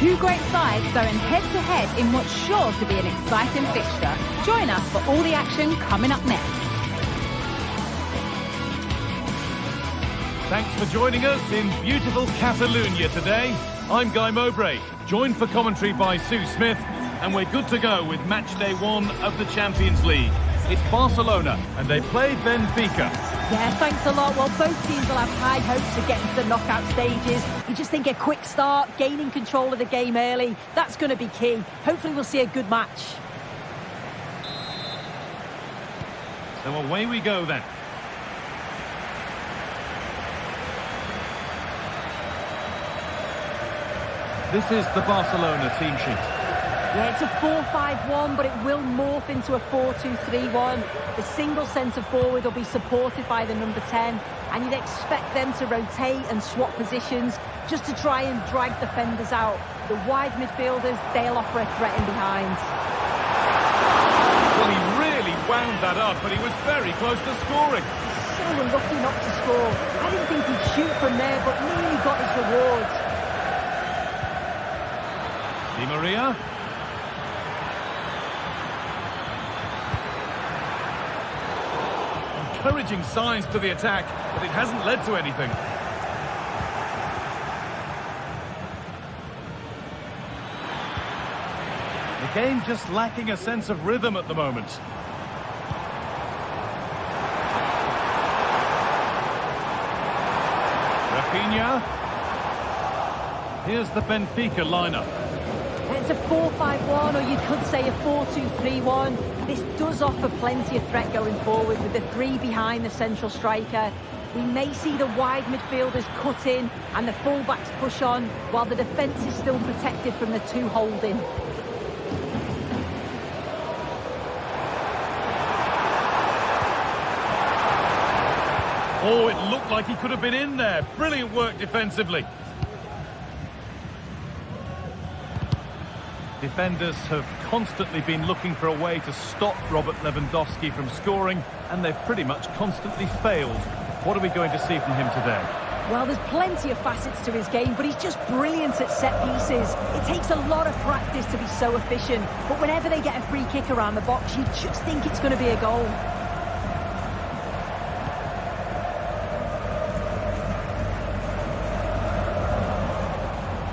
Two great sides going head-to-head in what's sure to be an exciting fixture. Join us for all the action coming up next. Thanks for joining us in beautiful Catalonia today. I'm Guy Mowbray, joined for commentary by Sue Smith, and we're good to go with match day 1 of the Champions League. It's Barcelona, and they play Benfica. Yeah, thanks a lot. Well, both teams will have high hopes of getting to the knockout stages. You just think a quick start, gaining control of the game early, that's going to be key. Hopefully we'll see a good match. So away we go then. This is the Barcelona team sheet. Yeah, it's a 4-5-1, but it will morph into a 4-2-3-1. The single centre forward will be supported by the number 10, and you'd expect them to rotate and swap positions just to try and drag defenders out. The wide midfielders, they'll offer a threat in behind. Well, he really wound that up, but he was very close to scoring. So unlucky not to score. I didn't think he'd shoot from there, but nearly got his reward. Di Maria. Encouraging signs to the attack, but it hasn't led to anything. The game just lacking a sense of rhythm at the moment. Rafinha. Here's the Benfica lineup. It's a 4-5-1, or you could say a 4-2-3-1. This does offer plenty of threat going forward with the three behind the central striker. We may see the wide midfielders cut in and the fullbacks push on, while the defence is still protected from the two holding. Oh, it looked like he could have been in there. Brilliant work defensively. Defenders have constantly been looking for a way to stop Robert Lewandowski from scoring, and they've pretty much constantly failed. What are we going to see from him today? Well, there's plenty of facets to his game, but he's just brilliant at set pieces. It takes a lot of practice to be so efficient, but whenever they get a free kick around the box, you just think it's going to be a goal.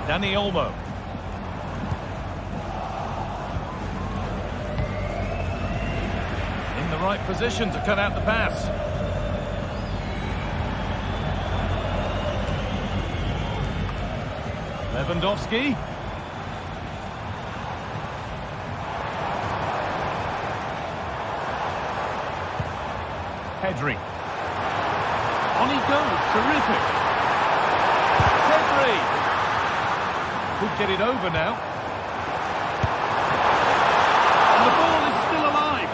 Dani Olmo. In the right position to cut out the pass. Lewandowski. Pedri. On he goes. Terrific. Pedri. Could get it over now. And the ball is still alive.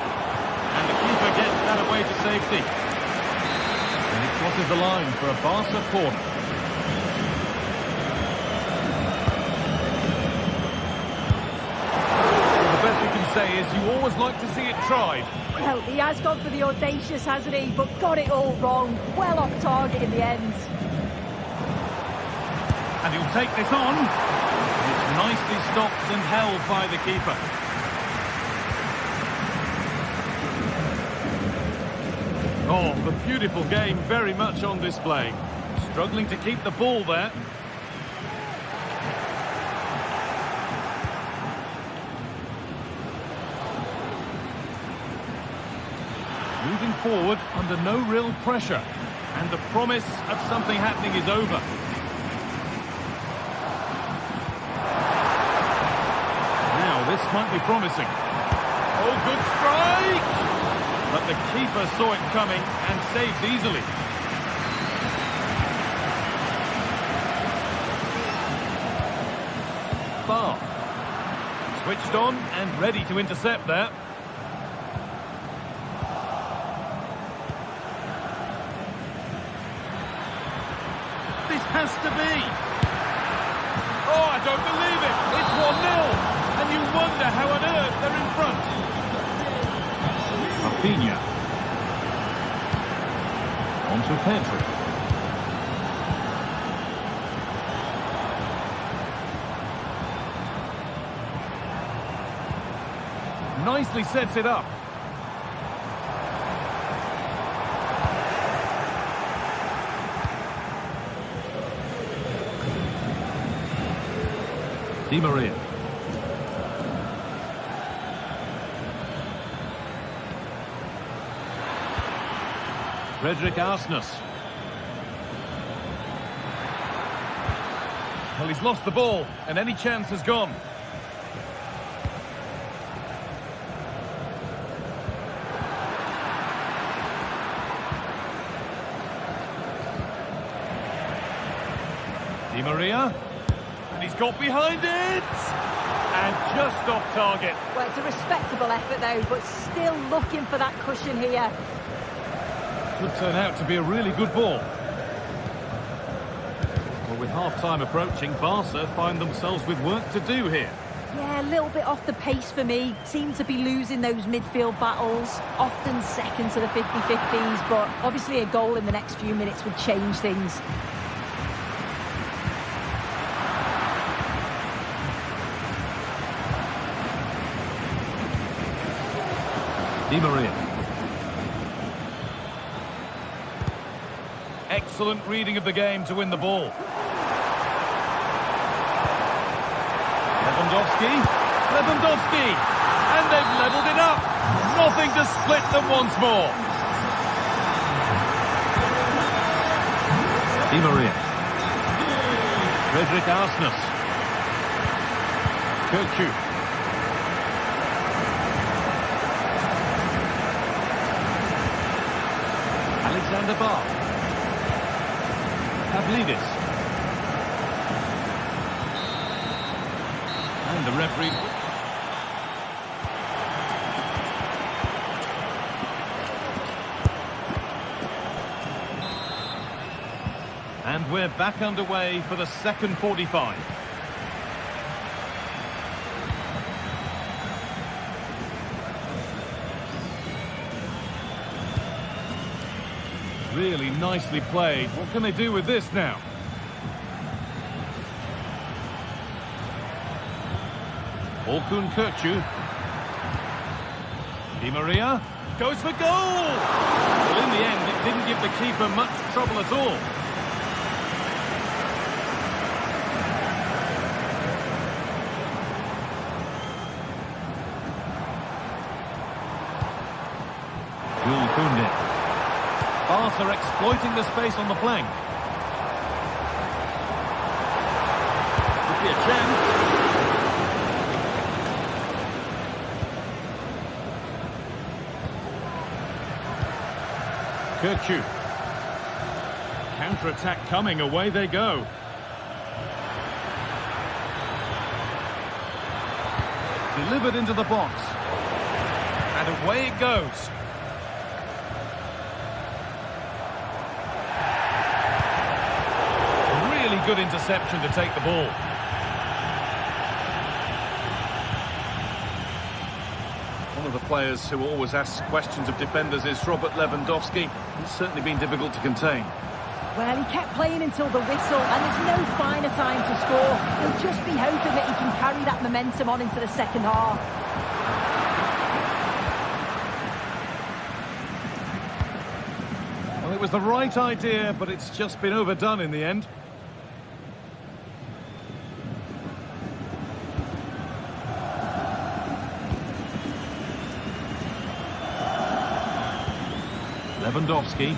And the keeper gets that away to safety. And it crosses the line for a Barca corner. Well, the best we can say is you always like to see it tried. Well, he has gone for the audacious, hasn't he? But got it all wrong. Well off target in the end. And he'll take this on. It's nicely stopped and held by the keeper. Oh, the beautiful game very much on display. Struggling to keep the ball there. Moving forward under no real pressure. And the promise of something happening is over. This might be promising. Oh, good strike! But the keeper saw it coming and saved easily. Bar. Switched on and ready to intercept there. This has to be. Oh, I don't believe it. It's 1-0. And you wonder how on earth they're in front. Rafinha. On to Pedri. nicely sets it up. Di Maria. Frederick Arsnes. Well, he's lost the ball, and any chance has gone. Di Maria. And he's got behind it! And just off target. Well, it's a respectable effort, though, but still looking for that cushion here. Could turn out to be a really good ball. Well, with half-time approaching, Barca find themselves with work to do here. Yeah, a little bit off the pace for me. Seem to be losing those midfield battles. Often second to the 50-50s, but obviously a goal in the next few minutes would change things. Di Maria. Excellent reading of the game to win the ball. Lewandowski, and they've levelled it up. Nothing to split them once more. Di Maria. Frederick Arsnes. Kökçü. Alexander Bar. Pavlidis. And the referee. And we're back underway for the second 45. Really nicely played. What can they do with this now? Orkun Kökçü. Di Maria goes for goal! Well, in the end, it didn't give the keeper much trouble at all. Barca exploiting the space on the flank. Could be a chance. Kökçü. Counter-attack coming, away they go. Delivered into the box. And away it goes. Really good interception to take the ball. One of the players who always asks questions of defenders is Robert Lewandowski. He's certainly been difficult to contain. Well, he kept playing until the whistle, and there's no finer time to score. He'll just be hoping that he can carry that momentum on into the second half. Well, it was the right idea, but it's just been overdone in the end. Lewandowski.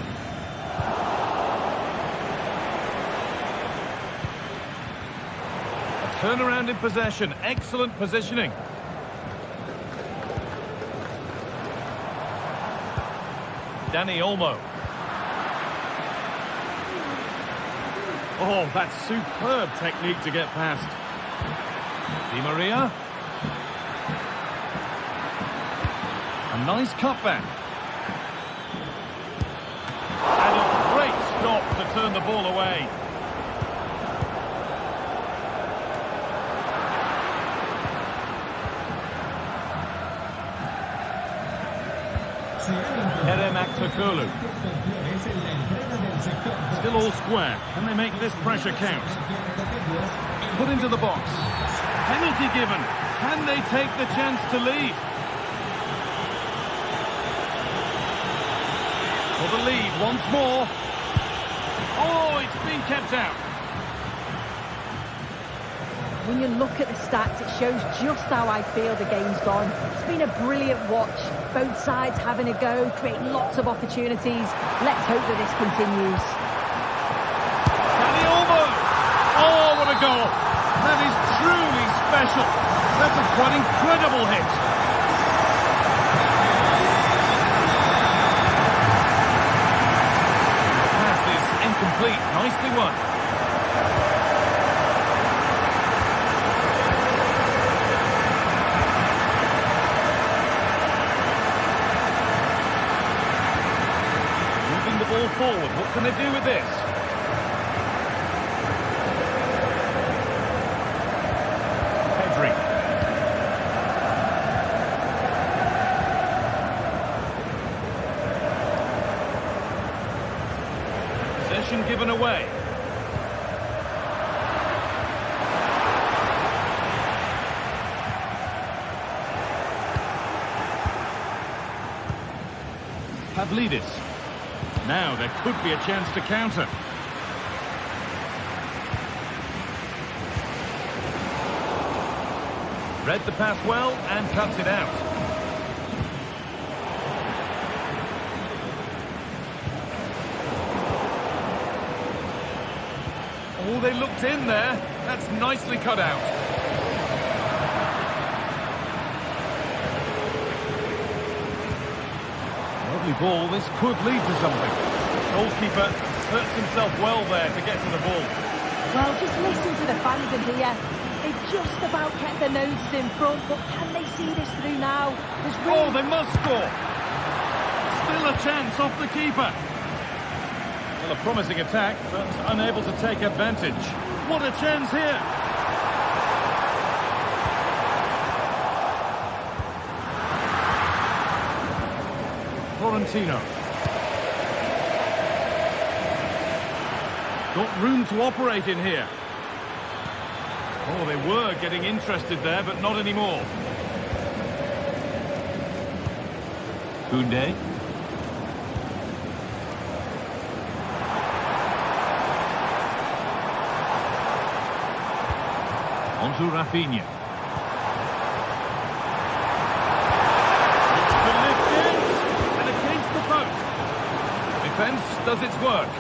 A turnaround in possession. Excellent positioning. Dani Olmo. Oh, that's superb technique to get past. Di Maria. A nice cutback. And a great stop to turn the ball away. Kerem Aktürkoğlu. Still all square. Can they make this pressure count? Put into the box. Penalty given. Can they take the chance to lead? For the lead once more. Oh, it's been kept out. When you look at the stats, it shows just how I feel the game's gone. It's been a brilliant watch. Both sides having a go, creating lots of opportunities. Let's hope that this continues. Can he almost? Oh, what a goal. That is truly special. That's a quite incredible hit. The pass is incomplete. Nicely won. Moving the ball forward. What can they do with this? Possession given away. Pavlidis. Now there could be a chance to counter. Read the pass well and cuts it out. Oh, they looked in there. That's nicely cut out. Lovely ball. This could lead to something. Goalkeeper hurts himself well there to get to the ball. Well, just listen to the fans in here. They've just about kept their noses in front, but can they see this through now? Oh, they must score. Still a chance off the keeper. Well, a promising attack, but unable to take advantage. What a chance here. Florentino. Got room to operate in here. Oh, they were getting interested there, but not anymore. Koundé. On to Rafinha. Looks to lift it, and against the post. Defence does its work.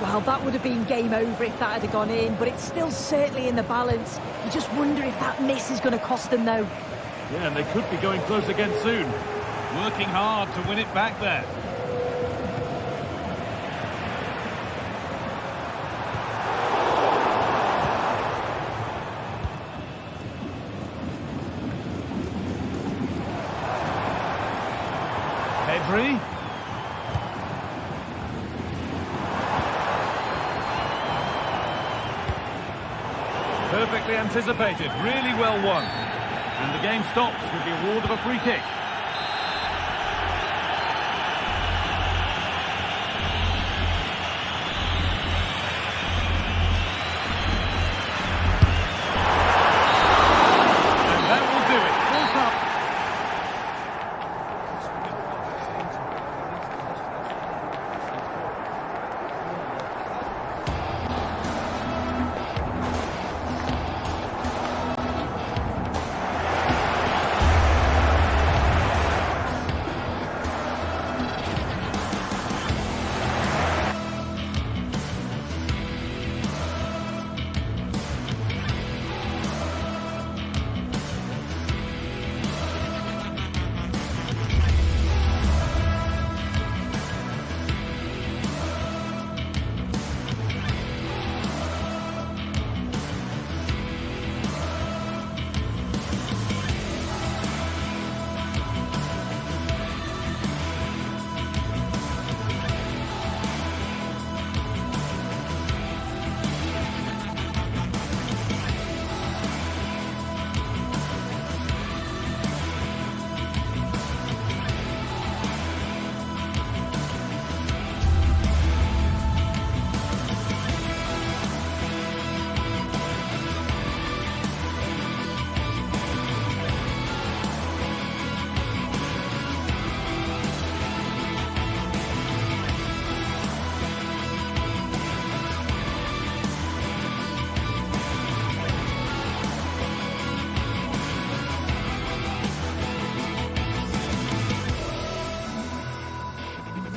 Well, that would have been game over if that had gone in, but it's still certainly in the balance. You just wonder if that miss is going to cost them, though. Yeah, and they could be going close again soon. Working hard to win it back there. Pedri. Perfectly anticipated, really well won. And the game stops with the award of a free kick. And that will do it. Full up.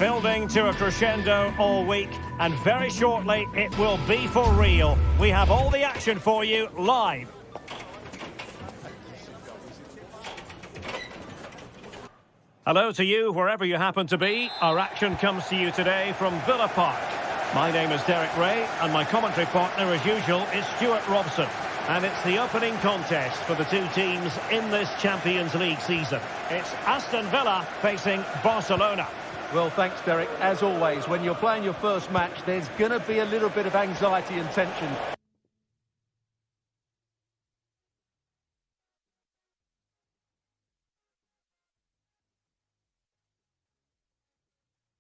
Building to a crescendo all week, and very shortly it will be for real. We have all the action for you live. Hello to you, wherever you happen to be. Our action comes to you today from Villa Park. My name is Derek Ray, and my commentary partner, as usual, is Stuart Robson. And it's the opening contest for the two teams in this Champions League season. It's Aston Villa facing Barcelona. Well, thanks, Derek. As always, when you're playing your first match, there's going to be a little bit of anxiety and tension.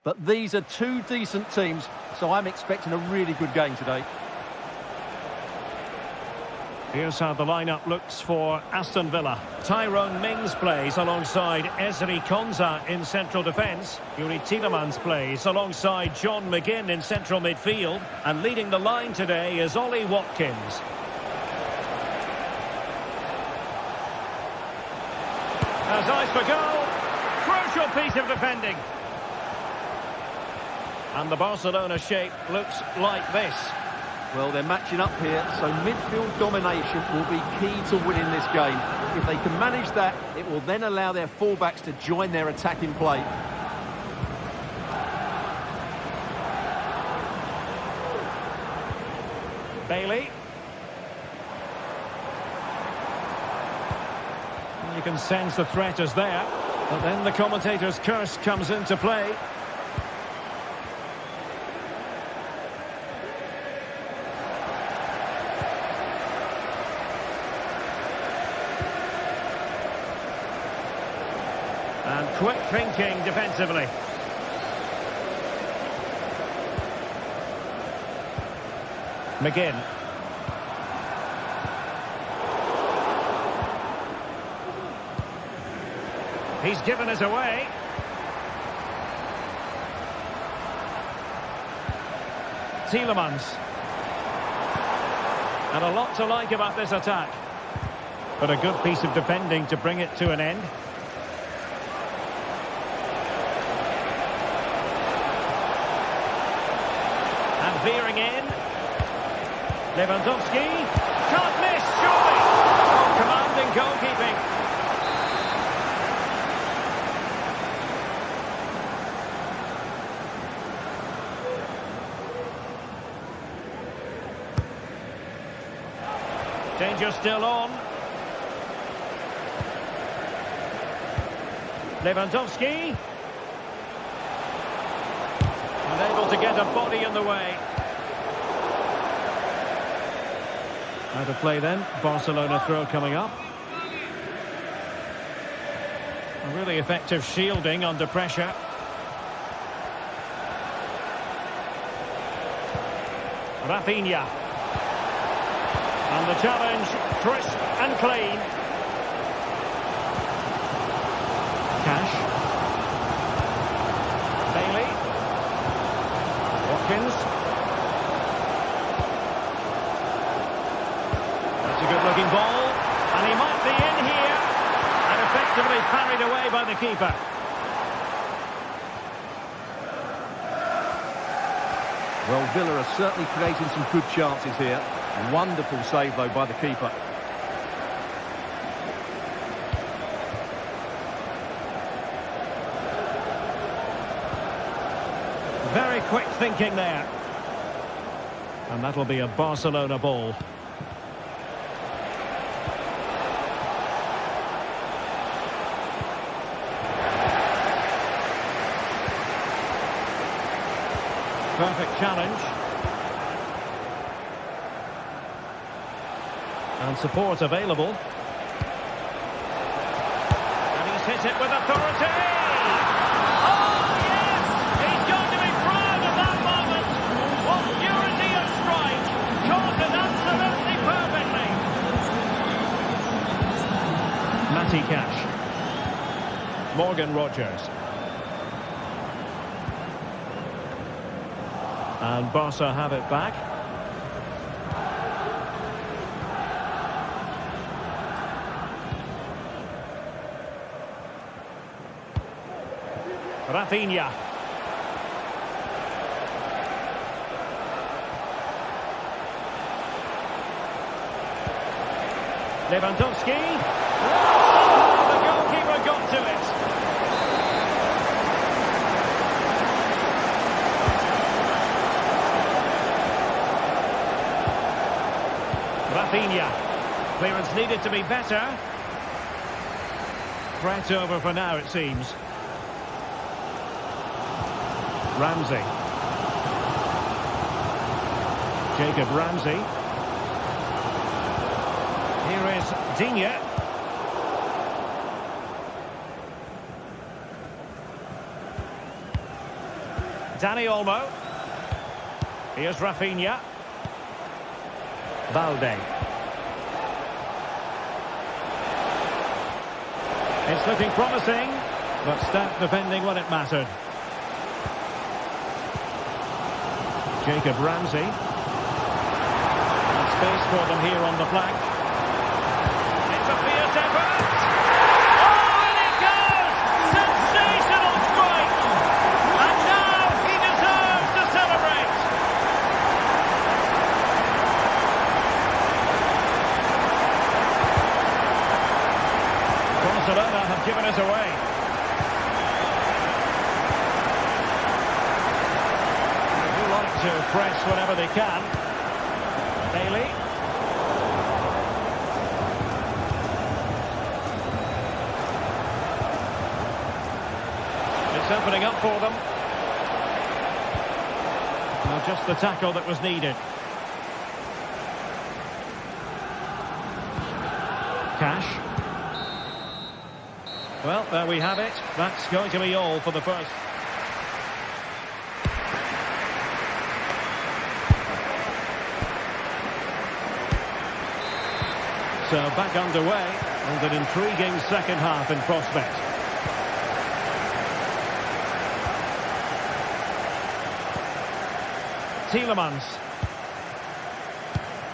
But these are two decent teams, so I'm expecting a really good game today. Here's how the lineup looks for Aston Villa. Tyrone Mings plays alongside Ezri Konsa in central defence. Yuri Tielemans plays alongside John McGinn in central midfield. And leading the line today is Ollie Watkins. Has eyes for goal. Crucial piece of defending. And the Barcelona shape looks like this. Well, they're matching up here, so midfield domination will be key to winning this game. If they can manage that, it will then allow their fullbacks to join their attacking play. Bailey. You can sense the threat is there, but then the commentator's curse comes into play. And quick thinking defensively. McGinn. He's given us away. Tielemans. And a lot to like about this attack. But a good piece of defending to bring it to an end. Veering in. Lewandowski. Can't miss, surely. Oh, commanding goalkeeping. Danger still on. Lewandowski. Unable to get a body in the way. Out of play then, Barcelona throw coming up. A really effective shielding under pressure. Rafinha. And the challenge, crisp and clean. Cash. Bailey. Watkins. That's a good-looking ball. And he might be in here. And effectively parried away by the keeper. Well, Villa are certainly creating some good chances here. Wonderful save, though, by the keeper. Very quick thinking there. And that'll be a Barcelona ball. Perfect challenge. And support available. And he's hit it with authority! Oh, yes! He's going to be proud of that moment! What purity of strike! Caught it absolutely perfectly! Matty Cash. Morgan Rogers. And Barca have it back. Rafinha. Lewandowski. Oh, the goalkeeper got to it. Rafinha. Clearance needed to be better. Threat over for now, it seems. Ramsey. Jacob Ramsey. Here is Digne. Dani Olmo. Here's Rafinha. Balde. It's looking promising, but stout defending when it mattered. Jacob Ramsey. And space for them here on the flank. It's a fierce effort. Oh, and it goes! Sensational strike! And now he deserves to celebrate. Barcelona have given us away. They do like to press whenever they can. Bailey. It's opening up for them. Well, just the tackle that was needed. Cash. Well, there we have it. That's going to be all for the first. So back underway and an intriguing second half in prospect. Tielemans.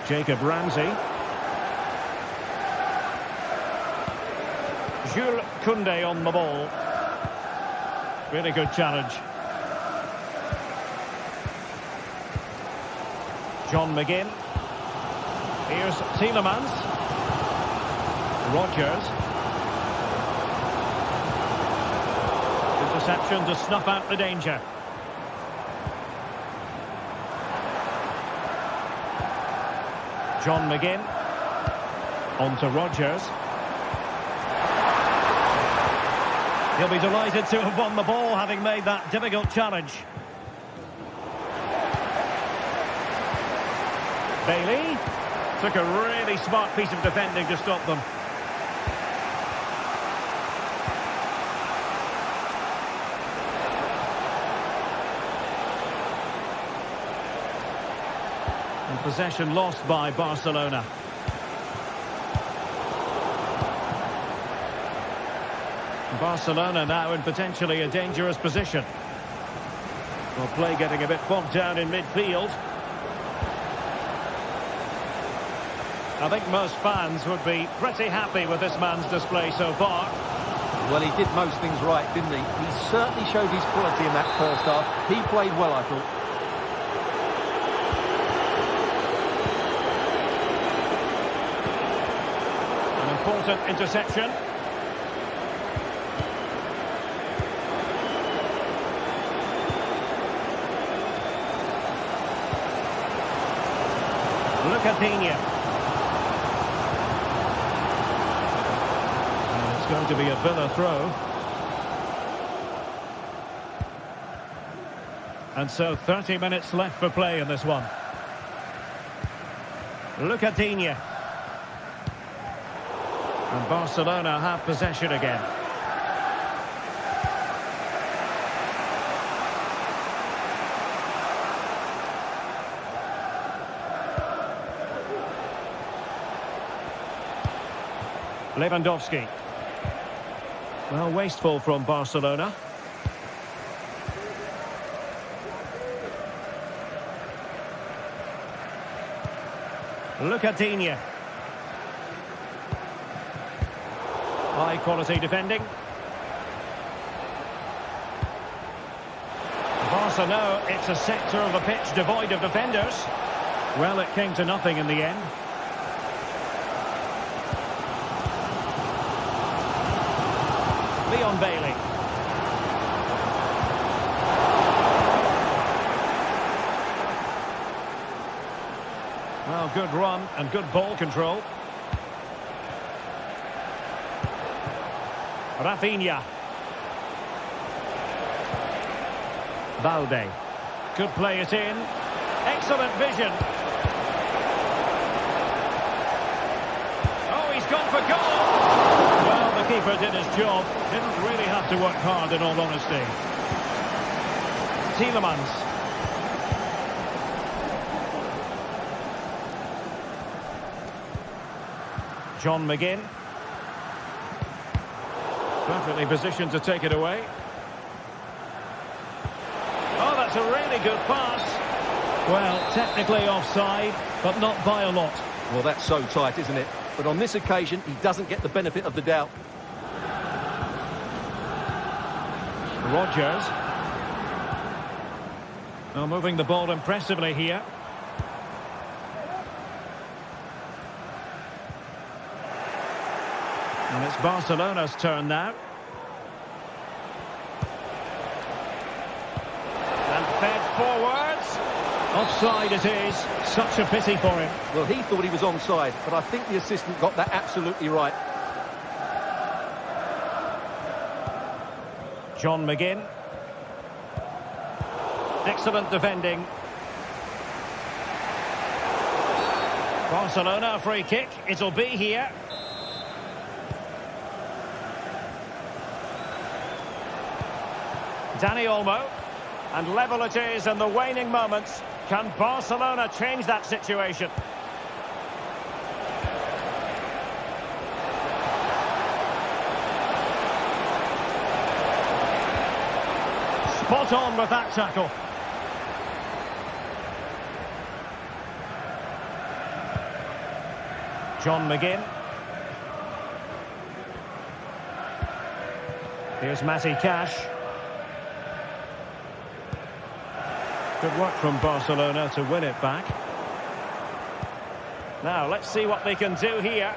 Jacob Ramsey. Jules Koundé on the ball. Really good challenge. John McGinn. Here's Tielemans. Rodgers. Interception to snuff out the danger. John McGinn. On to Rodgers. He'll be delighted to have won the ball, having made that difficult challenge. Bailey took a really smart piece of defending to stop them. And possession lost by Barcelona. Barcelona now in potentially a dangerous position. Well, play getting a bit bogged down in midfield. I think most fans would be pretty happy with this man's display so far. Well, he did most things right, didn't he? He certainly showed his quality in that first half. He played well, I thought. An important interception. Look at Digne. And it's going to be a Villa throw. And so 30 minutes left for play in this one. Look at Digne. And Barcelona have possession again. Lewandowski. Well, wasteful from Barcelona. Look at Digne. High quality defending. Barca know it's a sector of the pitch devoid of defenders. Well, it came to nothing in the end. Leon Bailey. Well, good run and good ball control. Rafinha. Balde. Could play it in. Excellent vision. Oh, he's gone for goal. Well, the keeper did his job. Didn't really have to work hard, in all honesty. Tielemans. John McGinn. Perfectly positioned to take it away. Oh, that's a really good pass. Well, technically offside, but not by a lot. Well, that's so tight, isn't it? But on this occasion, he doesn't get the benefit of the doubt. Rodgers. Well, moving the ball impressively here. And it's Barcelona's turn now. And fed forwards. Offside it is. Such a pity for him. Well, he thought he was onside, but I think the assistant got that absolutely right. John McGinn. Excellent defending. Barcelona, a free kick. It'll be here. Dani Olmo, and level it is in the waning moments. Can Barcelona change that situation? Spot on with that tackle. John McGinn. Here's Matty Cash. Good work from Barcelona to win it back. Now, let's see what they can do here.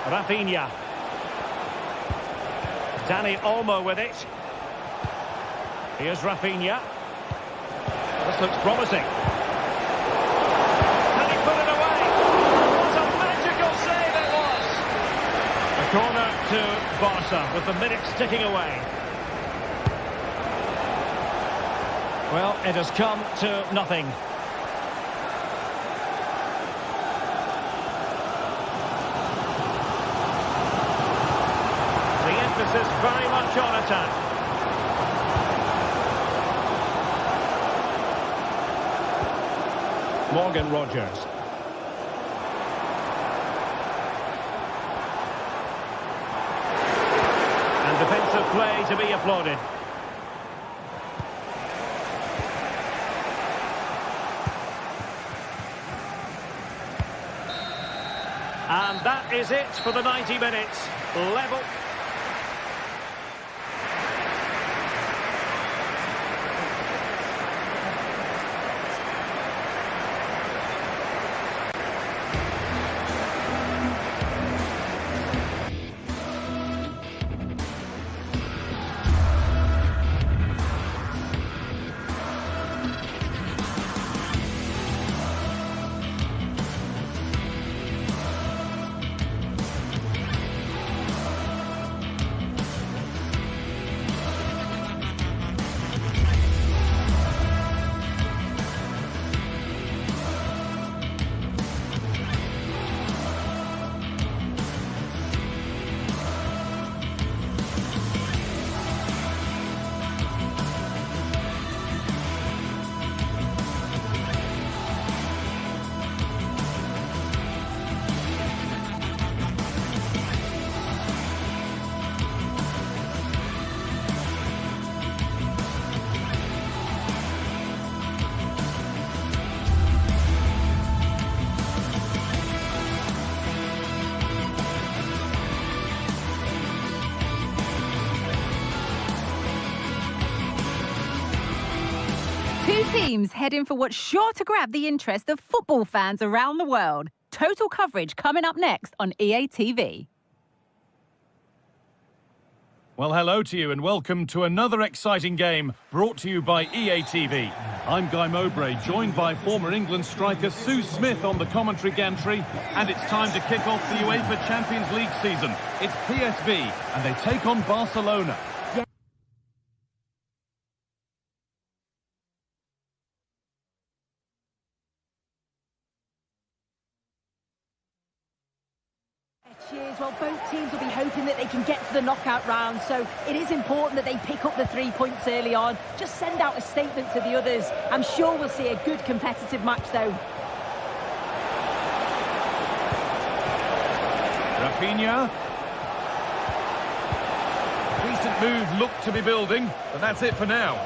Rafinha. Dani Olmo with it. Here's Rafinha. This looks promising. Can he put it away? What a magical save it was! A corner to Barca with the minutes ticking away. Well, it has come to nothing. The emphasis very much on attack. Morgan Rodgers. And defensive play to be applauded. And that is it for the 90 minutes. Level. Two teams heading for what's sure to grab the interest of football fans around the world. Total coverage coming up next on EA TV. Well, hello to you and welcome to another exciting game brought to you by EA TV. I'm Guy Mowbray, joined by former England striker Sue Smith on the commentary gantry, and it's time to kick off the UEFA Champions League season. It's PSV, and they take on Barcelona. Well, both teams will be hoping that they can get to the knockout round, so it is important that they pick up the 3 points early on. Just send out a statement to the others. I'm sure we'll see a good competitive match, though. Rafinha. Decent move looked to be building, but that's it for now.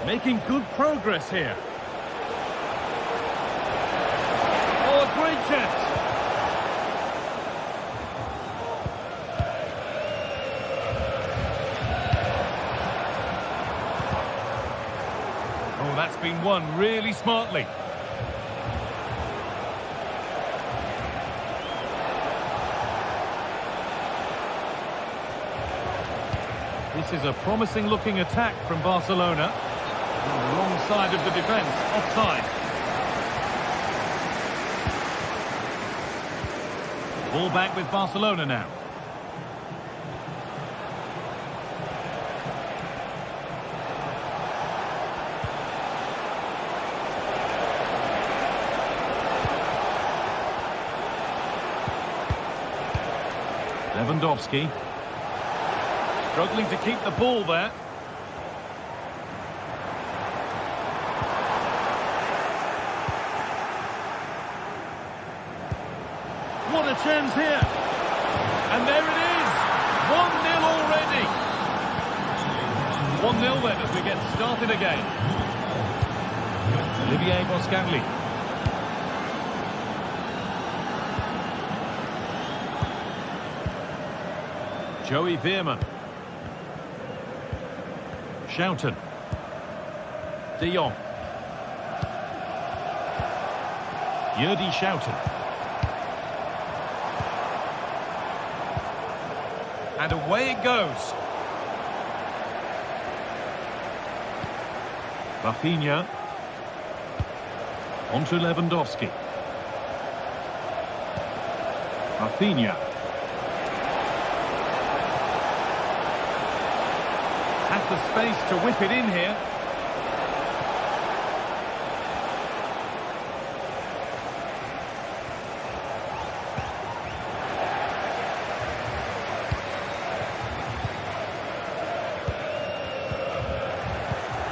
Making good progress here. Great chance. Oh, that's been won really smartly. This is a promising looking attack from Barcelona. On the wrong side of the defence, offside. Ball back with Barcelona now. Lewandowski. Struggling to keep the ball there. What a chance here. And there it is. 1-0 already. 1-0 then as we get started again. Olivier Boscanli. Joey Veerman. Schouten. De Jong. Jordi Schouten. And away it goes. Rafinha. On to Lewandowski. Rafinha. Has the space to whip it in here.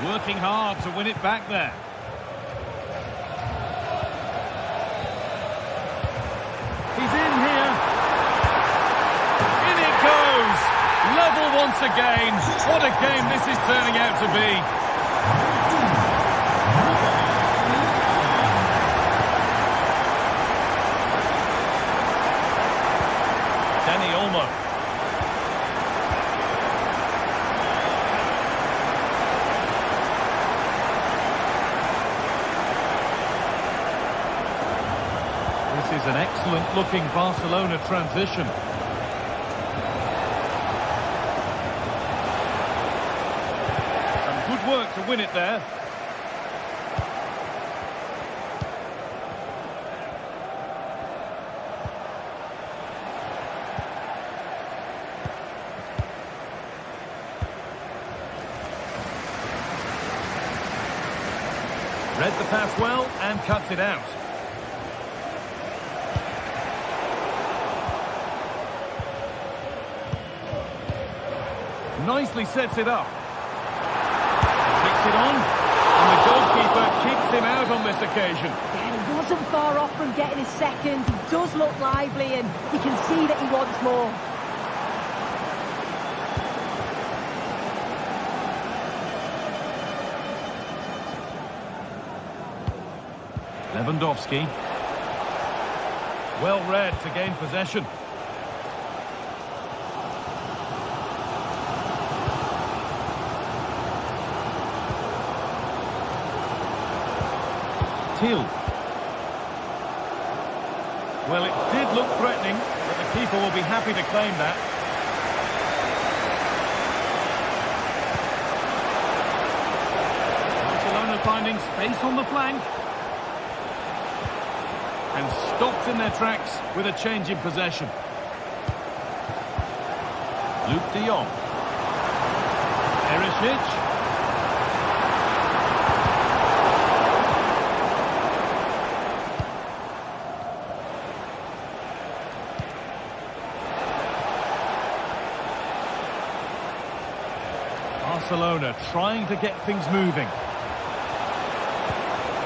Working hard to win it back there. He's in here. In it goes. Level once again. What a game this is turning out to be. Dani Olmo. Is an excellent looking Barcelona transition. Some good work to win it there. Read the pass well and cuts it out. Nicely sets it up. Takes it on. And the goalkeeper keeps him out on this occasion. Yeah, he wasn't far off from getting his second. He does look lively and you can see that he wants more. Lewandowski. Well read to gain possession. Till. Well, it did look threatening, but the keeper will be happy to claim that. Barcelona finding space on the flank. And stopped in their tracks with a change in possession. Luke de Jong. Perisic. Barcelona trying to get things moving.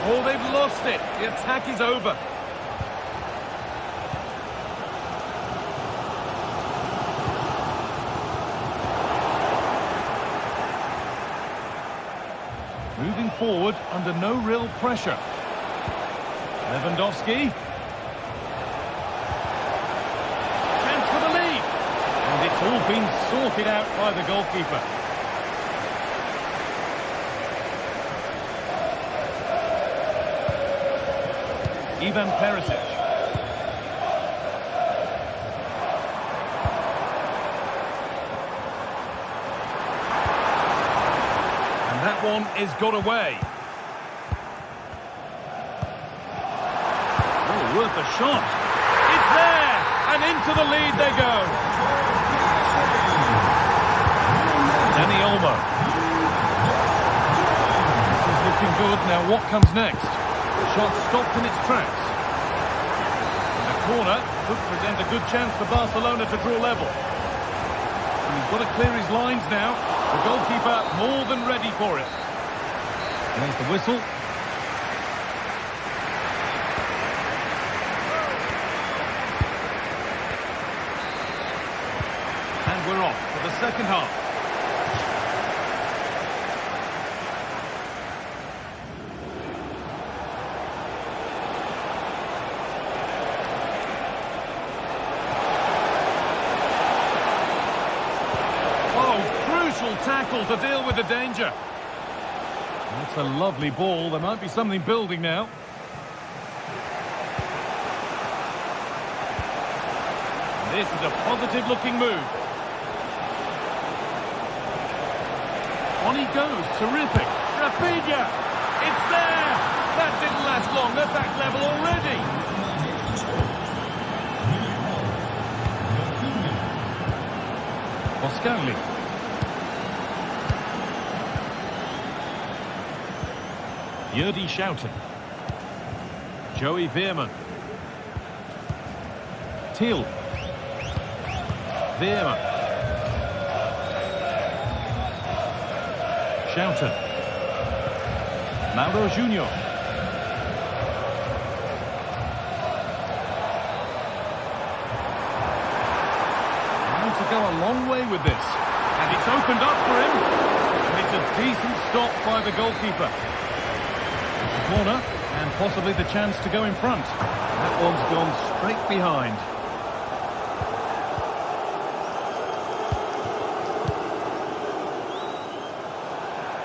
Oh, they've lost it. The attack is over. Moving forward under no real pressure. Lewandowski. Chance for the lead. And it's all been sorted out by the goalkeeper. Ivan Perisic. And that one is got away. Oh, worth a shot. It's there! And into the lead they go. Dani Olmo. This is looking good. Now what comes next? The shot stopped in its tracks. And a corner could present a good chance for Barcelona to draw level. And he's got to clear his lines now. The goalkeeper more than ready for it. There's the whistle. And we're off for the second half. Tackle to deal with the danger. That's a lovely ball. There might be something building now. This is a positive looking move. On he goes. Terrific. Rafinha. It's there. That didn't last long. They're back level already. Oscarli. Yurdi Schouten. Joey Veerman. Till. Veerman. Schouten. Mauro Junior. Trying to go a long way with this. And it's opened up for him. And it's a decent stop by the goalkeeper. Corner, and possibly the chance to go in front. That one's gone straight behind.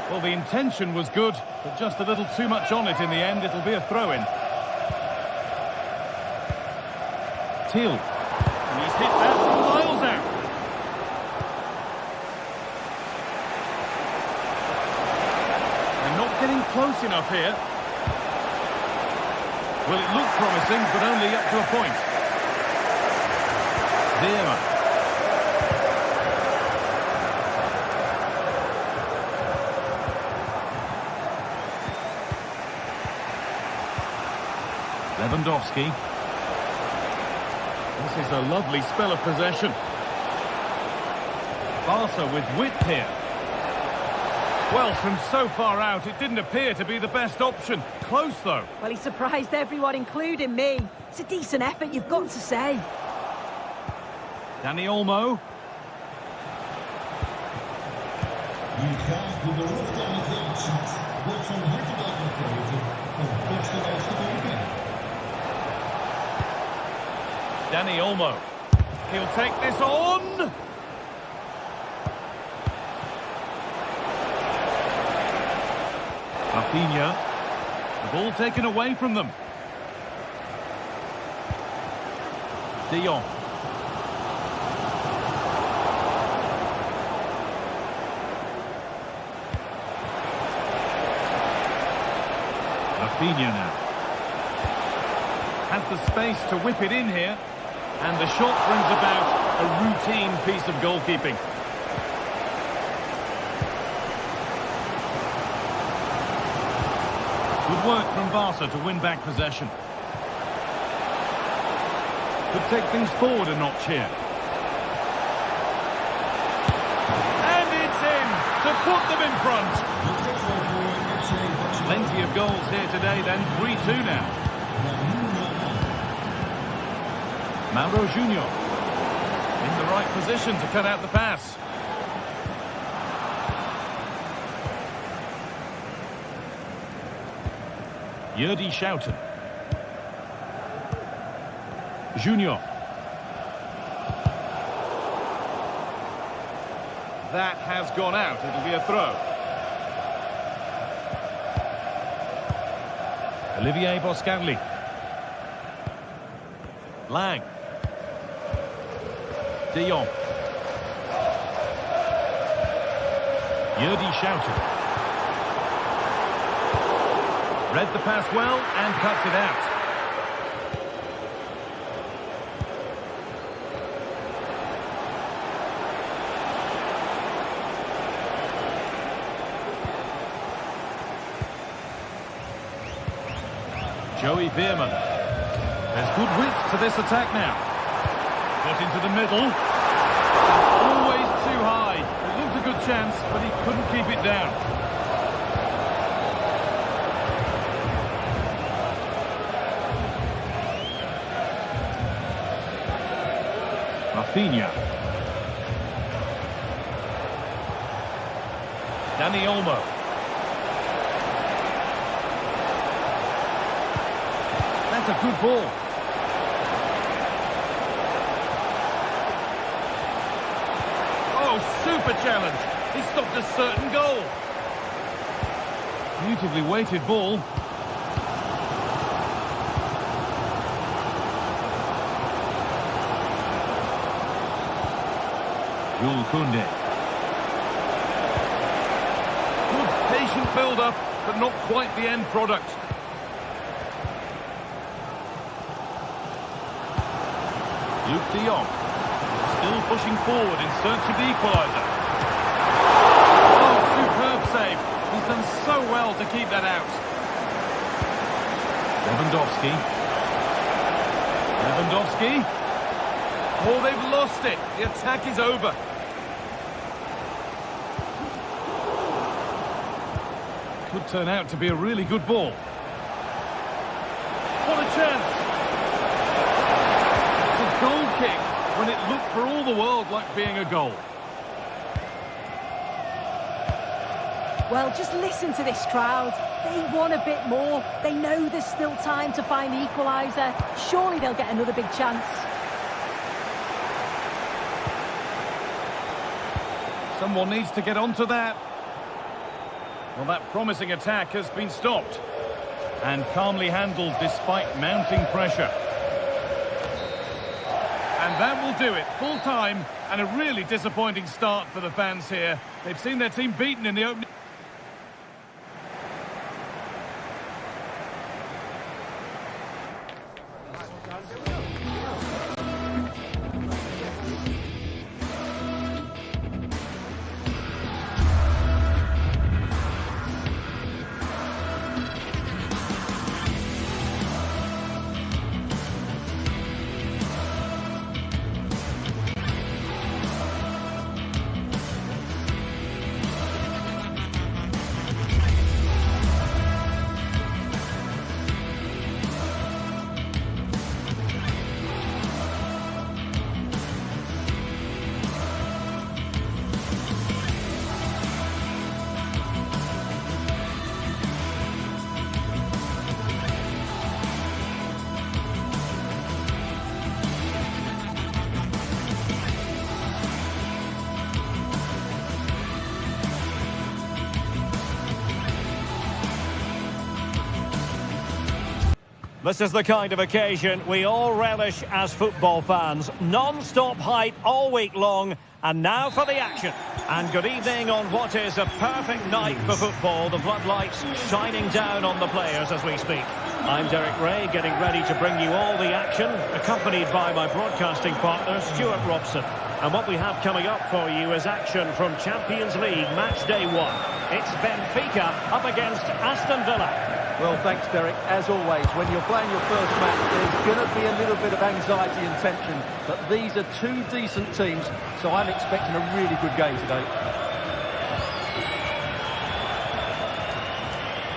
Well, the intention was good, but just a little too much on it in the end. It'll be a throw-in. Till. And he's hit that from miles out. They're not getting close enough here. Well, it looked promising, but only up to a point. Veerman. Lewandowski. This is a lovely spell of possession. Barca with width here. Well, from so far out, it didn't appear to be the best option. Close, though. Well, he surprised everyone, including me. It's a decent effort, you've got to say. Dani Olmo. Dani Olmo. He'll take this on. Rafinha. Ball taken away from them. De Jong. Rafinha now. Has the space to whip it in here. And the shot brings about a routine piece of goalkeeping. Good work from Barca to win back possession. Could take things forward a notch here. And it's in to put them in front. Plenty of goals here today then, 3-2 now. Mauro Junior in the right position to cut out the pass. Yerdy Schouten. Junior. That has gone out. It'll be a throw. Olivier Boscanli. Lang. De Jong. Yerdy Schouten. Read the pass well and cuts it out. Joey Veerman. There's good width to this attack now. Got into the middle. Always too high. It looked a good chance, but he couldn't keep it down. Rafinha. Dani Olmo. That's a good ball. Oh, super challenge. He stopped a certain goal. Beautifully weighted ball. Jules Koundé. Good patient build-up, but not quite the end product. Luke de Jong. Still pushing forward in search of the equaliser. Oh, superb save. He's done so well to keep that out. Lewandowski. Oh, they've lost it. The attack is over. Could turn out to be a really good ball. What a chance! It's a goal kick when it looked for all the world like being a goal. Well, just listen to this crowd. They want a bit more. They know there's still time to find the equaliser. Surely they'll get another big chance. Someone needs to get onto that. Well, that promising attack has been stopped. And calmly handled despite mounting pressure. And that will do it. Full time and a really disappointing start for the fans here. They've seen their team beaten in the opening. This is the kind of occasion we all relish as football fans. Non-stop hype all week long, and now for the action. And good evening on what is a perfect night for football. The floodlights shining down on the players as we speak. I'm Derek Ray, getting ready to bring you all the action, accompanied by my broadcasting partner, Stuart Robson. And what we have coming up for you is action from Champions League match day 1. It's Benfica up against Aston Villa. Well, thanks, Derek. As always, when you're playing your first match, there's going to be a little bit of anxiety and tension. But these are two decent teams, so I'm expecting a really good game today.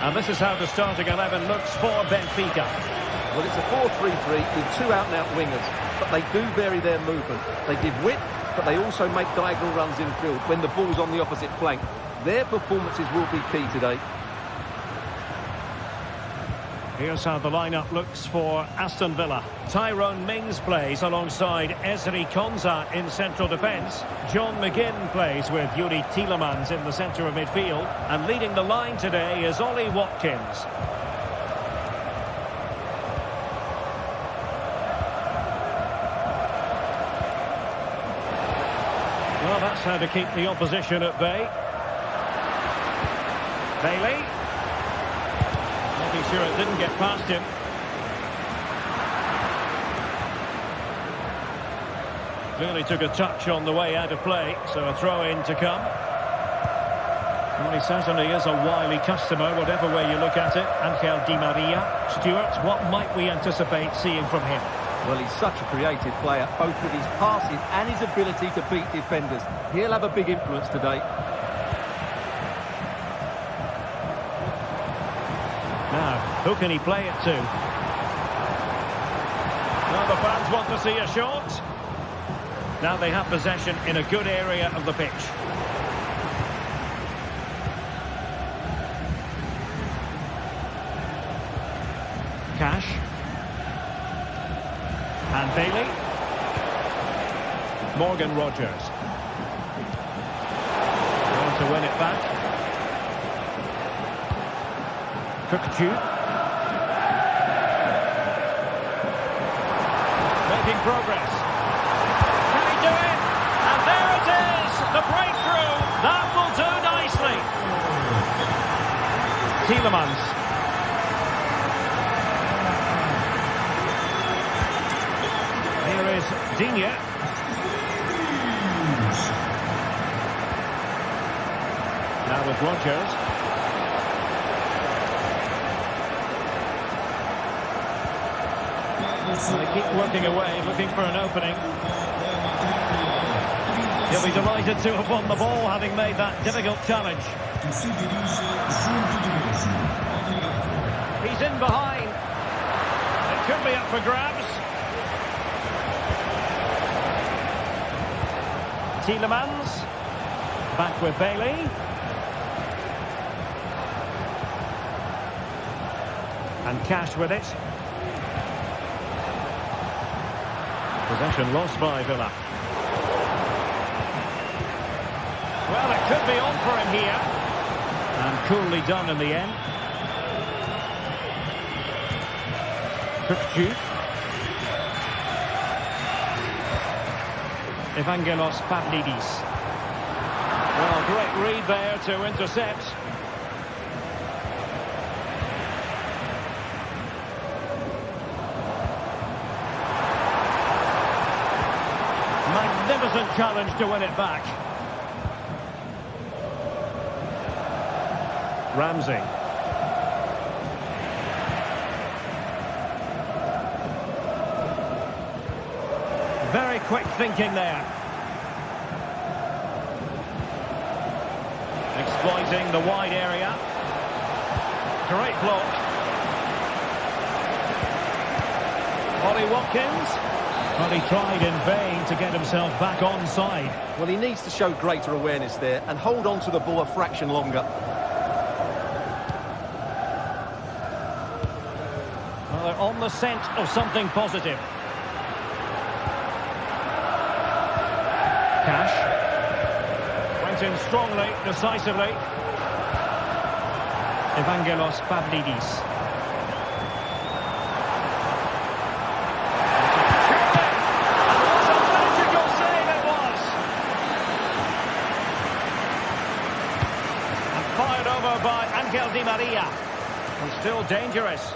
And this is how the starting 11 looks for Benfica. Well, it's a 4-3-3 with two out-and-out wingers, but they do vary their movement. They give width, but they also make diagonal runs infield when the ball's on the opposite flank. Their performances will be key today. Here's how the lineup looks for Aston Villa. Tyrone Mings plays alongside Ezri Konsa in central defence. John McGinn plays with Yuri Tielemans in the centre of midfield. And leading the line today is Ollie Watkins. Well, that's how to keep the opposition at bay. Bailey. Making sure it didn't get past him. Really took a touch on the way out of play, so a throw-in to come. Well, he certainly is a wily customer, whatever way you look at it. Angel Di Maria. Stuart, what might we anticipate seeing from him? Well, he's such a creative player, both with his passing and his ability to beat defenders. He'll have a big influence today. Now, who can he play it to? Well, the fans want to see a shot. Now they have possession in a good area of the pitch. Cash. And Bailey. Morgan Rogers. Going to win it back. Cookju. Making progress. Can he do it? And there it is! The breakthrough! That will do nicely! Tielemans. Here is Digne. Now with Rogers. They keep working away, looking for an opening. He'll be delighted to have won the ball, having made that difficult challenge. He's in behind. It could be up for grabs. Tielemans. Back with Bailey. And Cash with it. Possession lost by Villa. Well, it could be on for him here. And coolly done in the end. Cookju. Evangelos Pavlidis. Well, great read there to intercept. Magnificent challenge to win it back. Ramsey. Very quick thinking there. Exploiting the wide area. Great block. Ollie Watkins. But he tried in vain to get himself back onside. Well, he needs to show greater awareness there and hold on to the ball a fraction longer. Well, they're on the scent of something positive. Cash. Went in strongly, decisively. Evangelos Pavlidis. still dangerous.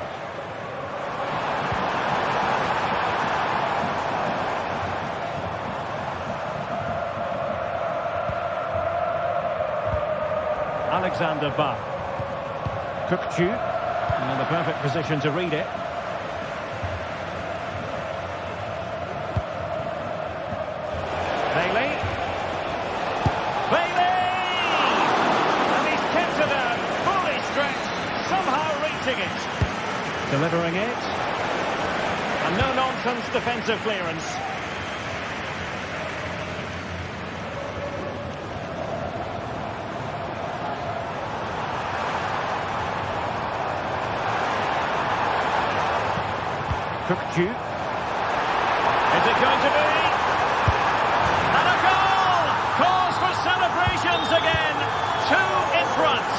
Alexander Ba. Kukçu. In the perfect position to read it. Bailey. Bailey! And he's kept it out, fully stretched, somehow reaching it. Delivering it. And no-nonsense defensive clearance. Kukçu. Is it going to be? And a goal! Cause for celebrations again. 2 in front.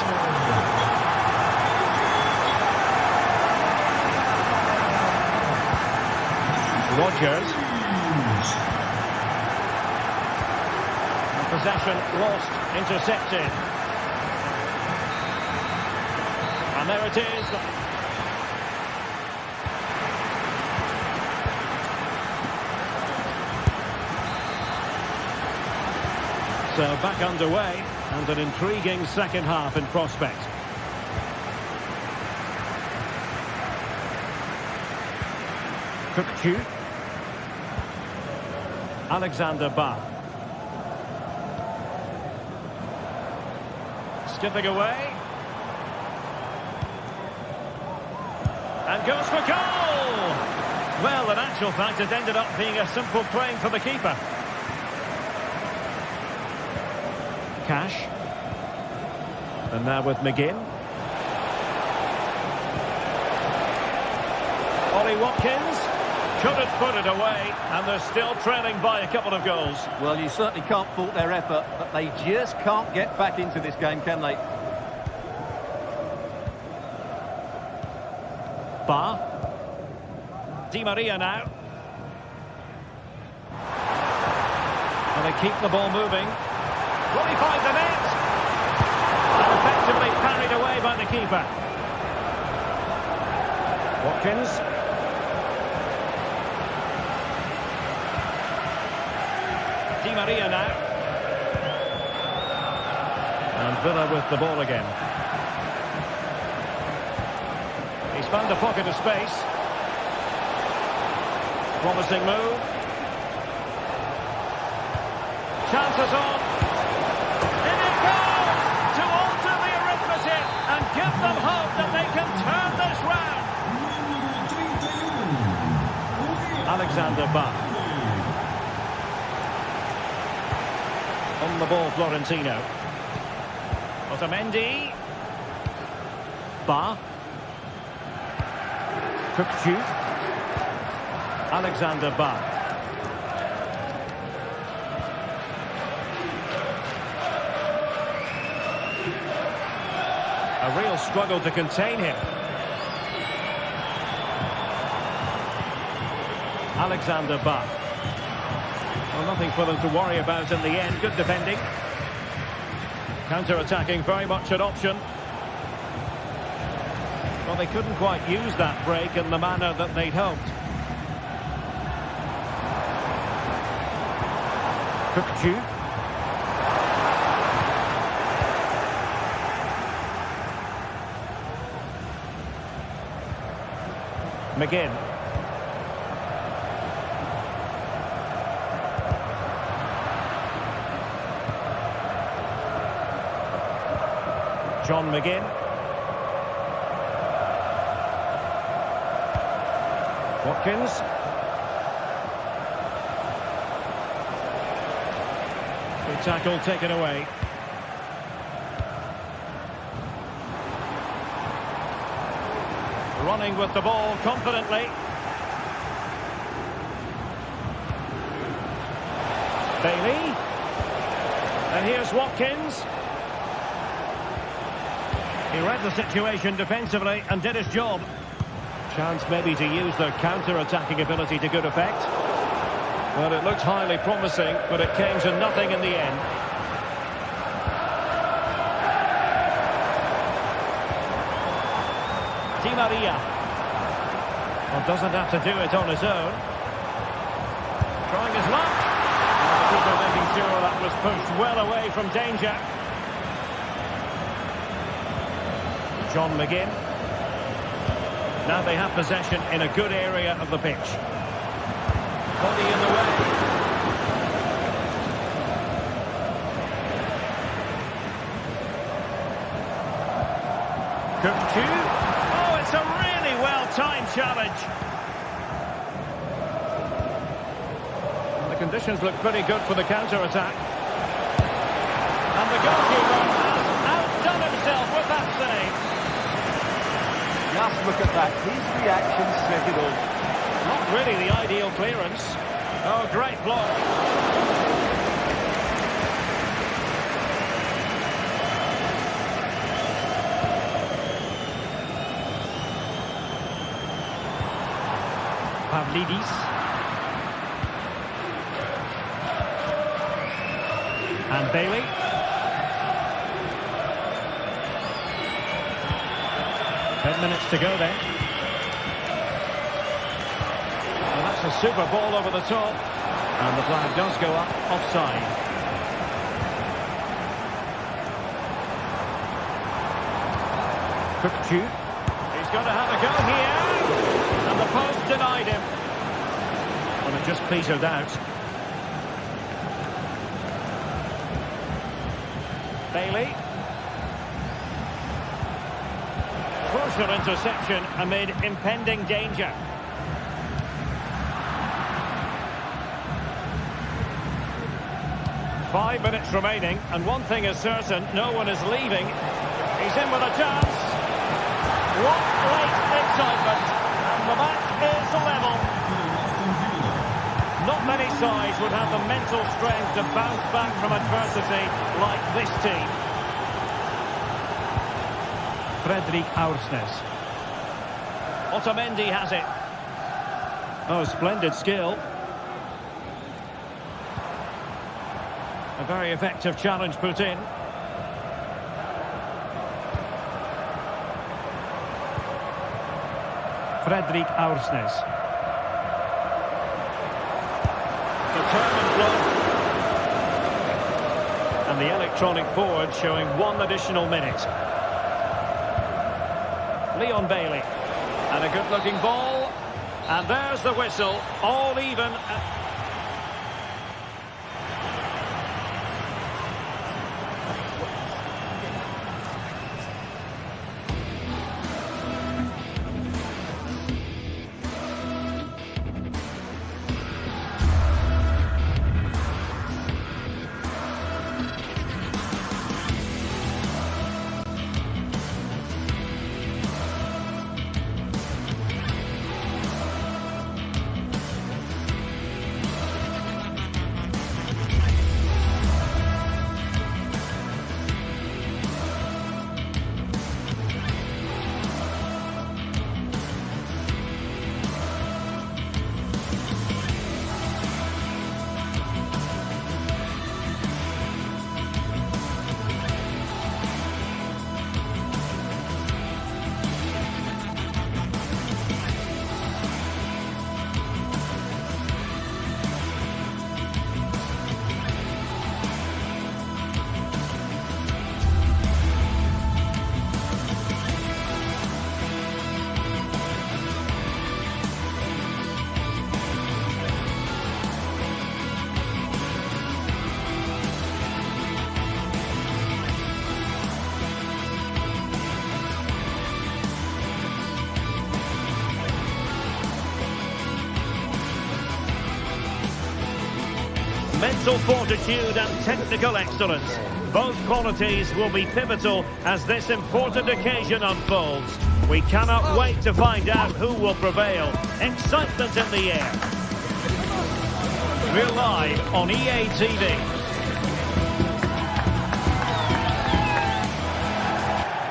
Rodgers. Possession lost, intercepted. And there it is. So back underway, and an intriguing second half in prospect. Kukçu. Alexander Ba. Skipping away. And goes for goal! Well, in actual fact, it ended up being a simple claim for the keeper. Cash. And now with McGinn. Ollie Watkins couldn't put it away, and they're still trailing by a couple of goals. Well, you certainly can't fault their effort, but they just can't get back into this game, can they? Ba. Di Maria now. And they keep the ball moving. Will he find the net? And effectively parried away by the keeper. Watkins. Di Maria now. And Villa with the ball again. He's found a pocket of space. Promising move. Chances on. In it goes to alter the arithmetic and give them hope that they can turn this round. Alexander Ba. On the ball, Florentino. Otamendi. Ba. Kukçu. Alexander Ba. A real struggle to contain him. Alexander Ba. Well, nothing for them to worry about in the end. Good defending. Counter-attacking, very much an option. Well, they couldn't quite use that break in the manner that they'd hoped. Kukçu. McGinn. John McGinn. Watkins. Good tackle taken away. Running with the ball confidently. Bailey. And here's Watkins. He read the situation defensively and did his job. Chance maybe to use their counter-attacking ability to good effect. Well, it looked highly promising, but it came to nothing in the end. Di Maria. Well, doesn't have to do it on his own. Trying his luck. And the keeper making sure that was pushed well away from danger. John McGinn. Now they have possession in a good area of the pitch. Body in the way. Cook 2. Oh, it's a really well-timed challenge. And the conditions look pretty good for the counter-attack. And the goalkeeper has outdone himself with that save. Just look at that. His reaction said it all. Not really the ideal clearance. Oh, great block. Pavlidis. And Bailey. 10 minutes to go then. Well, that's a super ball over the top. And the flag does go up offside. Cook. He's got to have a go here. And the post denied him. Well, it just petered out. Bailey. Crucial interception amid impending danger. Five minutes remaining, and one thing is certain, no one is leaving. He's in with a chance. What late excitement, and the match is level. Not many sides would have the mental strength to bounce back from adversity like this team. Fredrik Aursnes. Otamendi has it. Oh, splendid skill. A very effective challenge put in. Fredrik Aursnes. Determined blow. And the electronic board showing one additional minute. Leon Bailey. And a good-looking ball. And there's the whistle. All even. Mental fortitude and technical excellence. Both qualities will be pivotal as this important occasion unfolds. We cannot wait to find out who will prevail. Excitement in the air. We're live on EA TV.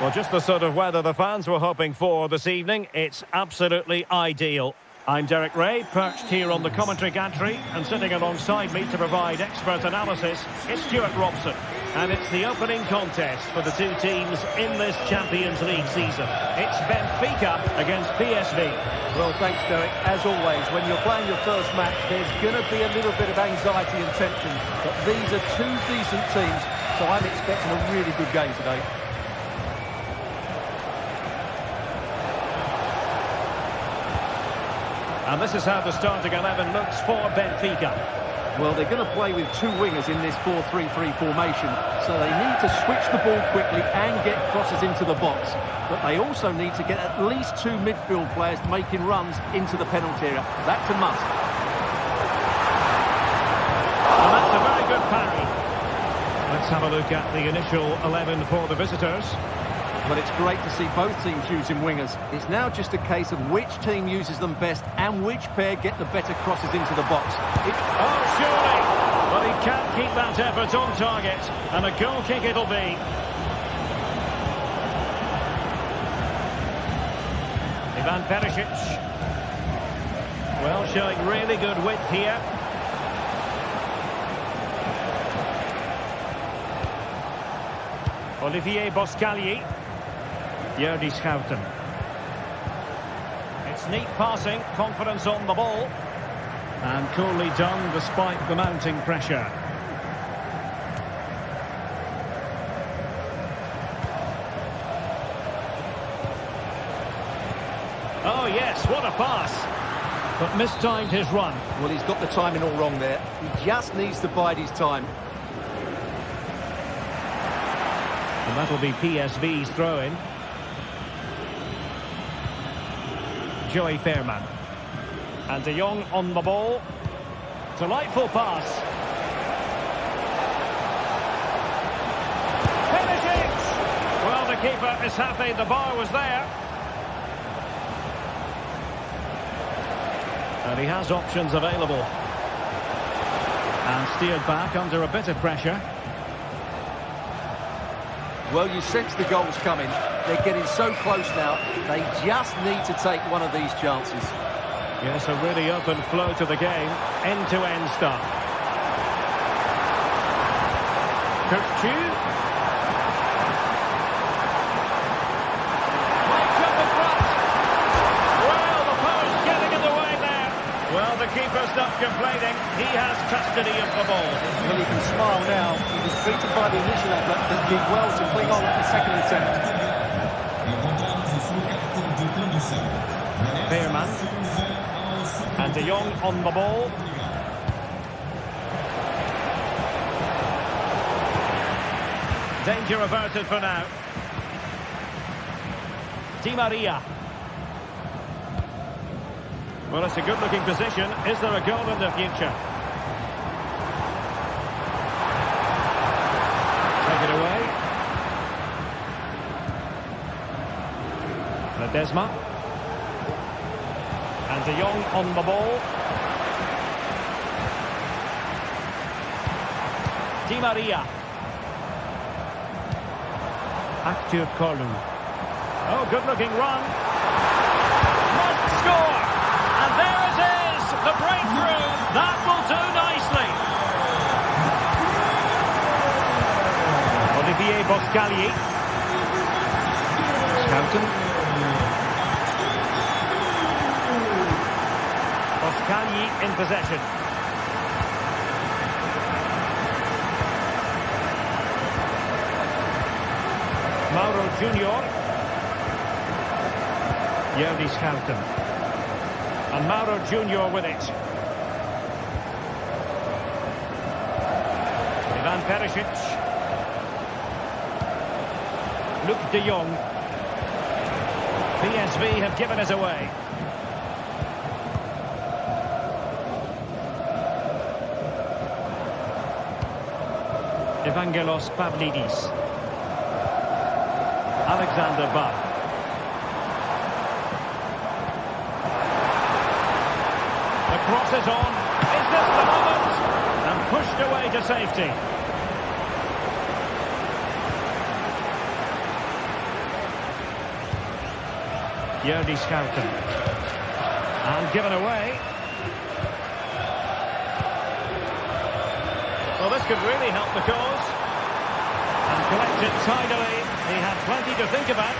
Well, just the sort of weather the fans were hoping for this evening. It's absolutely ideal. I'm Derek Ray, perched here on the commentary gantry, and sitting alongside me to provide expert analysis is Stuart Robson. And it's the opening contest for the two teams in this Champions League season. It's Benfica against PSV. Well, thanks, Derek. As always, when you're playing your first match, there's going to be a little bit of anxiety and tension. But these are two decent teams, so I'm expecting a really good game today. And this is how the starting 11 looks for Benfica. Well, they're going to play with two wingers in this 4-3-3 formation, so they need to switch the ball quickly and get crosses into the box. But they also need to get at least two midfield players making runs into the penalty area. That's a must. And that's a very good parry. Let's have a look at the initial 11 for the visitors. But it's great to see both teams using wingers. It's now just a case of which team uses them best and which pair get the better crosses into the box. Oh, surely! But he can't keep that effort on target. And a goal kick it'll be. Ivan Perisic. Well, showing really good width here. Olivier Boscagli. Jordi Schouten. It's neat passing, confidence on the ball. And coolly done despite the mounting pressure. Oh yes, what a pass. But mistimed his run. Well, he's got the timing all wrong there. He just needs to bide his time. And that'll be PSV's throw-in. Joey Fairman. And De Jong on the ball. Delightful pass. Perisic! Well, the keeper is happy the bar was there. And he has options available. And steered back under a bit of pressure. Well, you sense the goals coming. They're getting so close now. They just need to take one of these chances. Yes, a really open flow to the game. End-to-end stuff. Kirkchu. Right up in front. Well, the post getting in the way there. Well, the keeper's not complaining. He has custody of the ball. Well, he can smile now. He was beaten by the initial effort, but did well to cling on at the second attempt. Fairman. And De Jong on the ball. Danger averted for now. Di Maria. Well, it's a good-looking position. Is there a goal in the future? Take it away. Ledesma. And De Jong on the ball. Di Maria. Active Kolu. Oh, good-looking run. Must score! And there it is! The breakthrough! That will do nicely! Olivier Boscagli. Schouten. Boscagli in possession. Mauro Junior. Jordi Schouten. And Mauro Junior with it. Ivan Perisic. Luc de Jong. PSV have given us away. Evangelos Pavlidis. Alexander Bab. The cross is on. Is this the moment? And pushed away to safety. Jordi Schouten. And given away. Well, this could really help the cause. And collects it tidily. He had plenty to think about.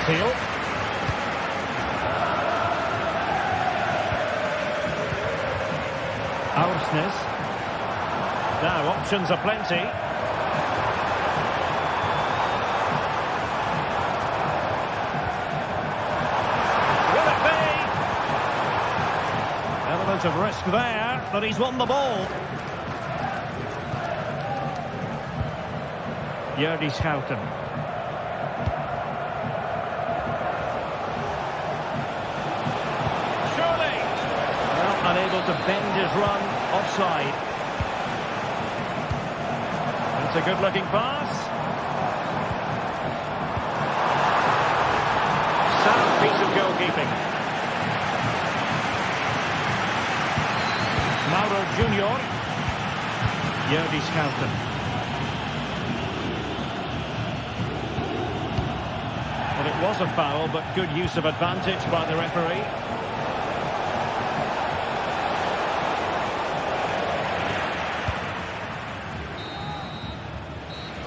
Seal. Aursnes. Now, options are plenty. Will it be? Element of risk there, but he's won the ball. Schouten. Surely! Well, unable to bend his run, offside. It's a good-looking pass. Sound piece of goalkeeping. Mauro Junior. Schouten. Well, it was a foul, but good use of advantage by the referee.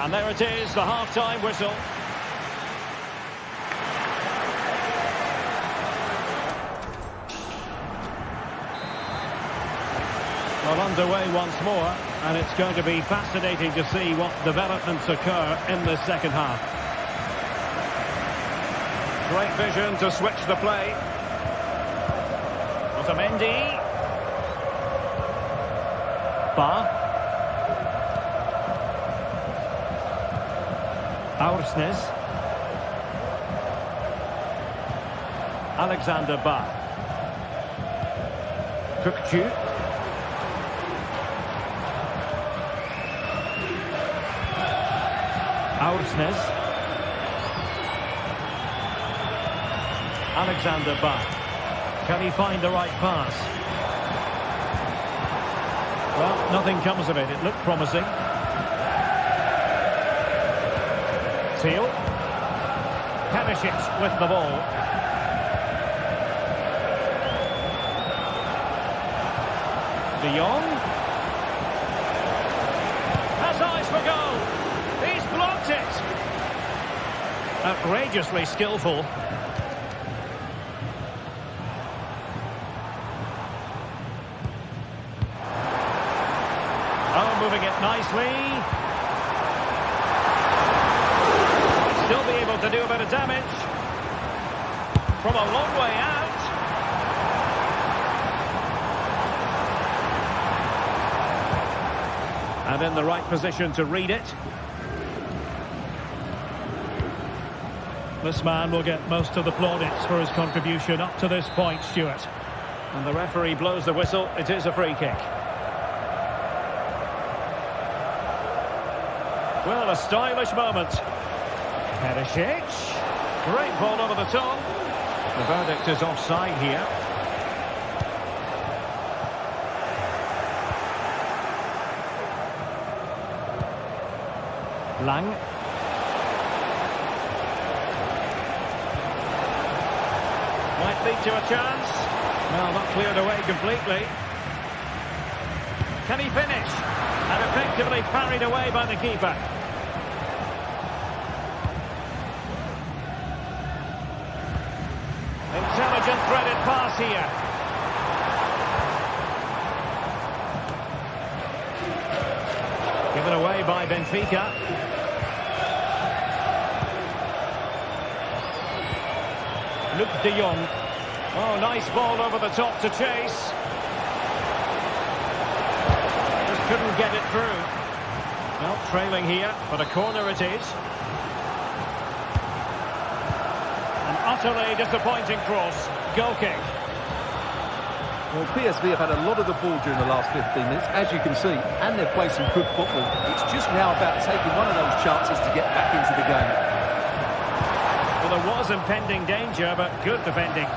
And there it is, the half-time whistle. Well, underway once more, and it's going to be fascinating to see what developments occur in the second half. Great vision to switch the play. Otamendi. Ba. Aursnes. Alexander Ba. Kukcu. Aursnes. Alexander Ba. Can he find the right pass? Well, nothing comes of it. It looked promising. Seal. Perisic with the ball. De Jong. Has eyes for goal. He's blocked it. Outrageously skillful. Oh, moving it nicely. Still be able to do a bit of damage. From a long way out. And in the right position to read it. This man will get most of the plaudits for his contribution up to this point, Stuart. And the referee blows the whistle. It is a free kick. Well, a stylish moment. Perisic. Great ball over the top. The verdict is offside here. Lang. Might lead to a chance. Well, not cleared away completely. Can he finish? And effectively parried away by the keeper. Intelligent threaded pass here. Given away by Benfica. Luc de Jong. Oh, nice ball over the top to chase. Just couldn't get it through. Well, trailing here, but a corner it is. An utterly disappointing cross. Goal kick. Well, PSV have had a lot of the ball during the last 15 minutes, as you can see, and they've played some good football. It's just now about taking one of those chances to get back into the game. Well, there was impending danger, but good defending.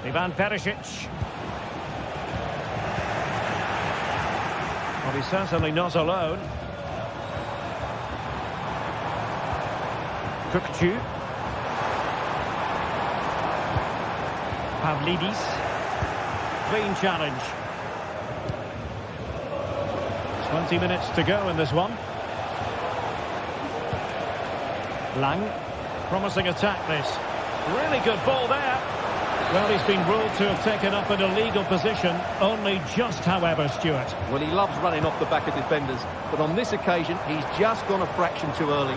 Ivan Perisic. Well, he's certainly not alone. Kukçu. Pavlidis. Clean challenge. 20 minutes to go in this one. Lang. Promising attack this. Really good ball there. Well, he's been ruled to have taken up an illegal position. Only just, however, Stuart. Well, he loves running off the back of defenders, but on this occasion, he's just gone a fraction too early.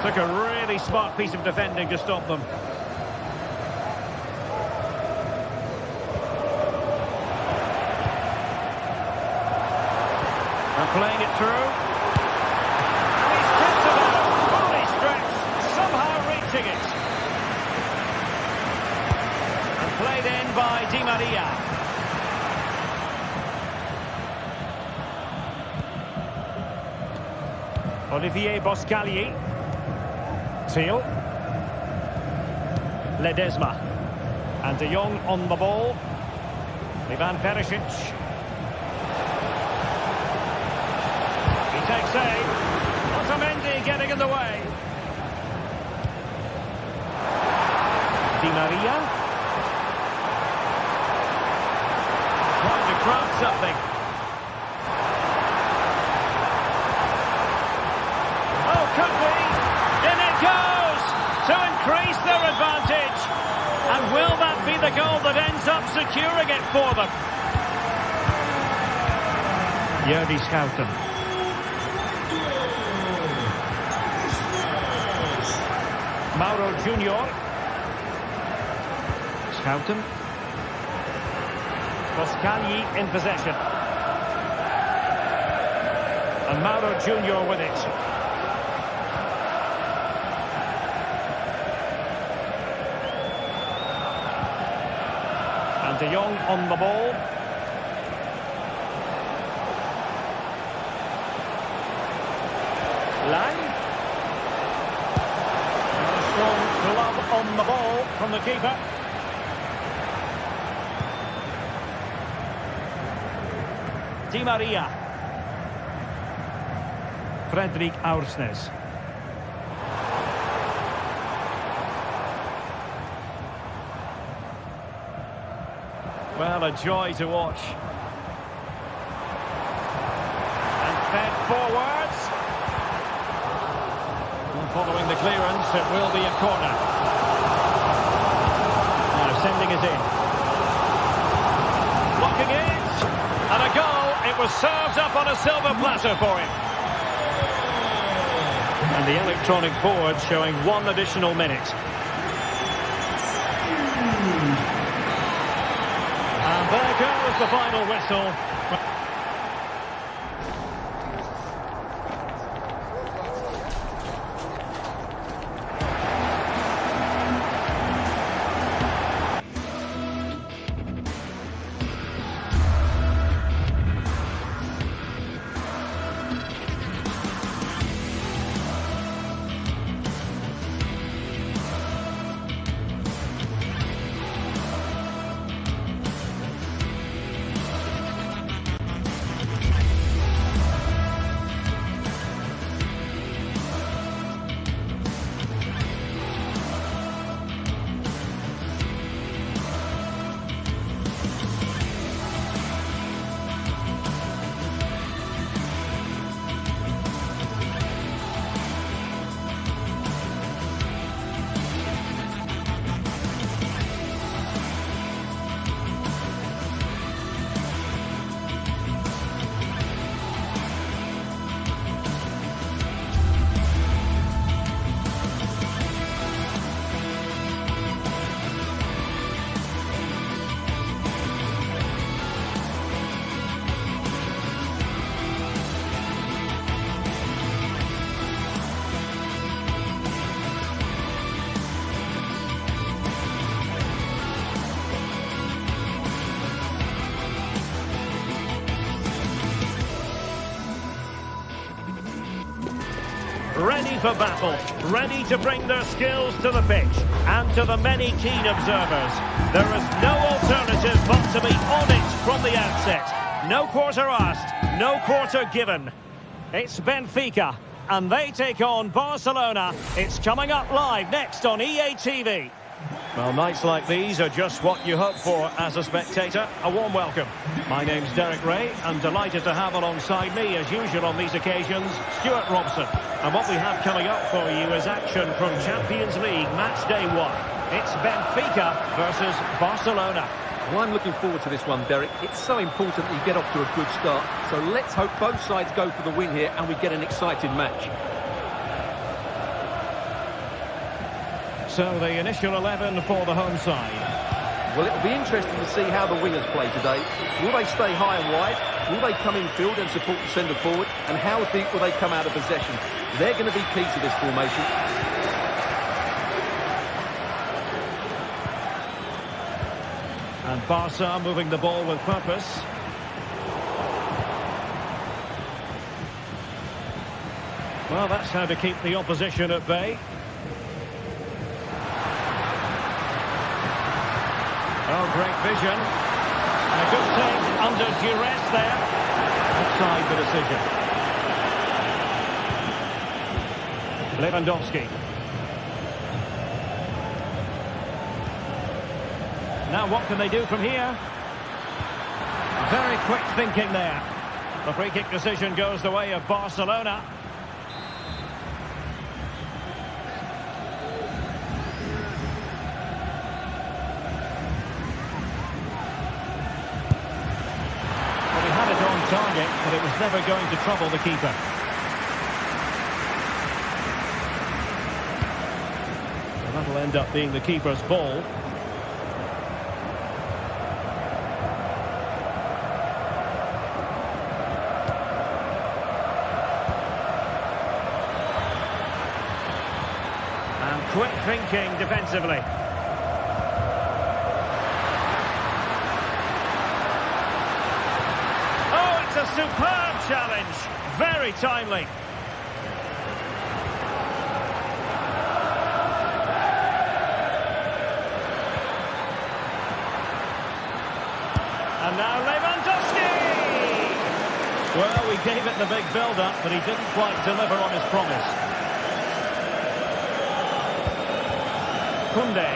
Took a really smart piece of defending to stop them. And playing it through. And he's tipped it out. Fully stretched. Somehow reaching it. And played in by Di Maria. Olivier Boscagli. Teal. Ledesma. And De Jong on the ball. Ivan Perisic. He takes aim. Otamendi getting in the way. Di Maria. Trying to craft something. Oh, could be. In it goes to increase their advantage. And will that be the goal that ends up securing it for them? Jordi Schouten. Mauro Junior. Schouten. Boscagli in possession. And Mauro Junior with it. And De Jong on the ball. Lang. Strong glove on the ball from the keeper. Di Maria. Fredrik Aursnes. Well, a joy to watch. And fed forwards. And following the clearance, it will be a corner. Now sending it in. Blocking it. And a goal. It was served up on a silver platter for him. And the electronic board showing 1 additional minute. And there goes the final whistle. Ready for battle, ready to bring their skills to the pitch, and to the many keen observers, there is no alternative but to be on it from the outset. No quarter asked, no quarter given. It's Benfica and they take on Barcelona. It's coming up live next on EA TV. Well, nights like these are just what you hope for as a spectator. A warm welcome. My name's Derek Ray. I'm delighted to have alongside me, as usual on these occasions, Stuart Robson. And what we have coming up for you is action from Champions League match day 1. It's Benfica versus Barcelona. Well, I'm looking forward to this one, Derek. It's so important that you get off to a good start. So let's hope both sides go for the win here and we get an exciting match. So the initial 11 for the home side. Well, it'll be interesting to see how the wingers play today. Will they stay high and wide? Will they come in field and support the centre forward? And how deep will they come out of possession? They're going to be key to this formation. And Barca moving the ball with purpose. Well, that's how to keep the opposition at bay. Oh, great vision. And a good take under duress there. Offside the decision. Lewandowski. Now what can they do from here? Very quick thinking there. The free kick decision goes the way of Barcelona. Target, but it was never going to trouble the keeper. Well, that'll end up being the keeper's ball. And quick thinking defensively. A superb challenge, very timely. And now Lewandowski! Well, we gave it the big build-up, but he didn't quite deliver on his promise. Koundé.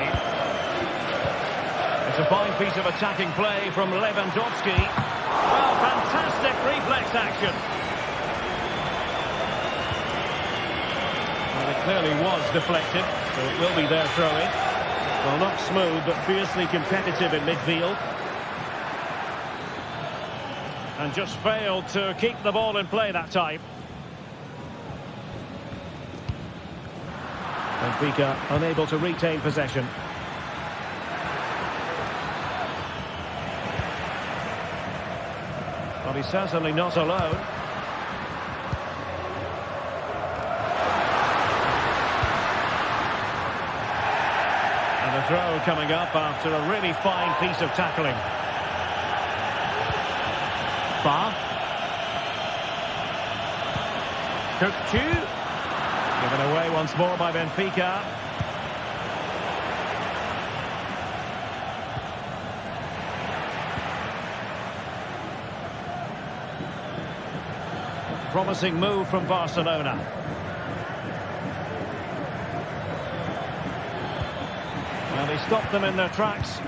It's a fine piece of attacking play from Lewandowski. Well, fantastic reflex action. Well, it clearly was deflected, so it will be their throw-in. Well, not smooth, but fiercely competitive in midfield. And just failed to keep the ball in play that time. Benfica unable to retain possession. Well, he's certainly not alone. And a throw coming up after a really fine piece of tackling. Ba. Cook-Chu. Given away once more by Benfica. Promising move from Barcelona. Well, they stopped them in their tracks.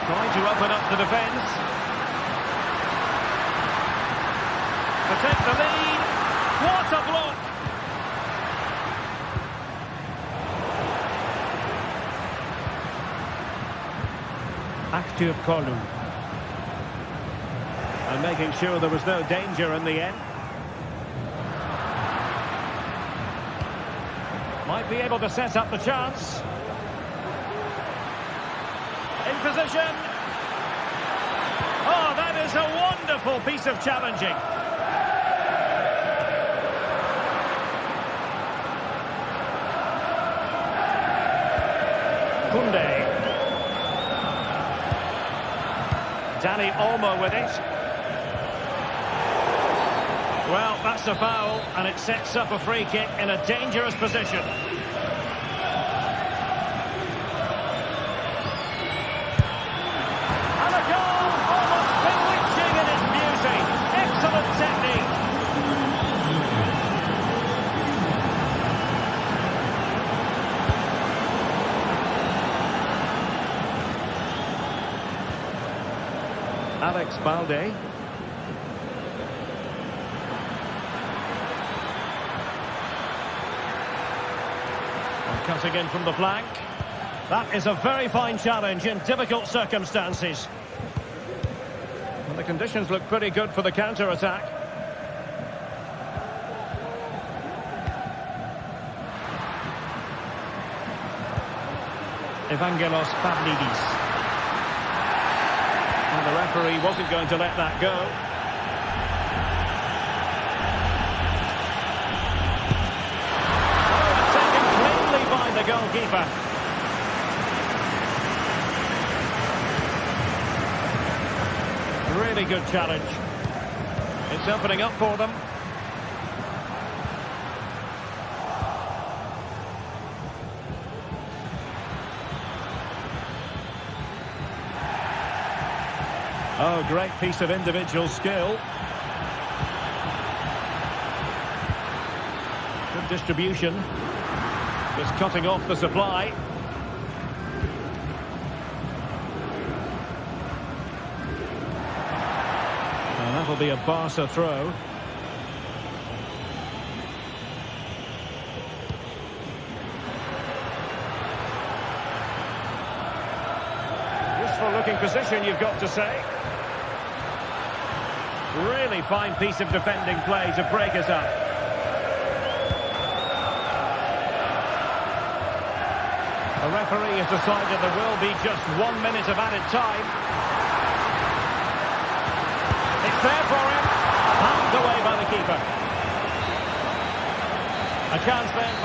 Trying to open up the defence. To take the lead. What a block! Active Kolu. And making sure there was no danger in the end. Might be able to set up the chance. In position. Oh, that is a wonderful piece of challenging. Koundé. Dani Olmo with it. Well, that's a foul, and it sets up a free kick in a dangerous position. And a goal, almost bewitching in its beauty. Excellent technique. Alex Balde. Cutting in from the flank. That is a very fine challenge in difficult circumstances. And the conditions look pretty good for the counter-attack. Evangelos Pavlidis. And the referee wasn't going to let that go. The goalkeeper. Really good challenge. It's opening up for them. Oh, great piece of individual skill. Good distribution. Just cutting off the supply. And that'll be a Barca throw. Useful looking position, you've got to say. Really fine piece of defending play to break us up. The referee has decided there will be just 1 minute of added time. It's there for him. Handed away by the keeper. A chance then.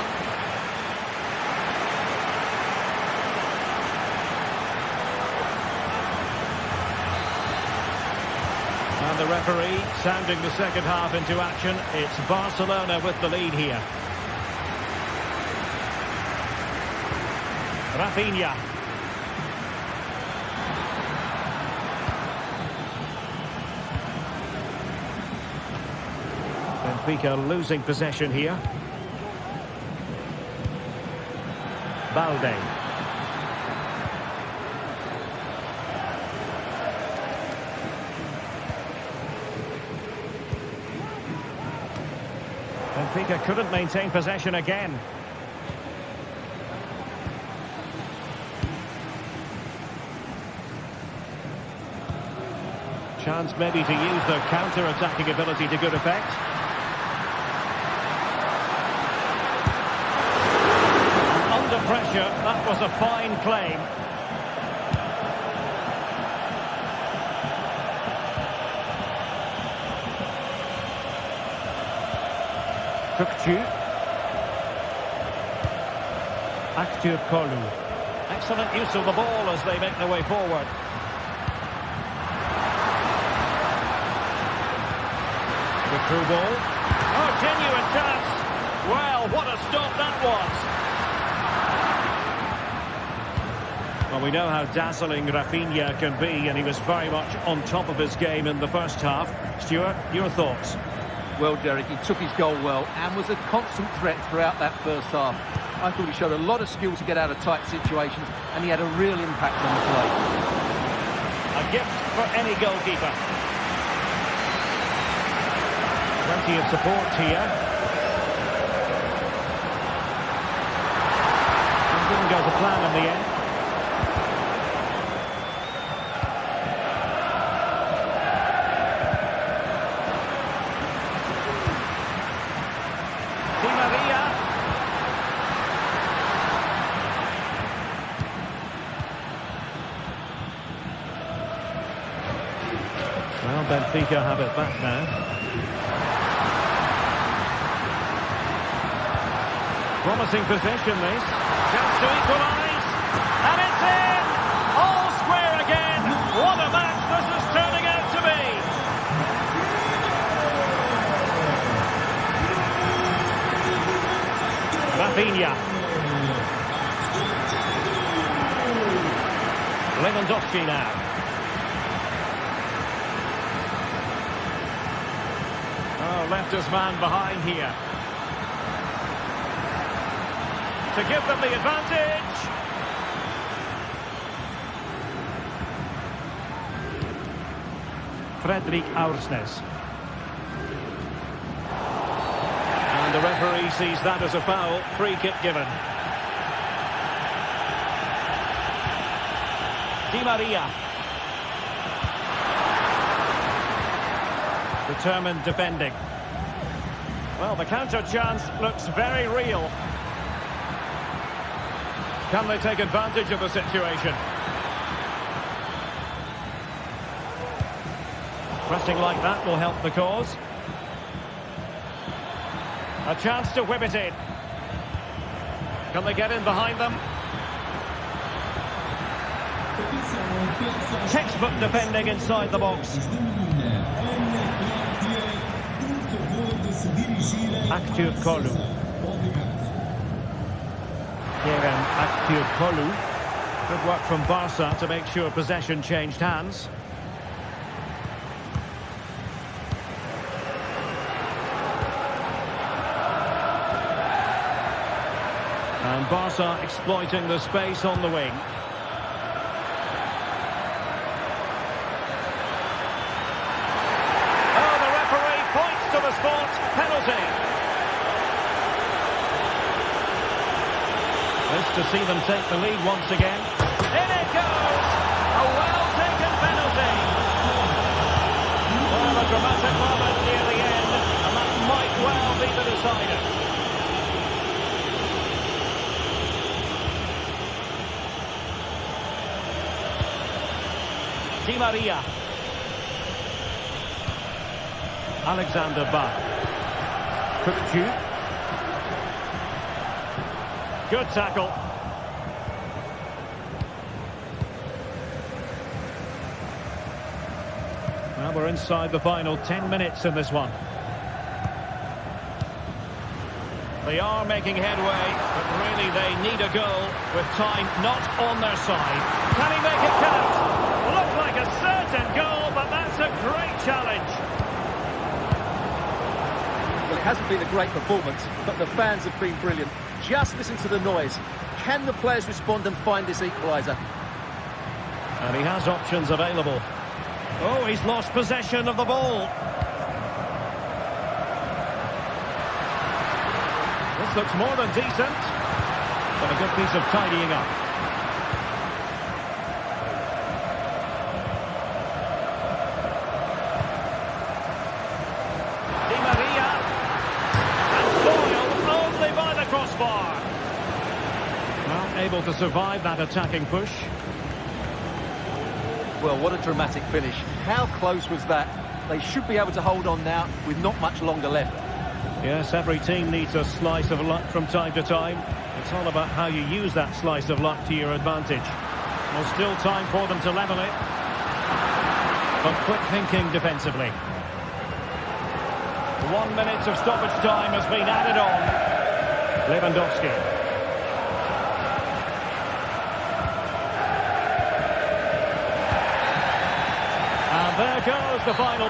And the referee sounding the second half into action. It's Barcelona with the lead here. Rafinha. Benfica losing possession here. Balde. Benfica couldn't maintain possession again. Chance maybe to use their counter-attacking ability to good effect. And under pressure, that was a fine claim. Tukcu. Aktur Kolu. Excellent use of the ball as they make their way forward. The through ball. Oh, genuine chance. Well, what a stop that was. Well, we know how dazzling Rafinha can be, and he was very much on top of his game in the first half. Stuart, your thoughts? Well, Derek, he took his goal well and was a constant threat throughout that first half. I thought he showed a lot of skill to get out of tight situations, and he had a real impact on the play. A gift for any goalkeeper. Plenty of support here. It didn't go to plan in the end. Di Maria. Well, Benfica have it back now. Promising possession, this. Chance to equalise. And it's in! All square again. What a match this is turning out to be. Rafinha. Lewandowski now. Oh, left his man behind here. To give them the advantage. Fredrik Aursnes. And the referee sees that as a foul. Free kick given. Di Maria. Determined defending. Well, the counter chance looks very real. Can they take advantage of the situation? Pressing like that will help the cause. A chance to whip it in. Can they get in behind them? Textbook defending inside the box. Aktürkoğlu. Kerem Aktürkoğlu. Good work from Barca to make sure possession changed hands. And Barca exploiting the space on the wing. Oh, the referee points to the spot. Penalty. Nice to see them take the lead once again. In it goes! A well-taken penalty. Well, a dramatic moment near the end, and that might well be the decider. Di Maria. Alexander Bach. Kökçü. Good tackle. Well, we're inside the final 10 minutes in this one. They are making headway, but really they need a goal with time not on their side. Can he make it count? Looked like a certain goal, but that's a great challenge. Well, it hasn't been a great performance, but the fans have been brilliant. Just listen to the noise. Can the players respond and find this equaliser? And he has options available. Oh, he's lost possession of the ball. This looks more than decent, but a good piece of tidying up. Di Maria. And foiled only by the crossbar. Well, able to survive that attacking push. Well, what a dramatic finish. How close was that? They should be able to hold on now with not much longer left. Yes, every team needs a slice of luck from time to time. It's all about how you use that slice of luck to your advantage. Well, still time for them to level it. But quick thinking defensively. 1 minute of stoppage time has been added on. Lewandowski. And there goes the final.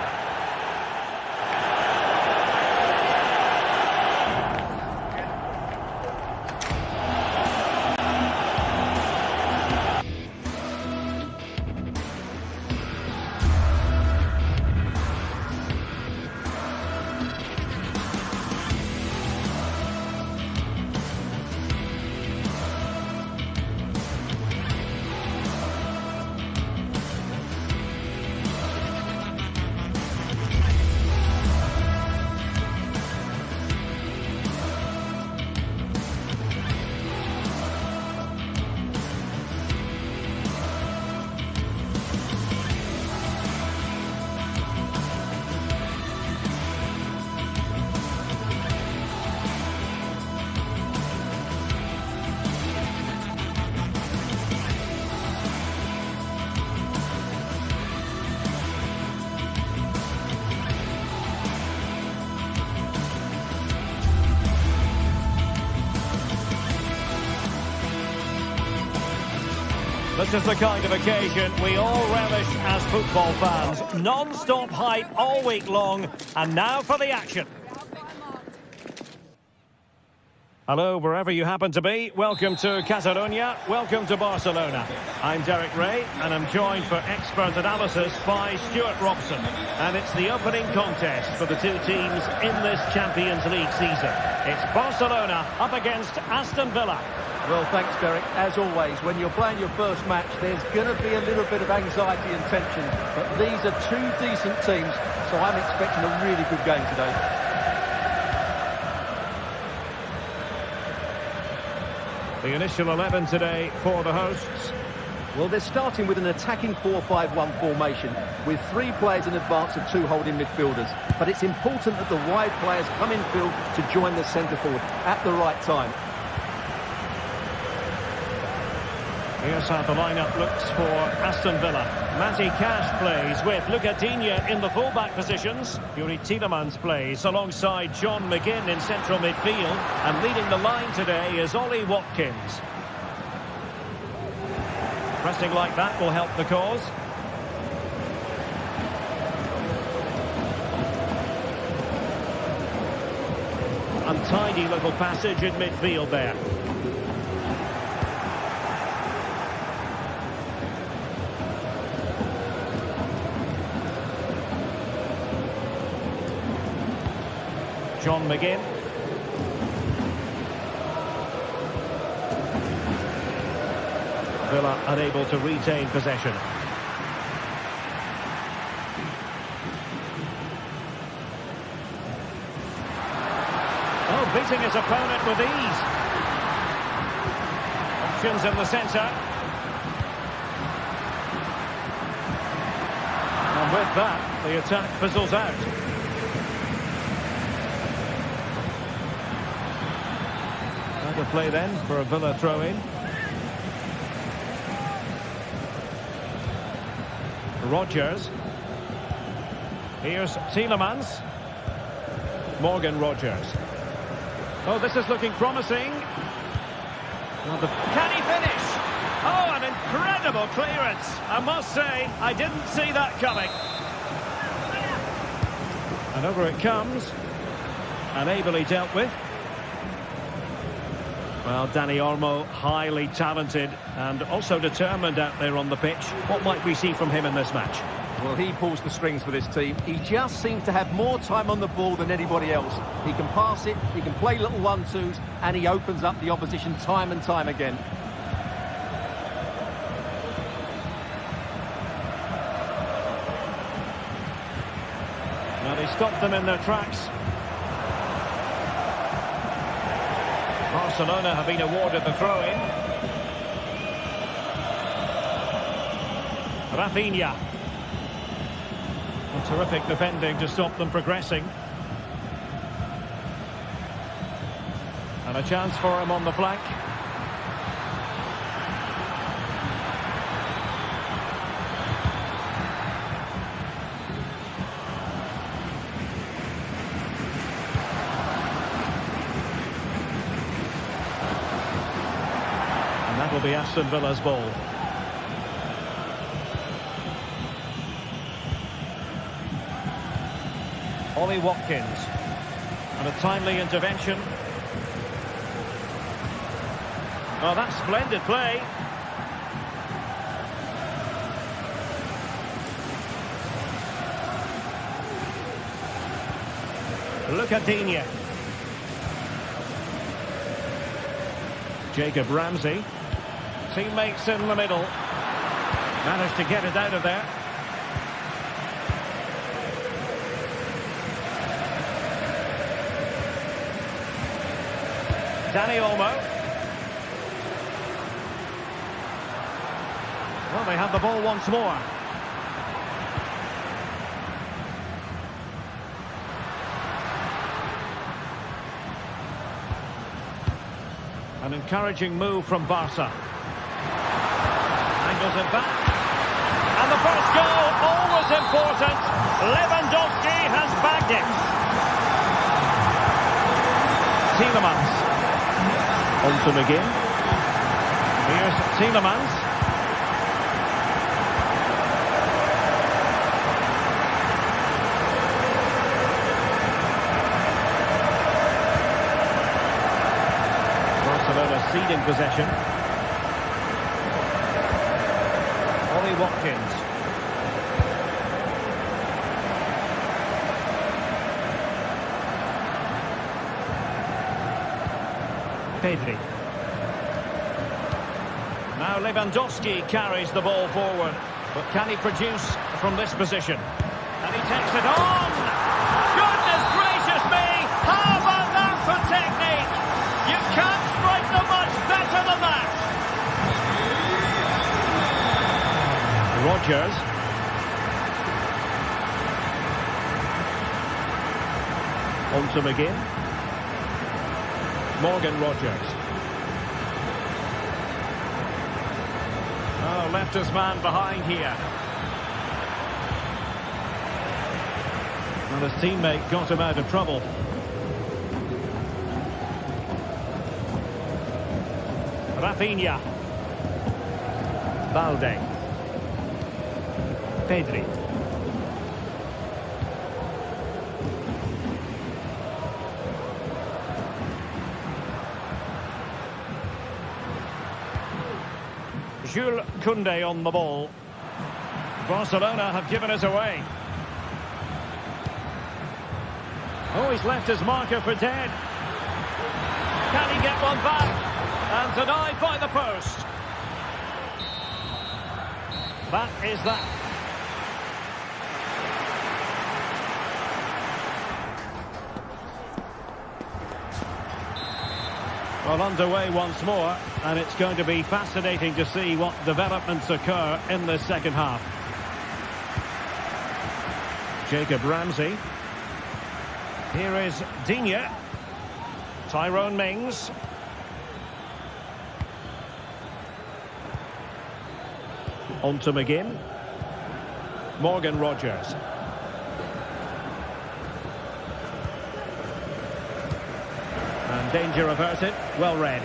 This is the kind of occasion we all relish as football fans. Non-stop hype all week long, and now for the action. Hello, wherever you happen to be. Welcome to Catalonia. Welcome to Barcelona. I'm Derek Ray, and I'm joined for expert analysis by Stuart Robson. And it's the opening contest for the two teams in this Champions League season. It's Barcelona up against Aston Villa. Well, thanks, Derek. As always, when you're playing your first match, there's going to be a little bit of anxiety and tension. But these are two decent teams, so I'm expecting a really good game today. The initial 11 today for the hosts. Well, they're starting with an attacking 4-5-1 formation with 3 players in advance of 2 holding midfielders. But it's important that the wide players come in field to join the centre forward at the right time. Here's how the lineup looks for Aston Villa. Matty Cash plays with Luca Digne in the fullback positions. Yuri Tielemans plays alongside John McGinn in central midfield. And leading the line today is Ollie Watkins. Pressing like that will help the cause. Untidy little passage in midfield there. John McGinn. Villa unable to retain possession. Oh, beating his opponent with ease. Options in the centre. And with that, the attack fizzles out. To play then for a Villa throw-in. Rodgers. Here's Tielemans. Morgan Rodgers. Oh, this is looking promising. Can he finish? Oh, an incredible clearance. I must say, I didn't see that coming. And over it comes. And ably dealt with. Well, Dani Olmo, highly talented and also determined out there on the pitch. What might we see from him in this match? Well, he pulls the strings for this team. He just seems to have more time on the ball than anybody else. He can pass it, he can play little 1-2s, and he opens up the opposition time and time again. Now they stopped them in their tracks. Barcelona have been awarded the throw-in. Rafinha. And terrific defending to stop them progressing. And a chance for him on the flank. Will be Aston Villa's ball. Ollie Watkins. And a timely intervention. Oh, that's splendid play. Luca Digne. Jacob Ramsey. Teammates in the middle. Managed to get it out of there. Dani Olmo. Well, they have the ball once more. An encouraging move from Barca. Angles it back. And the first goal, always important. Lewandowski has bagged it. Tielemans. On to McGinn. Here's Tielemans. conceding possession. Ollie Watkins. Pedri. Now Lewandowski carries the ball forward. But can he produce from this position? And he takes it on! Goodness gracious me! How about that for technique? You can't strike them much better than that! Rodgers. On to McGinn. Morgan Rodgers. Oh, left his man behind here. And his teammate got him out of trouble. Rafinha. Balde. Pedri. Jules Koundé on the ball. Barcelona have given us away. Oh, he's left his marker for dead. Can he get one back? And denied by the post. That is that. Well, underway once more, and it's going to be fascinating to see what developments occur in the second half. Jacob Ramsey. Here is Digne. Tyrone Mings. On to McGinn. Morgan Rodgers. And danger averted. Well read.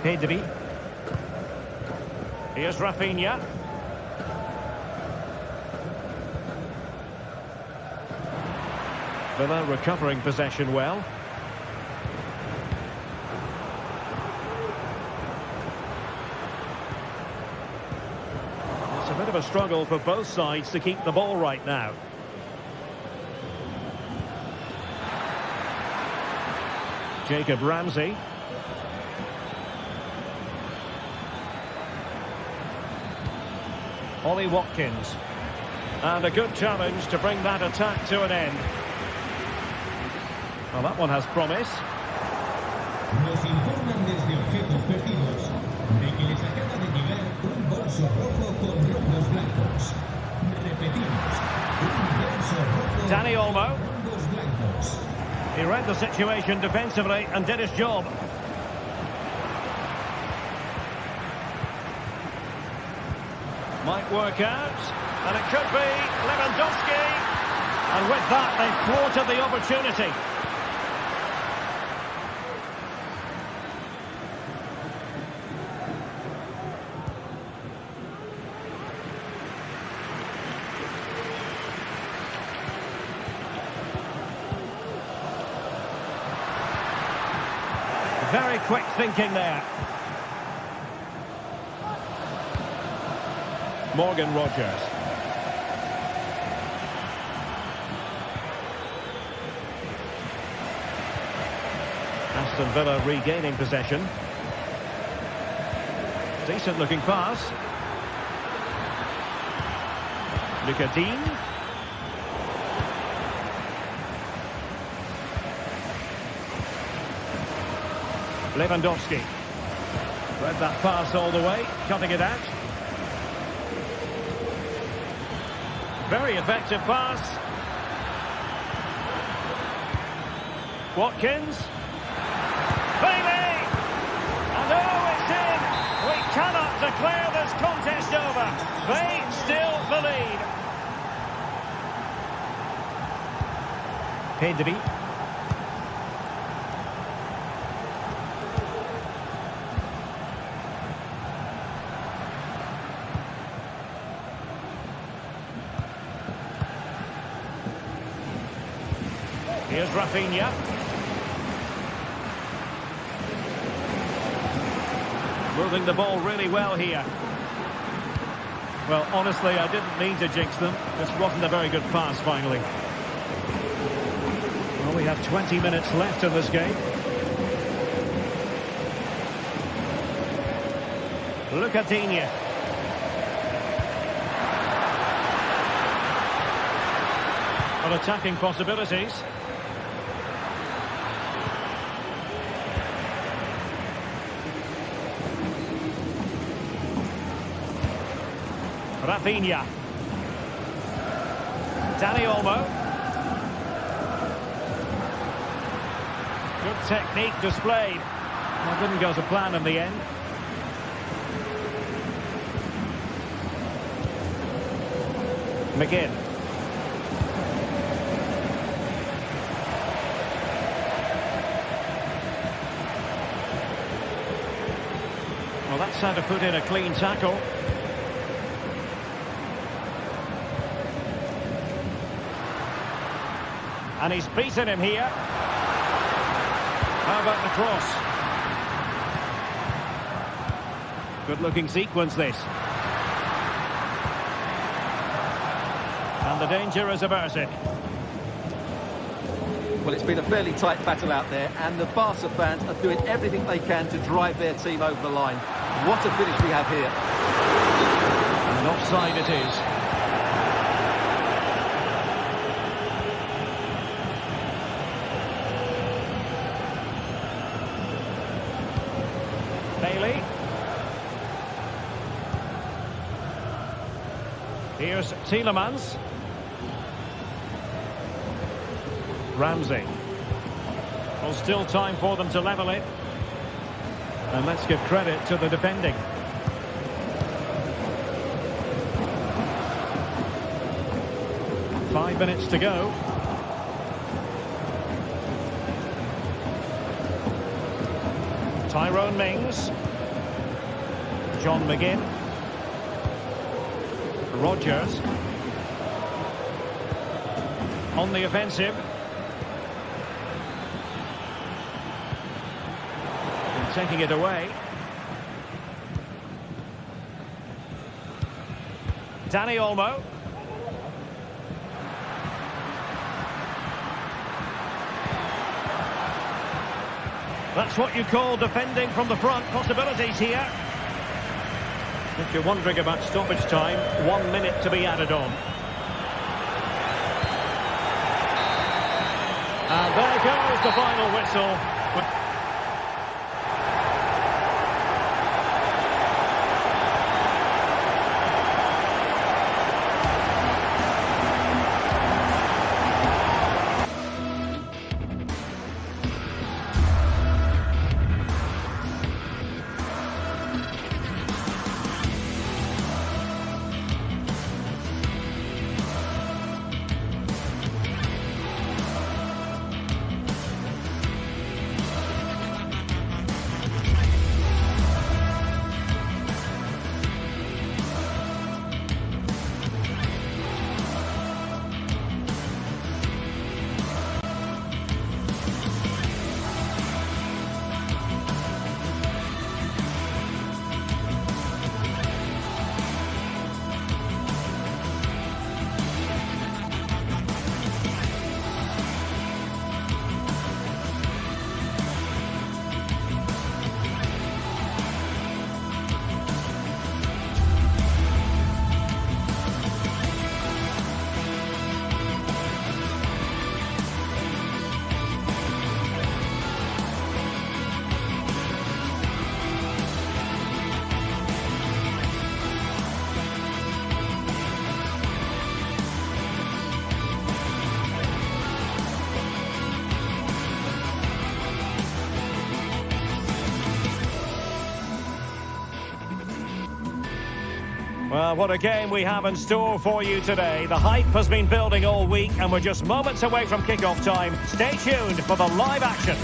Pedri. Here's Rafinha. Villa recovering possession well. It's a bit of a struggle for both sides to keep the ball right now. Jacob Ramsey. Ollie Watkins. And a good challenge to bring that attack to an end. Well, that one has promise. Nos informan desde objetos perdidos de que les acaba de llegar un bolso rojo con rombos blancos. Repetimos, un bolso rojo Dani Olmo. con rombos blancos. He read the situation defensively and did his job. Might work out, and it could be Lewandowski. And with that, they've thwarted the opportunity. Very quick thinking there. Morgan Rodgers. Aston Villa regaining possession. Decent looking pass. Lucadine. Lewandowski. Read that pass all the way, cutting it out. Very effective pass. Watkins. Bailey! And oh, it's in! We cannot declare this contest over. They still the lead. Pedri. Here's Rafinha. Moving the ball really well here. Well, honestly, I didn't mean to jinx them. This wasn't a very good pass, finally. Well, we have 20 minutes left in this game. Lucatinia. On attacking possibilities. Rafinha. Dani Olmo. Good technique displayed. Well, didn't go to plan in the end. McGinn. Well, that's how to put in a clean tackle. And he's beaten him here. How about the cross? Good-looking sequence, this. And the danger is averted. Well, it's been a fairly tight battle out there, and the Barca fans are doing everything they can to drive their team over the line. What a finish we have here. And offside it is. Bailey. Here's Tielemans. Ramsey. Well, still time for them to level it. And let's give credit to the defending. Five minutes to go. Tyrone Mings. John McGinn. Rodgers. On the offensive. And taking it away. Dani Olmo. That's what you call defending from the front. Possibilities here. If you're wondering about stoppage time, 1 minute to be added on. And there goes the final whistle. Well, what a game we have in store for you today. The hype has been building all week and we're just moments away from kick-off time. Stay tuned for the live action.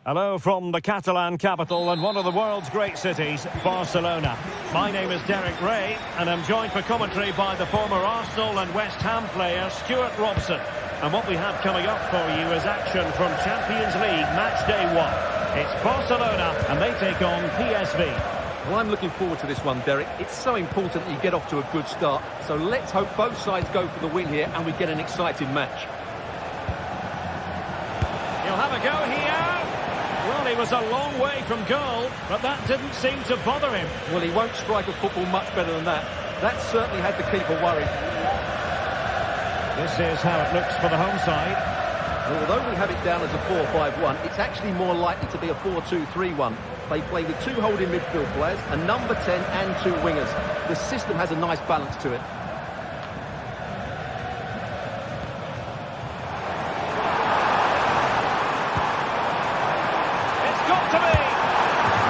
Hello from the Catalan capital and one of the world's great cities, Barcelona. My name is Derek Ray, and I'm joined for commentary by the former Arsenal and West Ham player Stuart Robson. And what we have coming up for you is action from Champions League match day 1. It's Barcelona, and they take on PSV. Well, I'm looking forward to this one, Derek. It's so important that you get off to a good start. So let's hope both sides go for the win here and we get an exciting match. He'll have a go here. Well, he was a long way from goal, but that didn't seem to bother him. Well, he won't strike a football much better than that. That certainly had the keeper worried. This is how it looks for the home side. Well, although we have it down as a 4-5-1, it's actually more likely to be a 4-2-3-1. They play with 2 holding midfield players, a number 10 and 2 wingers. The system has a nice balance to it. It's got to be!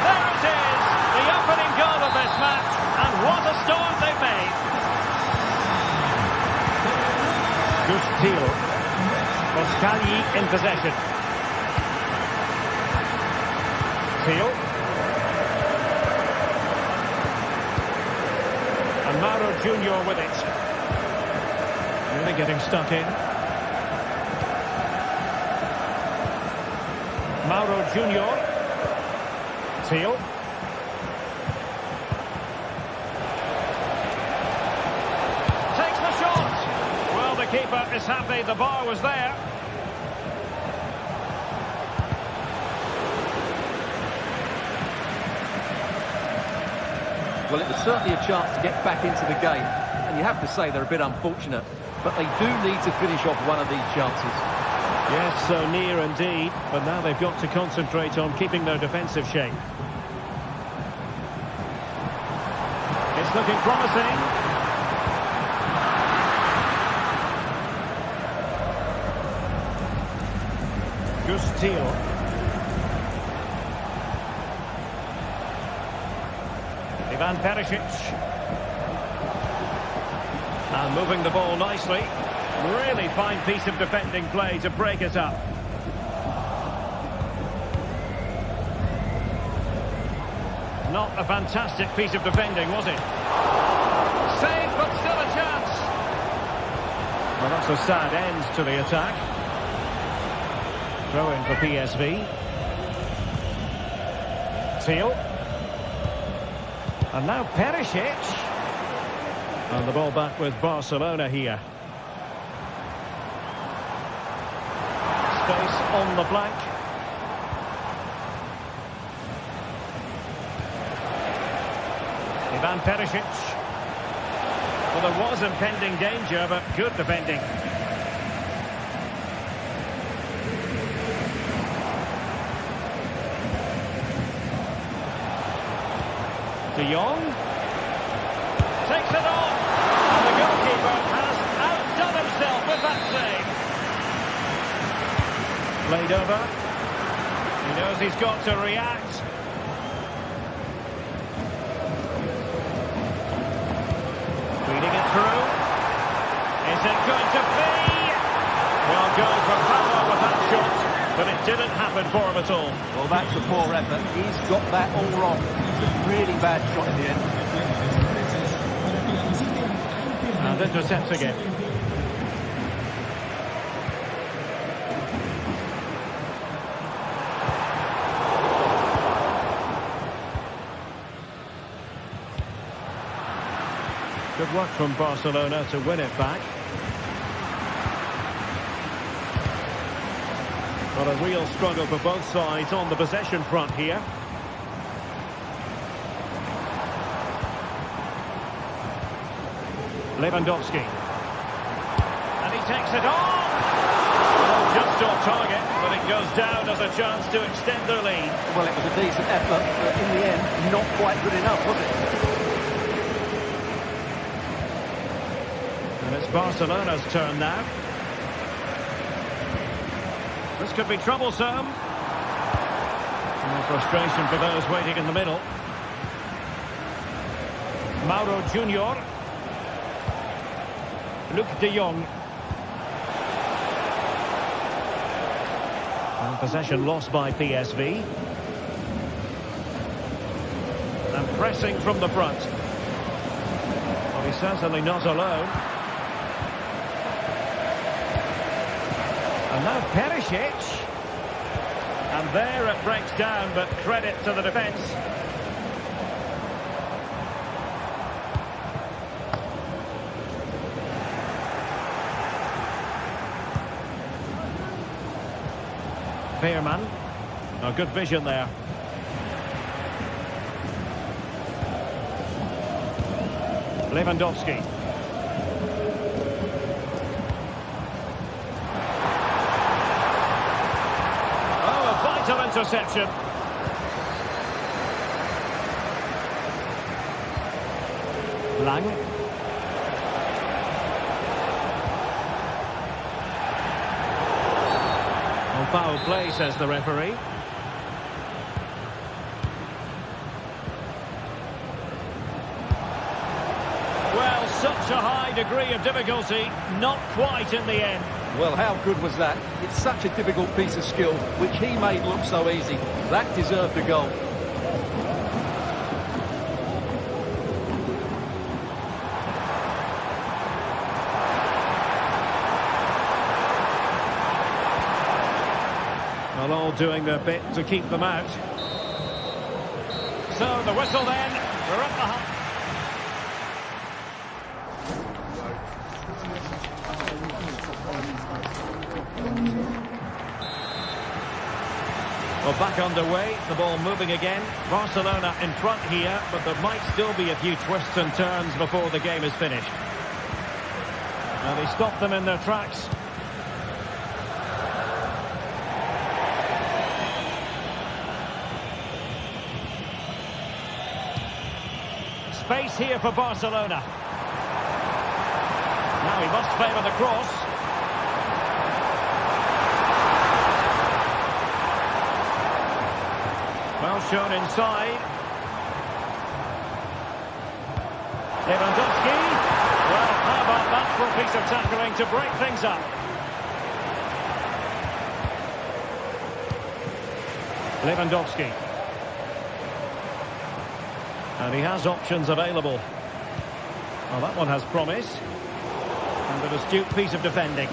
There it is! The opening goal of this match, and what a start they've made! Gustilo. Pascali in possession. Teal. And Mauro Junior with it. Really getting stuck in. Mauro Junior. Teal. Takes the shot. Well, the keeper is happy the bar was there. Well, it was certainly a chance to get back into the game. And you have to say they're a bit unfortunate. But they do need to finish off one of these chances. Yes, so near indeed. But now they've got to concentrate on keeping their defensive shape. It's looking promising. Gustilo. Ivan Perisic. And moving the ball nicely. Really fine piece of defending play to break it up. Not a fantastic piece of defending, was it? Save, but still a chance. Well, that's a sad end to the attack. Throw in for PSV. Teal. And now Perisic. And the ball back with Barcelona here. Space on the flank. Ivan Perisic. Well, there was impending danger, but good defending. De Jong takes it on, and the goalkeeper has outdone himself with that save. Played over. He knows he's got to react. Feeding it through. Is it going to be? Well, goal for power with that shot, but it didn't happen for him at all. Well, that's a poor effort. He's got that all wrong. It's a really bad shot in the end. And intercepts again. Good work from Barcelona to win it back. Well, a real struggle for both sides on the possession front here. Lewandowski. And he takes it on! Well, just off target, but it goes down as a chance to extend their lead. Well, it was a decent effort, but in the end, not quite good enough, was it? And it's Barcelona's turn now. This could be troublesome. More frustration for those waiting in the middle. Mauro Junior. Luke de Jong. And possession lost by PSV. And pressing from the front. Well, he's certainly not alone. And now Perisic. And there it breaks down, but credit to the defence. Veerman. Oh, good vision there. Lewandowski. Oh, a vital interception. Lang. Oh, foul play, says the referee. Well, such a high degree of difficulty, not quite in the end. Well, how good was that? It's such a difficult piece of skill, which he made look so easy. That deserved a goal. Well, all doing their bit to keep them out. So, the whistle then, we're at the half. Well, back underway, the ball moving again. Barcelona in front here, but there might still be a few twists and turns before the game is finished. Now they stop them in their tracks. Space here for Barcelona. Now he must favour the cross. Well shown inside. Lewandowski. Well, how about that for a piece of tackling to break things up? Lewandowski. And he has options available. Well, that one has promise. And an astute piece of defending.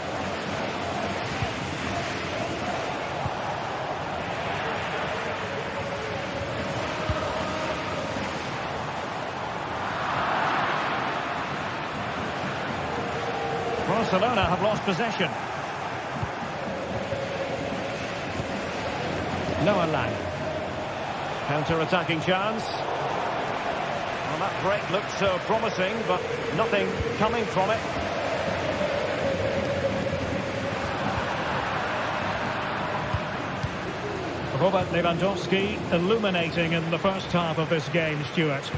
Barcelona have lost possession. Noah Lang. Counter-attacking chance. Well, that break looked so promising, but nothing coming from it. Robert Lewandowski illuminating in the first half of this game, Stuart.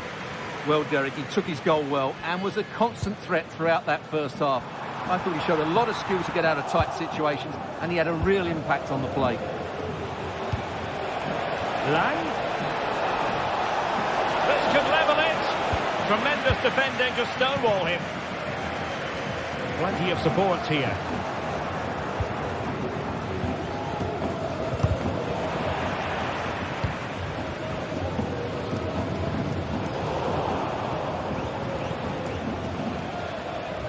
Well, Derek, he took his goal well and was a constant threat throughout that first half. I thought he showed a lot of skill to get out of tight situations, and he had a real impact on the play. Lang. This could level it. Tremendous defending to stonewall him. Plenty of support here.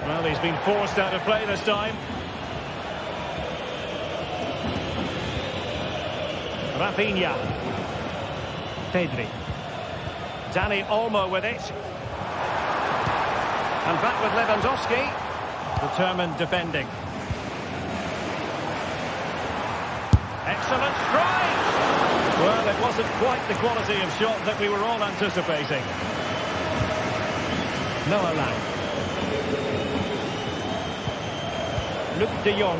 Well, he's been forced out of play this time. Rafinha. Pedri. Dani Olmo with it. And back with Lewandowski. Determined defending. Excellent strike! Well, it wasn't quite the quality of shot that we were all anticipating. Noah Lang. Luc de Jong.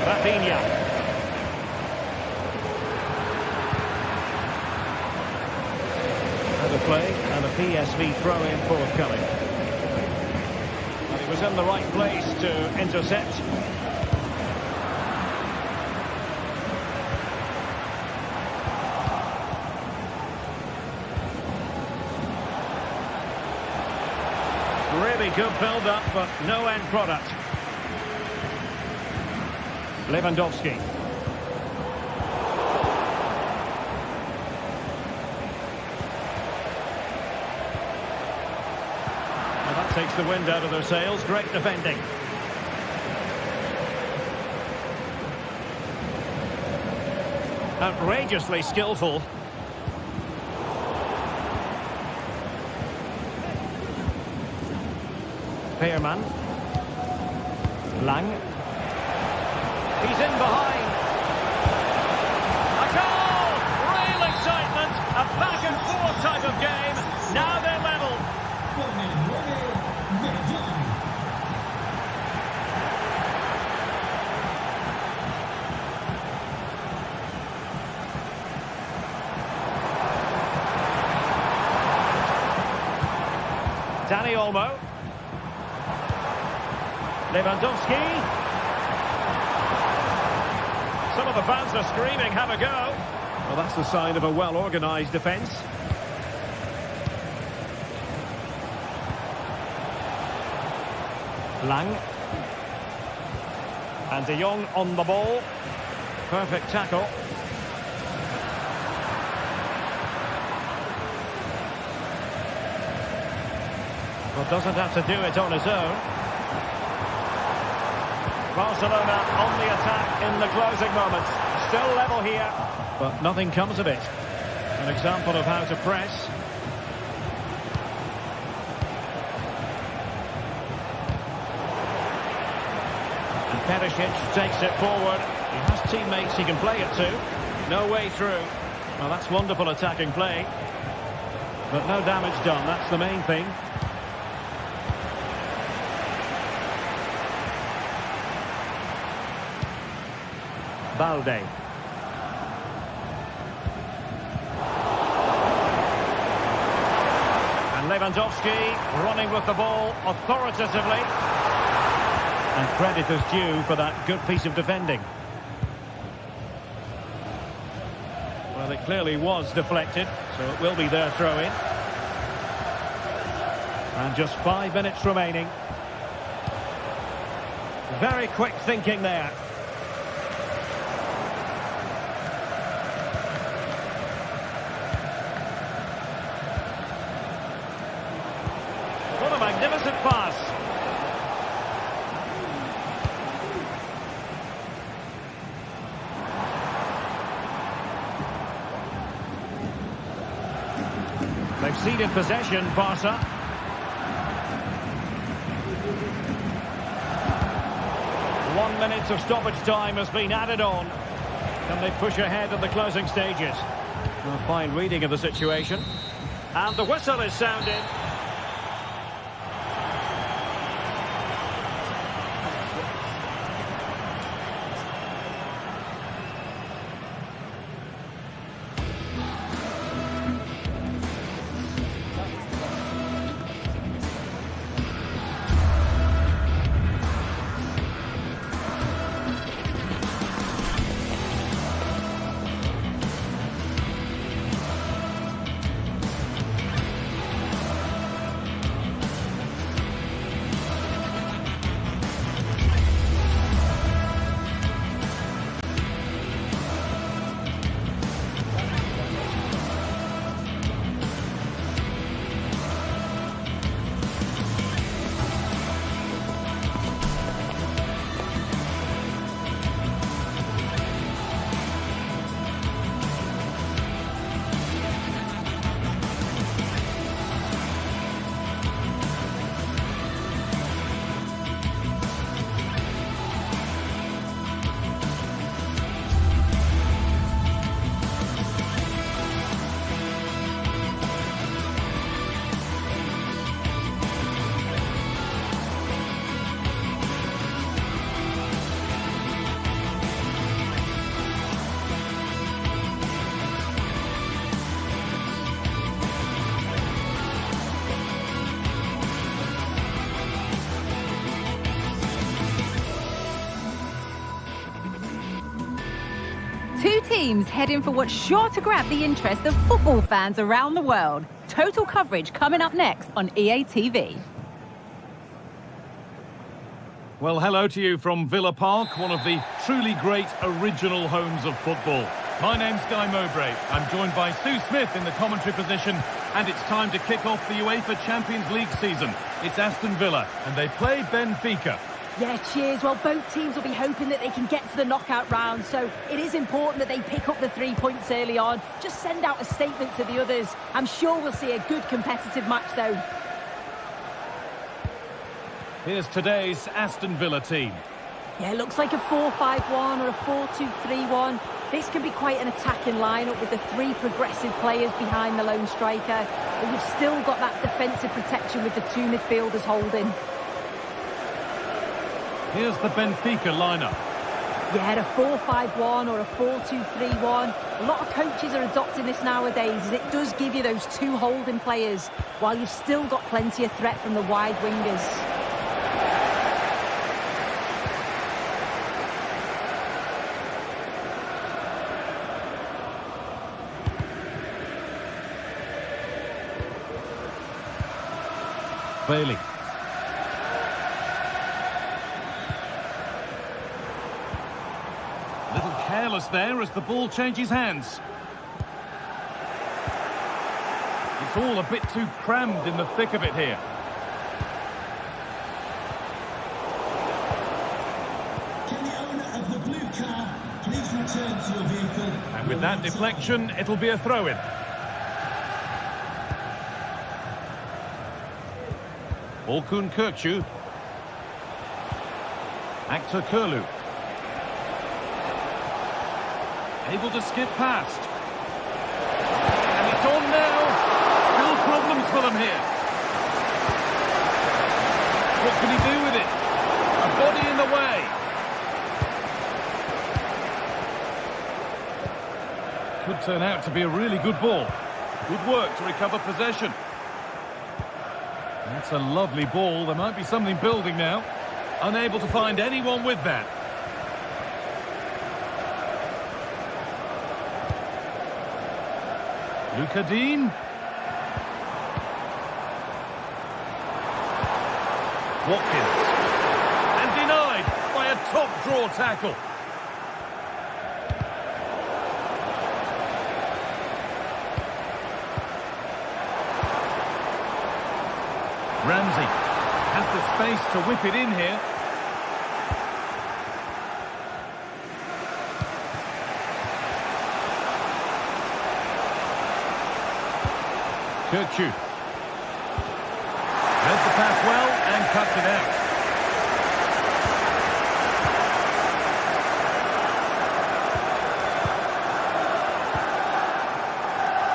Rafinha. And a play and a PSV throw-in forthcoming. And he was in the right place to intercept. Really good build-up, but no end product. Lewandowski. Well, that takes the wind out of their sails. Great defending. Outrageously skillful. Pearman. Lang. He's in behind. A goal! Real excitement. A back and forth type of game. Now they're level. Con el 9 de John. Dani Olmo. Lewandowski. Some of the fans are screaming, have a go. Well, that's the sign of a well-organised defence. Lang. And De Jong on the ball. Perfect tackle. Well, doesn't have to do it on his own. Barcelona on the attack in the closing moments. Still level here, but nothing comes of it. An example of how to press. And Perisic takes it forward. He has teammates he can play it to. No way through. Well, that's wonderful attacking play. But no damage done, that's the main thing. Balde. And Lewandowski running with the ball authoritatively. And credit is due for that good piece of defending. Well, it clearly was deflected, so it will be their throw-in. And just 5 minutes remaining. Very quick thinking there. What a magnificent pass. They've ceded possession, Barca. One minute of stoppage time has been added on. Can they push ahead in the closing stages? A fine reading of the situation. And the whistle is sounded. Two teams heading for what's sure to grab the interest of football fans around the world. Total coverage coming up next on EA TV. Well, hello to you from Villa Park, one of the truly great original homes of football. My name's Guy Mowbray. I'm joined by Sue Smith in the commentary position, and it's time to kick off the UEFA Champions League season. It's Aston Villa, and they play Benfica. Yeah, cheers. Well, both teams will be hoping that they can get to the knockout round, so it is important that they pick up the 3 points early on. Just send out a statement to the others. I'm sure we'll see a good competitive match, though. Here's today's Aston Villa team. Yeah, it looks like a 4-5-1 or a 4-2-3-1. This can be quite an attacking lineup with the 3 progressive players behind the lone striker. But you've still got that defensive protection with the 2 midfielders holding. Here's the Benfica lineup. Yeah, a 4-5-1 or a 4-2-3-1. A lot of coaches are adopting this nowadays, as it does give you those 2 holding players, while you've still got plenty of threat from the wide wingers. Bailey. A little careless there as the ball changes hands. It's all a bit too crammed in the thick of it here. Can the owner of the blue car please return to your vehicle? And with that deflection, it'll be a throw-in. Orkun Kökçü. Actor Kurlu. Able to skip past. And it's on now. Still problems for them here. What can he do with it? A body in the way. Could turn out to be a really good ball. Good work to recover possession. That's a lovely ball. There might be something building now. Unable to find anyone with that. Luca Dean. Watkins. And denied by a top draw tackle. Ramsey has the space to whip it in here. Kökçü. Read the pass well and cuts it out.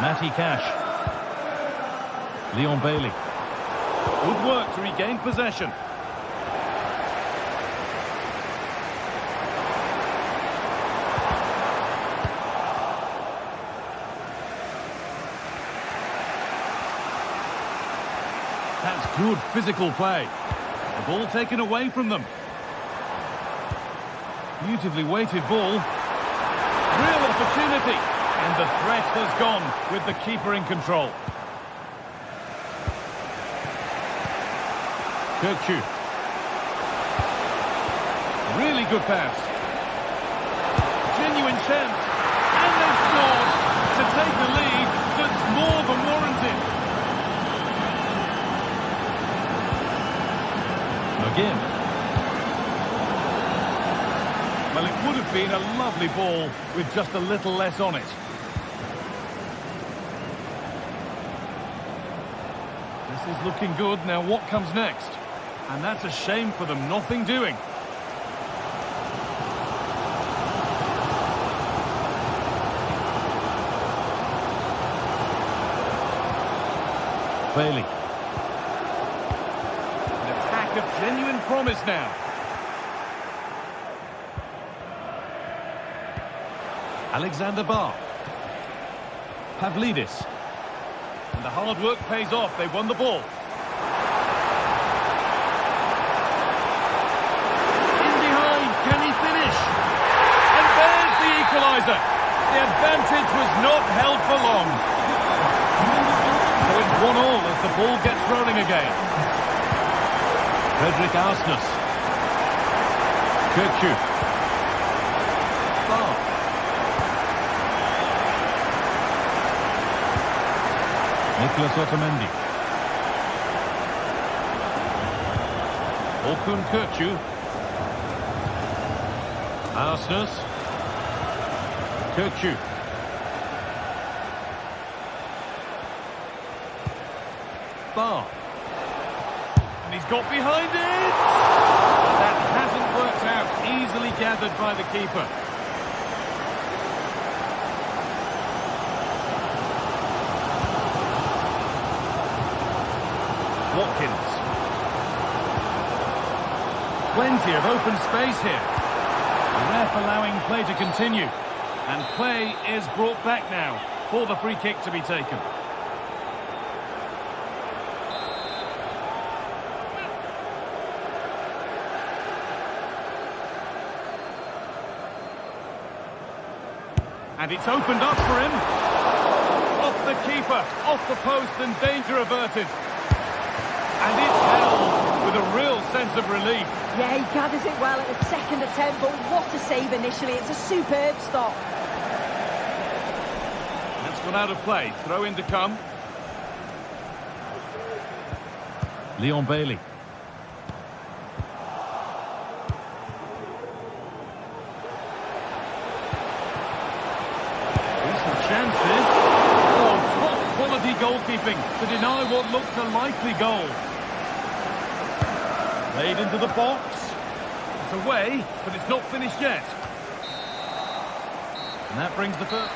Matty Cash. Leon Bailey. Good work to regain possession. That's good physical play. The ball taken away from them. Beautifully weighted ball. Real opportunity. And the threat has gone with the keeper in control. Kökçü. Really good pass. Genuine chance. And they've scored to take a lead that's more than warranted. Again. Well, it would have been a lovely ball with just a little less on it. This is looking good. Now what comes next? And that's a shame for them. Nothing doing. Bailey. An attack of genuine promise now. Alexander Barr. Pavlidis. And the hard work pays off. They won the ball. Can he finish? And there's the equaliser. The advantage was not held for long. So it's 1-1 as the ball gets rolling again. Fredrik Arsnes. Kirchu. Bar. Nicolas Otamendi. Orkun Kirchu. Arsenal. Kirchu. Bar. And he's got behind it! That hasn't worked out. Easily gathered by the keeper. Watkins. Plenty of open space here. The ref allowing play to continue. And play is brought back now for the free kick to be taken. And it's opened up for him. Off the keeper, off the post, and danger averted. And it's held with a real sense of relief. Yeah, he gathers it well at the second attempt, but what a save initially. It's a superb stop. That's gone out of play. Throw in to come. Leon Bailey. Chances. Oh, top quality goalkeeping to deny what looked a likely goal. Played into the box. It's away, but it's not finished yet. And that brings the first.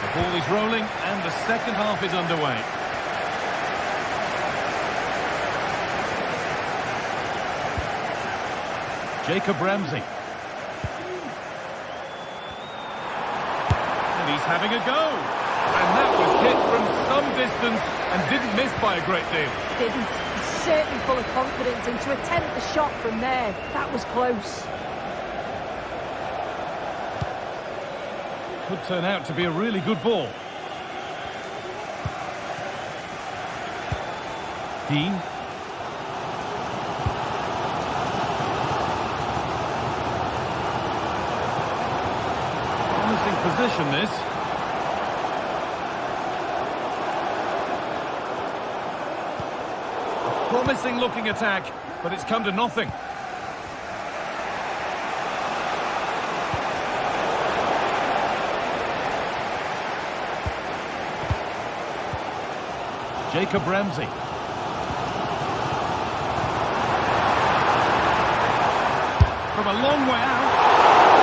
The ball is rolling and the second half is underway. Jacob Ramsey. And he's having a go. And that was hit from some distance and didn't miss by a great deal. Didn't. He's certainly full of confidence, and to attempt the shot from there, that was close. Could turn out to be a really good ball. Dean. Position this. A promising looking attack, but it's come to nothing. Jacob Ramsey. From a long way out.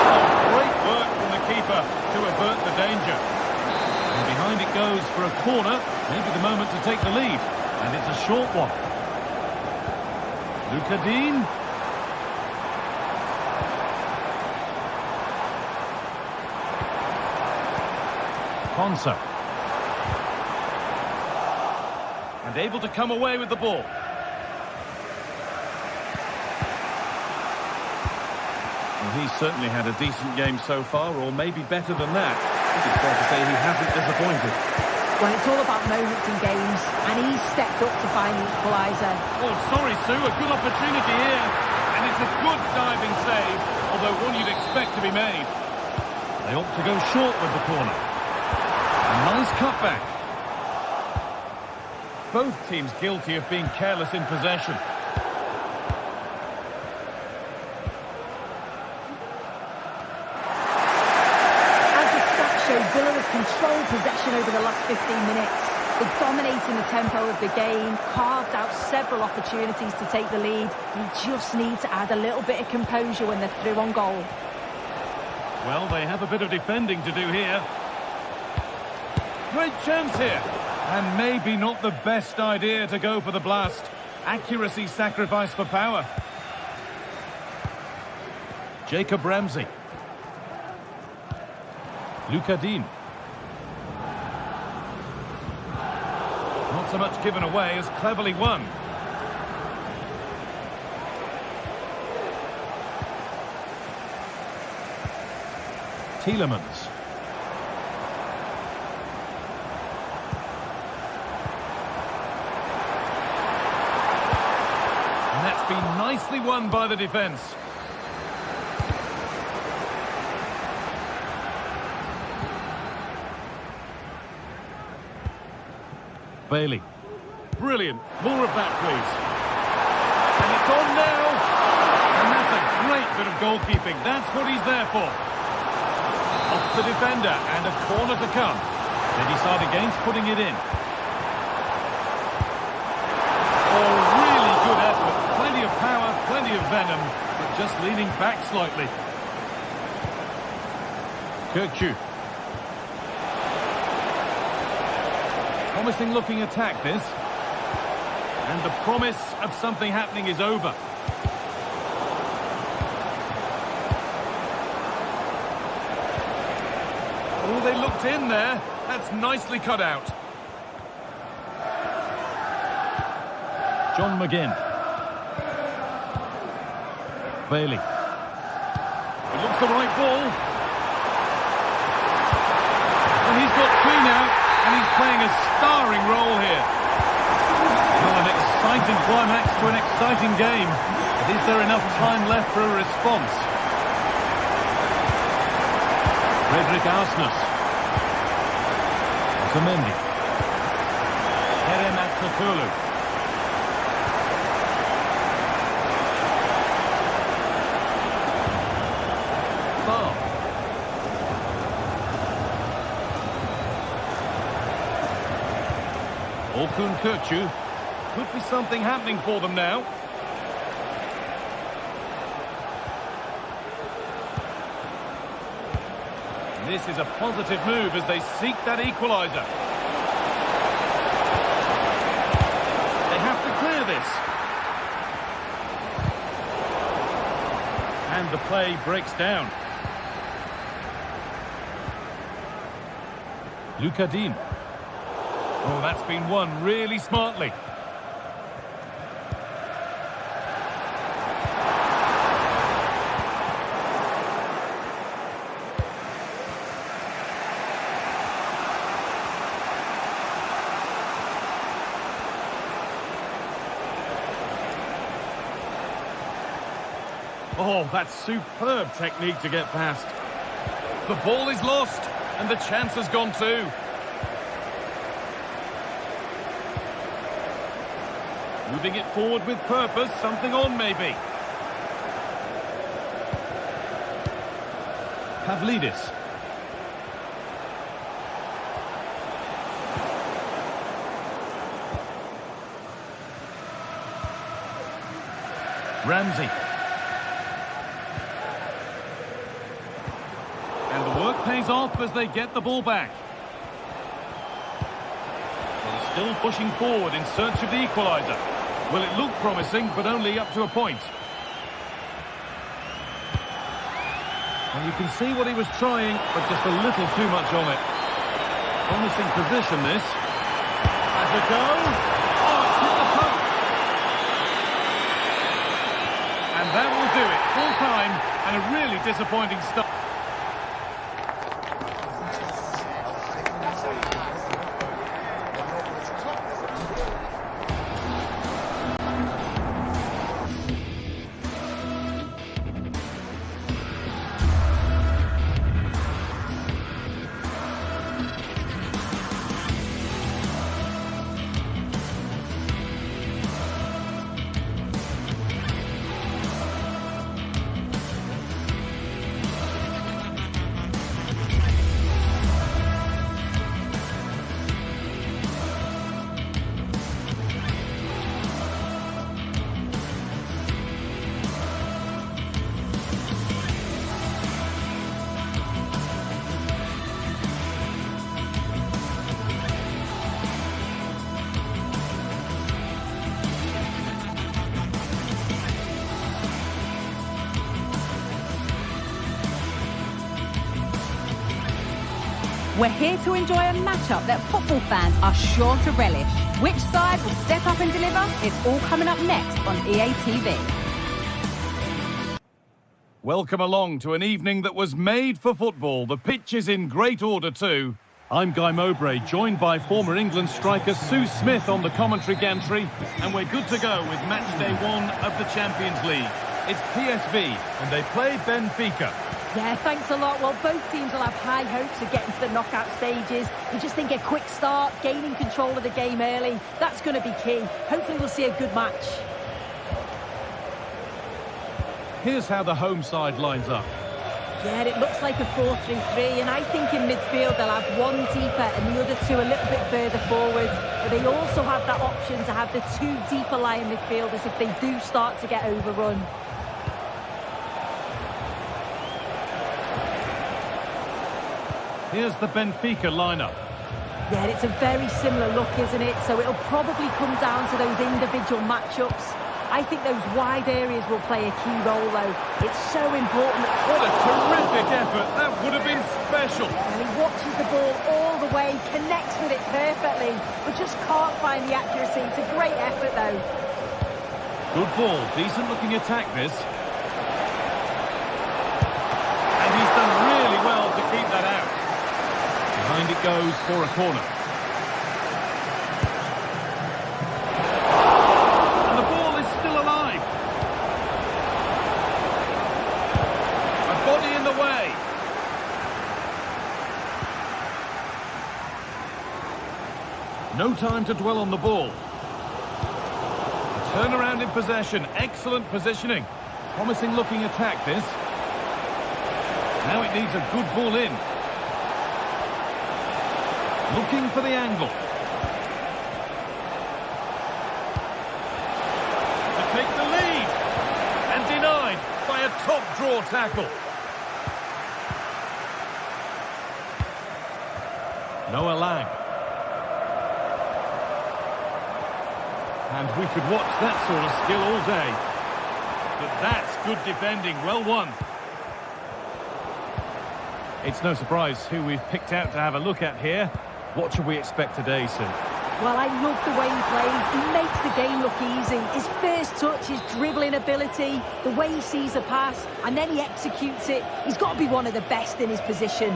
Oh, great work from the keeper to avert the danger. And behind it goes for a corner. Maybe the moment to take the lead. And it's a short one. Luca Dean. Ponsa. And able to come away with the ball. Well, he's certainly had a decent game so far, or maybe better than that. I think it's fair to say he hasn't disappointed. Well, it's all about moments in games, and he's stepped up to find the equaliser. Oh, sorry, Sue, a good opportunity here. And it's a good diving save, although one you'd expect to be made. They opt to go short with the corner. A nice cutback. Both teams guilty of being careless in possession. Villa have controlled possession over the last 15 minutes. They're dominating the tempo of the game, carved out several opportunities to take the lead. They just need to add a little bit of composure when they're through on goal. Well, they have a bit of defending to do here. Great chance here. And maybe not the best idea to go for the blast. Accuracy sacrificed for power. Jacob Ramsey. Luca Dean. Not so much given away as cleverly won. Tielemans. Nicely won by the defence. Bailey. Brilliant. More of that, please. And it's on now. And that's a great bit of goalkeeping. That's what he's there for. Off the defender and a corner to come. They decide against putting it in. Oh, really good effort. Plenty of power, plenty of venom, but just leaning back slightly. Kirkju. Promising looking attack, this. And the promise of something happening is over. Oh, they looked in there. That's nicely cut out. John McGinn. Bailey. It looks the right ball. And he's got two now, and he's playing a starring role here. Well, an exciting climax to an exciting game. But is there enough time left for a response? Frederick Arsnus. Otamendi. Kerem Aktürkoğlu. Orkun Kökçü. Could be something happening for them now. This is a positive move as they seek that equaliser. They have to clear this. And the play breaks down. Luka Dean. Oh, that's been won really smartly. Oh, that's superb technique to get past. The ball is lost, and the chance has gone too. Moving it forward with purpose, something on maybe. Pavlidis. Ramsey. And the work pays off as they get the ball back. They're still pushing forward in search of the equaliser. Well, it looked promising, but only up to a point. And you can see what he was trying, but just a little too much on it. Promising position, this. Has a go. Oh, it's hit the post. And that will do it. Full time, and a really disappointing start. We're here to enjoy a matchup that football fans are sure to relish. Which side will step up and deliver? It's all coming up next on EA TV. Welcome along to an evening that was made for football. The pitch is in great order too. I'm Guy Mowbray, joined by former England striker Sue Smith on the commentary gantry, and we're good to go with match day 1 of the Champions League. It's PSV, and they play Benfica. Yeah, thanks a lot. Well, both teams will have high hopes of getting to the knockout stages. You just think a quick start, gaining control of the game early, that's going to be key. Hopefully we'll see a good match. Here's how the home side lines up. Yeah, it looks like a 4-3-3, and I think in midfield they'll have one deeper and the other two a little bit further forward. But they also have that option to have the two deeper lying midfielders if they do start to get overrun. Here's the Benfica lineup. Yeah, it's a very similar look, isn't it? So it'll probably come down to those individual matchups. I think those wide areas will play a key role, though. It's so important. What a terrific effort. That would have been special. And he watches the ball all the way, connects with it perfectly, but just can't find the accuracy. It's a great effort, though. Good ball. Decent-looking attack, this. And he's done really well to keep that out. Behind it goes for a corner. And the ball is still alive. A body in the way. No time to dwell on the ball. A turnaround in possession. Excellent positioning. Promising looking attack, this. Now it needs a good ball in. Looking for the angle. To take the lead. And denied by a top draw tackle. Noah Lang. And we could watch that sort of skill all day. But that's good defending. Well won. It's no surprise who we've picked out to have a look at here. What should we expect today, Sue? Well, I love the way he plays. He makes the game look easy. His first touch, his dribbling ability, the way he sees a pass, and then he executes it. He's got to be one of the best in his position.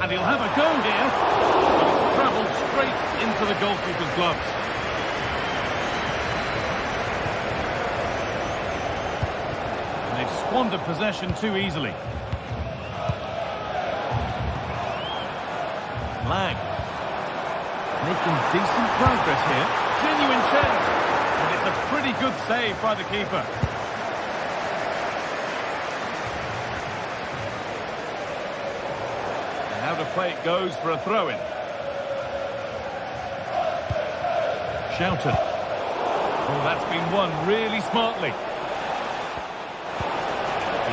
And he'll have a go here. But it's travelled straight into the goalkeeper's gloves. Squandered possession too easily. Lang. Making decent progress here. Genuine chance. And it's a pretty good save by the keeper. And out of play it goes for a throw-in. Shouton. Oh, that's been won really smartly.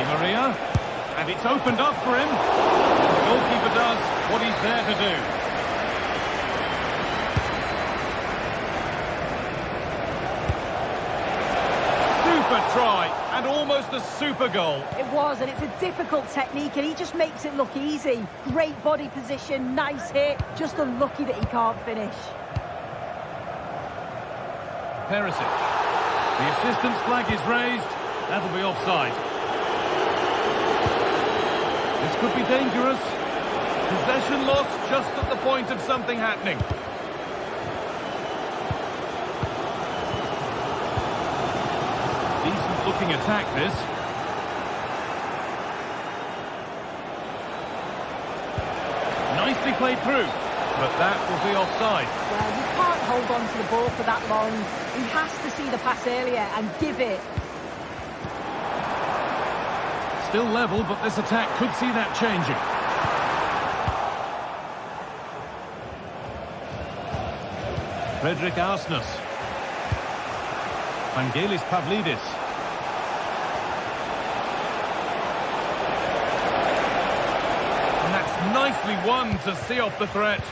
Maria, and it's opened up for him. The goalkeeper does what he's there to do. Super try, and almost a super goal. It was, and it's a difficult technique, and he just makes it look easy. Great body position, nice hit, just unlucky that he can't finish. Perisic. The assistant's flag is raised. That'll be offside. This could be dangerous. Possession lost just at the point of something happening. Decent looking attack, this. Nicely played through, but that will be offside. Well, you can't hold on to the ball for that long. He has to see the pass earlier and give it. Still level, but this attack could see that changing. Frederick Arsnes. Vangelis Pavlidis. And that's nicely won to see off the threat.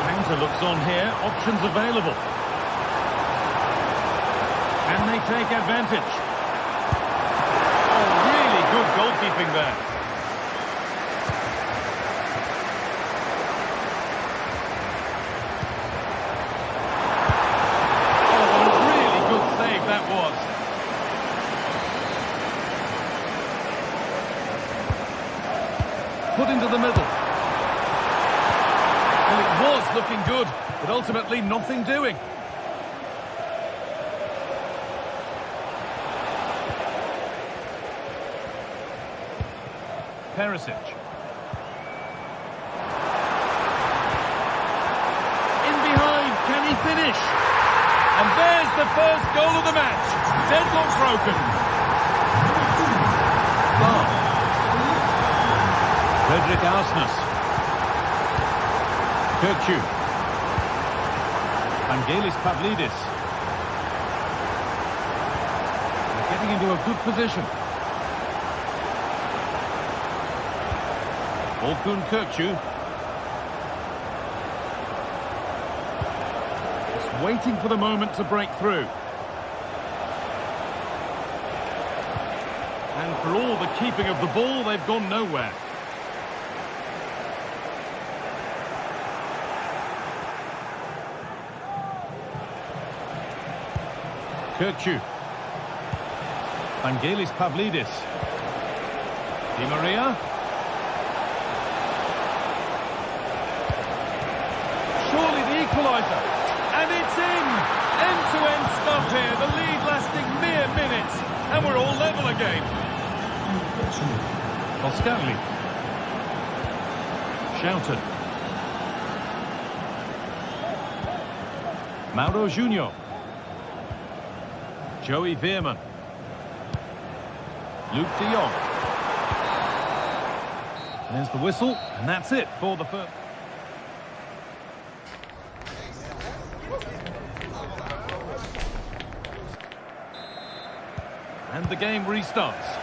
Counter looks on here, options available. And they take advantage. Oh, really good goalkeeping there. into the middle. Well, it was looking good, but ultimately nothing doing. Perisic. In behind, can he finish? And there's the first goal of the match. Deadlock broken. Bar. Frederick Arsnes. Kirkju. Vangelis Pavlidis. They're getting into a good position. Orkun Kirkju. Just waiting for the moment to break through. And for all the keeping of the ball, they've gone nowhere. Kirkju. Vangelis Pavlidis. Di Maria. Surely the equaliser. And it's in! End-to-end stuff here. The lead lasting mere minutes. And we're all level again. Boscanli. Shouted. Mauro Junior. Joey Veerman. Luke de Jong. There's the whistle, and that's it for the first. And the game restarts.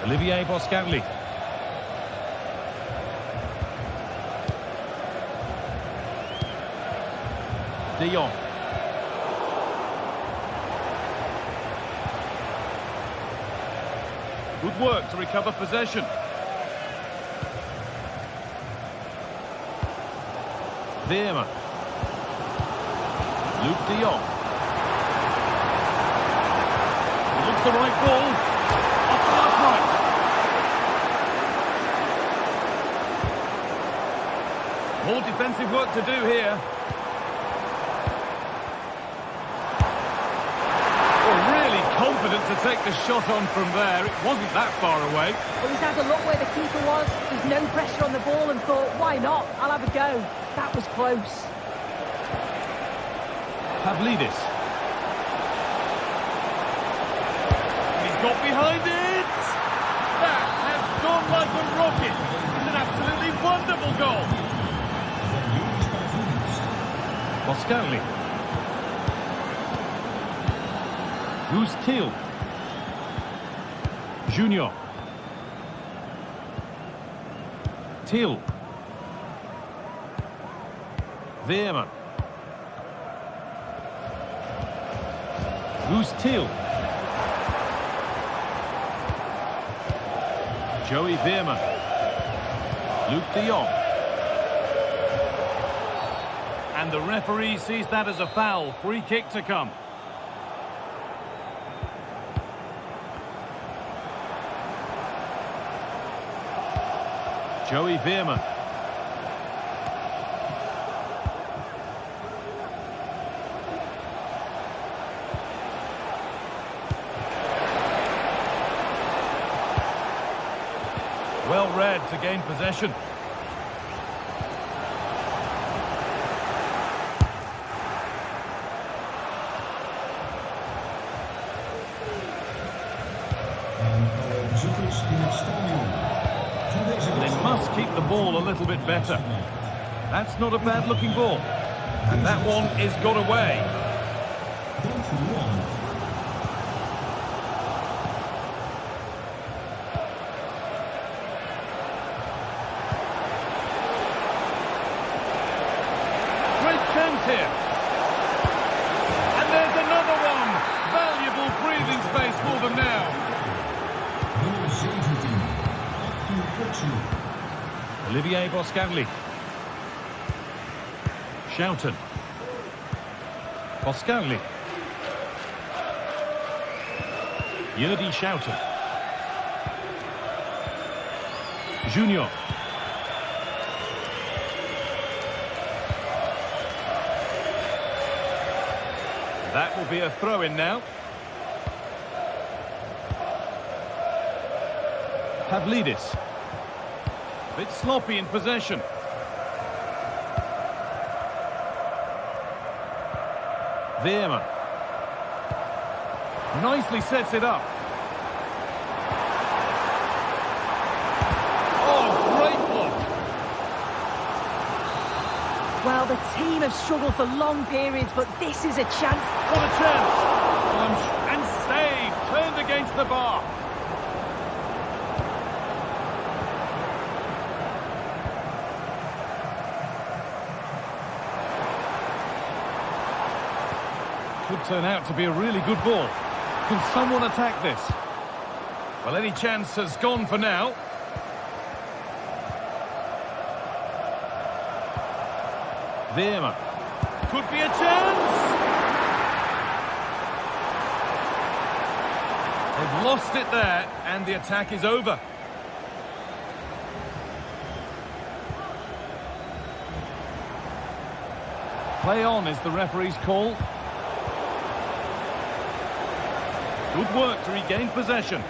Olivier Boscanli. De Jong. Good work to recover possession. Veerman. Luke de Jong. It looks the right ball. Off the upright. More defensive work to do here. Well, really confident to take the shot on from there. It wasn't that far away. Well, he's had a look where the keeper was. There's no pressure on the ball and thought, why not? I'll have a go. That was close. Pavlidis. He's got behind it! That has gone like a rocket. It's an absolutely wonderful goal. Boscanli. Who's Thiel? Junior. Thiel. Veerman. Who's Thiel? Joey Veerman. Luke de Jong. And the referee sees that as a foul. Free kick to come. Joey Veerman. Well read to gain possession. They must keep the ball a little bit better. That's not a bad looking ball. And that one is got away. Great chance here. And there's another one. Valuable breathing space for them now. Olivier Boscanli. Schouten. Boscagli. Jordi Schouten. Junior. That will be a throw-in now. Pavlidis. A bit sloppy in possession. Veerman. Nicely sets it up. Oh, great block. Well, the team have struggled for long periods, but this is a chance. What a chance. And saved. Turned against the bar. Could turn out to be a really good ball. Can someone attack this? Well, any chance has gone for now. Veerman. Could be a chance! They've lost it there, and the attack is over. Play on is the referee's call. Good work to regain possession.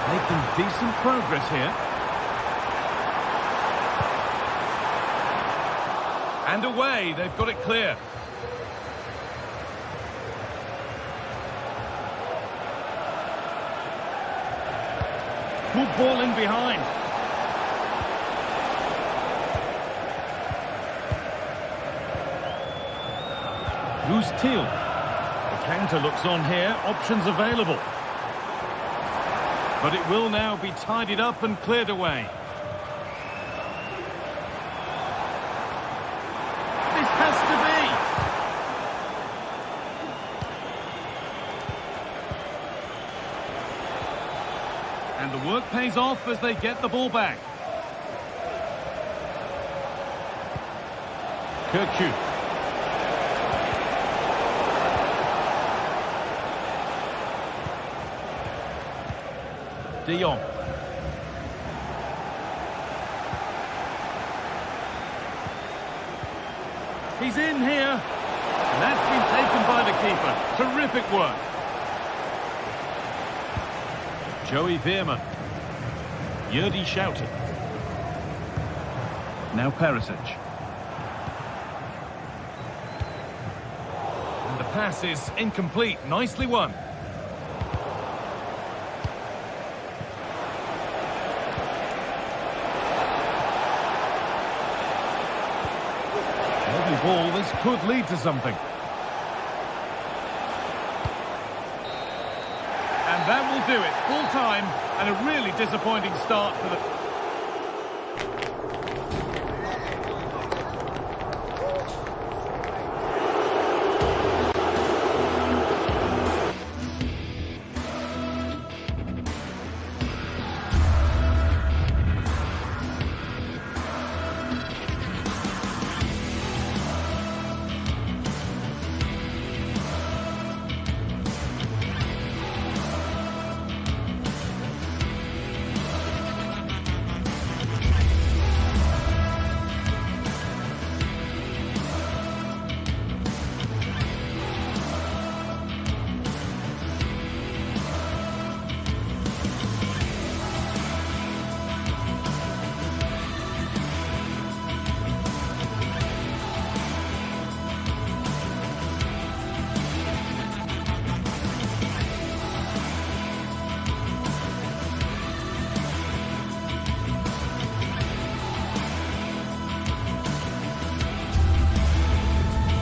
Making decent progress here. And away, they've got it clear. Good ball in behind. Who's Thiel? The counter looks on here, options available. But it will now be tidied up and cleared away. This has to be! And the work pays off as they get the ball back. Kirkju. De Jong. He's in here. And that's been taken by the keeper. Terrific work. Joey Veerman. Jordi Schouten. Now Perisic. And the pass is incomplete. Nicely won. Ball, this could lead to something. And that will do it. Full time and a really disappointing start for the...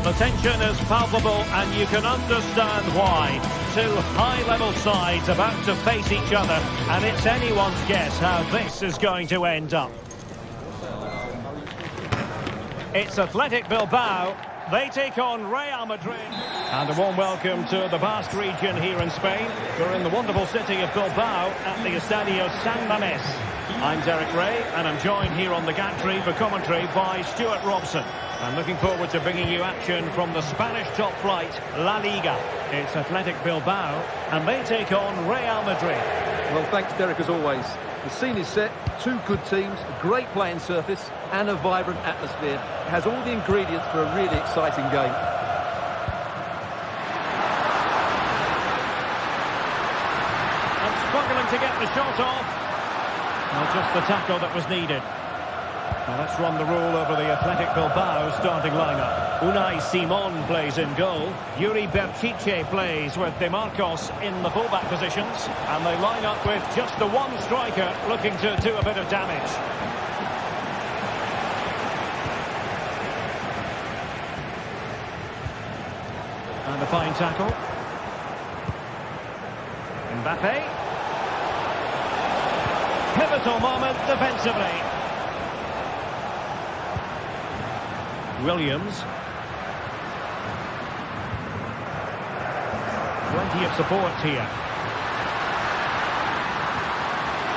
The tension is palpable and you can understand why. Two high-level sides about to face each other, and it's anyone's guess how this is going to end up. It's Athletic Bilbao. They take on Real Madrid. And a warm welcome to the Basque region here in Spain. We're in the wonderful city of Bilbao at the Estadio San Mamés. I'm Derek Ray, and I'm joined here on the gantry for commentary by Stuart Robson. I'm looking forward to bringing you action from the Spanish top flight, La Liga. It's Athletic Bilbao, and they take on Real Madrid. Well, thanks, Derek, as always. The scene is set, two good teams, a great playing surface, and a vibrant atmosphere. It has all the ingredients for a really exciting game. Struggling to get the shot off. Well, just the tackle that was needed. Now let's run the rule over the Athletic Bilbao starting lineup. Unai Simon plays in goal. Yuri Berchiche plays with De Marcos in the fullback positions. And they line up with just the one striker looking to do a bit of damage. And a fine tackle. Mbappe. Pivotal moment defensively. Williams. Plenty of support here.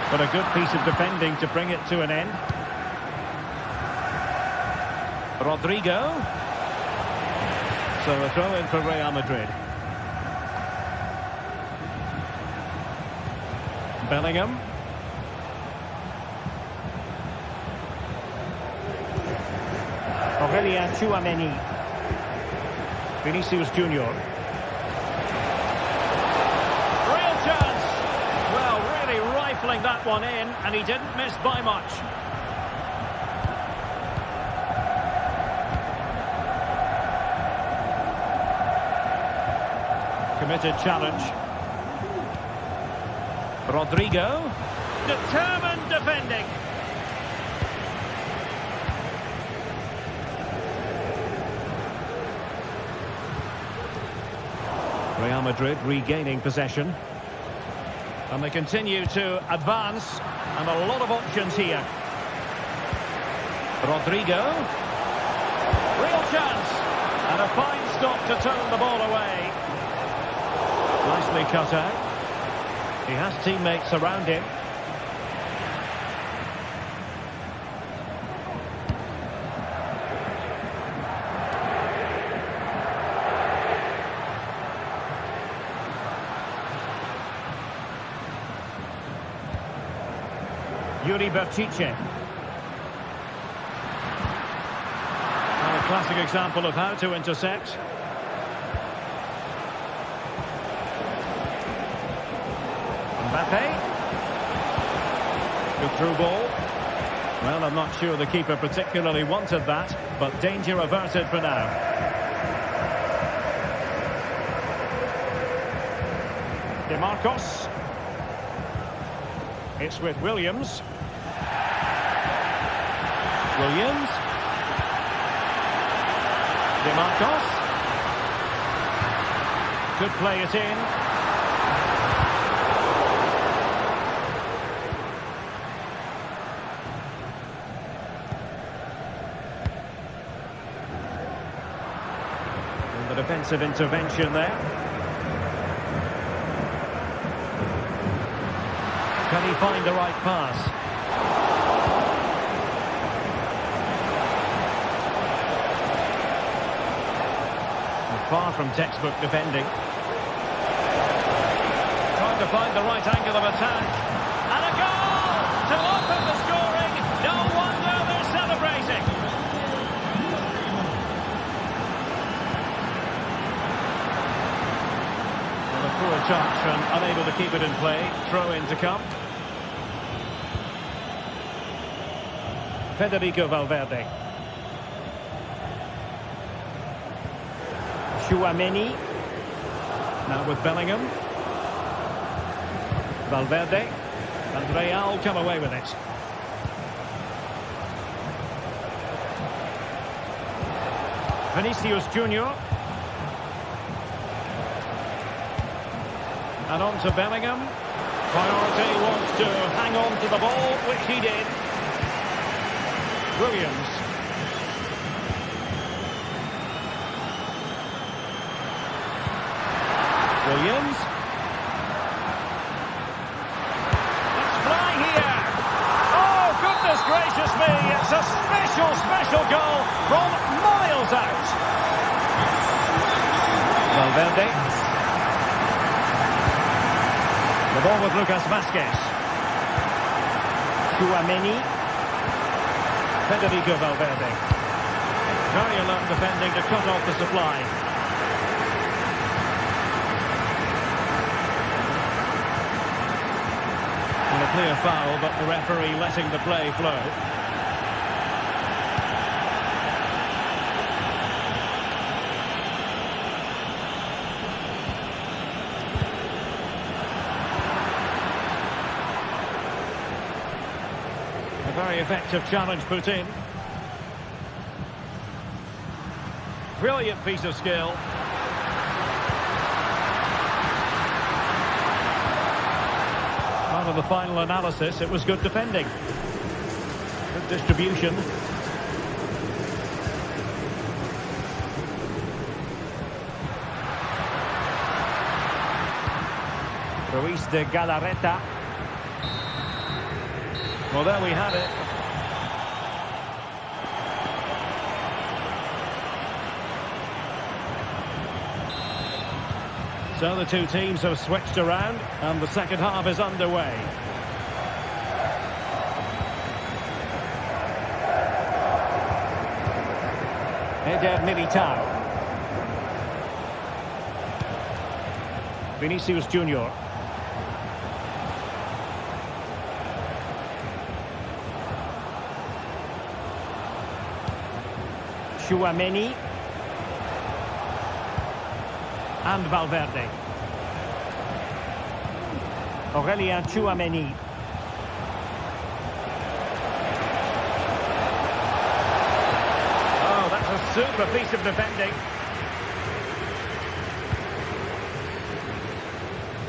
But a good piece of defending to bring it to an end. Rodrigo. So a throw in for Real Madrid. Bellingham. Aurelien Tchouameni. Vinicius Junior. Real chance. Well, really rifling that one in, and he didn't miss by much. Committed challenge. Rodrigo. Determined defending. Real Madrid regaining possession. And they continue to advance. And a lot of options here. Rodrigo. Real chance. And a fine stop to turn the ball away. Nicely cut out. He has teammates around him. Yuri Berchiche. A classic example of how to intercept. Mbappe. Good through ball. Well, I'm not sure the keeper particularly wanted that, but danger averted for now. De Marcos. It's with Williams. Williams. De Marcos. Could play it in. And the defensive intervention there. Can he find the right pass? Far from textbook defending. Trying to find the right angle of attack. And a goal to open the scoring. No wonder they're celebrating. Well, a poor touch and unable to keep it in play. Throw in to come. Federico Valverde. Tchouameni. Now with Bellingham. Valverde. And Real come away with it. Vinicius Junior. And on to Bellingham. Priority wants to hang on to the ball, which he did. Williams. begins. Let's fly here. Oh, goodness gracious me. It's a special goal from miles out. Valverde. The ball with Lucas Vazquez. Tchouaméni. Federico Valverde. Very alert defending to cut off the supply. And a clear foul, but the referee letting the play flow. A very effective challenge put in. Brilliant piece of skill. Part of the final analysis, it was good defending. Good distribution. Ruiz de Galarreta. Well, there we have it. So the two teams have switched around and the second half is underway. Eder Militao. Vinicius Junior. Tchouaméni. And Valverde. Aurélien Tchouaméni. Oh, that's a super piece of defending.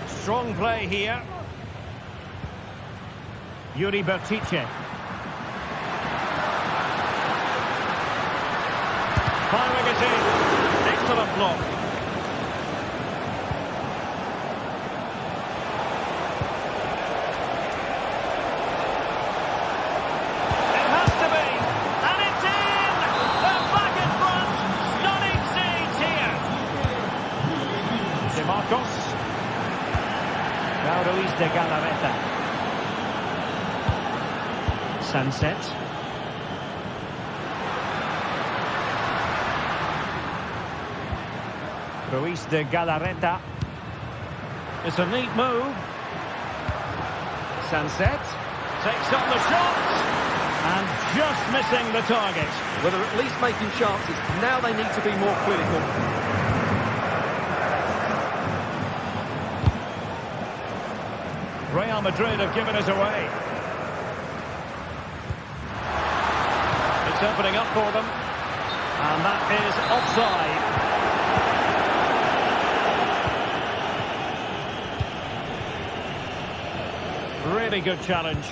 Strong play here. Yuri Bertice. Firing it in. Excellent block. Now Ruiz de Galarreta. Sunset. Ruiz de Galarreta. It's a neat move. Sunset. Takes on the shot. And just missing the target. Well, they're at least making chances. Now they need to be more clinical. Real Madrid have given us away. It's opening up for them. And that is offside. Really good challenge.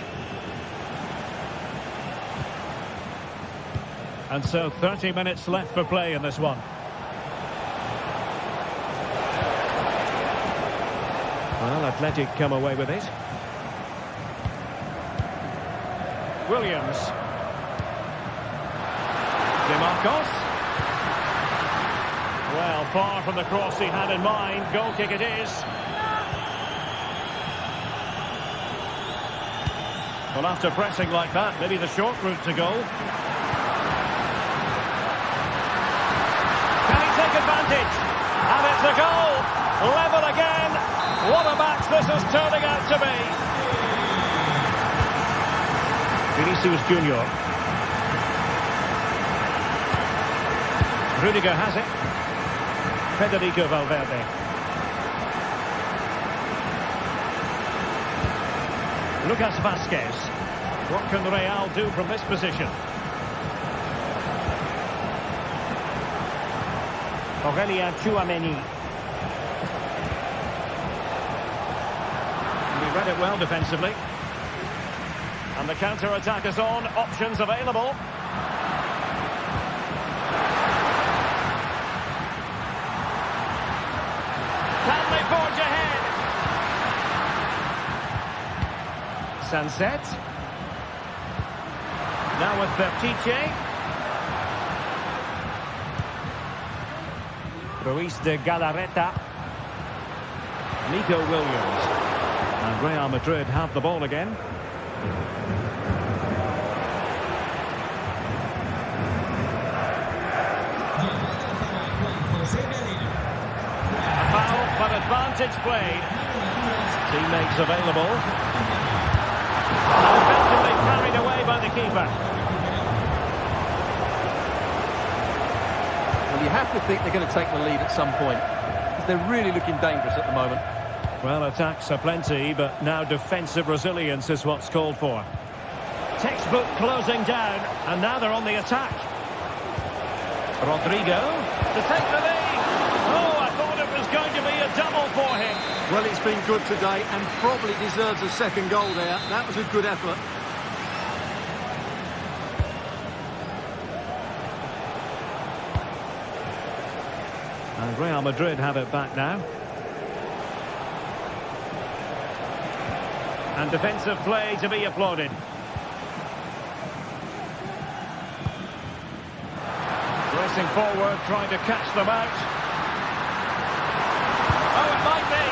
And so 30 minutes left for play in this one. Well, Athletic come away with it. Williams. DeMarcos. Well, far from the cross he had in mind. Goal kick it is. Well, after pressing like that, maybe the short route to goal. Can he take advantage? And it's a goal. Level again. What a match this is turning out to be. Vinicius Junior. Rudiger has it. Federico Valverde. Lucas Vazquez. What can Real do from this position? Aurélien Tchouaméni. He read it well defensively. And the counter-attack is on. Options available. Can they forge ahead? Sunset. Now with Bertice. Ruiz de Galarreta. Nico Williams. And Real Madrid have the ball again. A foul, but advantage played. Teammates available. And effectively carried away by the keeper. Well, you have to think they're going to take the lead at some point, because they're really looking dangerous at the moment. Well, attacks are plenty, but now defensive resilience is what's called for. Textbook closing down, and now they're on the attack. Rodrigo to take the lead. Oh, I thought it was going to be a double for him. Well, it's been good today and probably deserves a second goal there. That was a good effort. And Real Madrid have it back now. And defensive play to be applauded. Racing forward, trying to catch them out. Oh, it might be.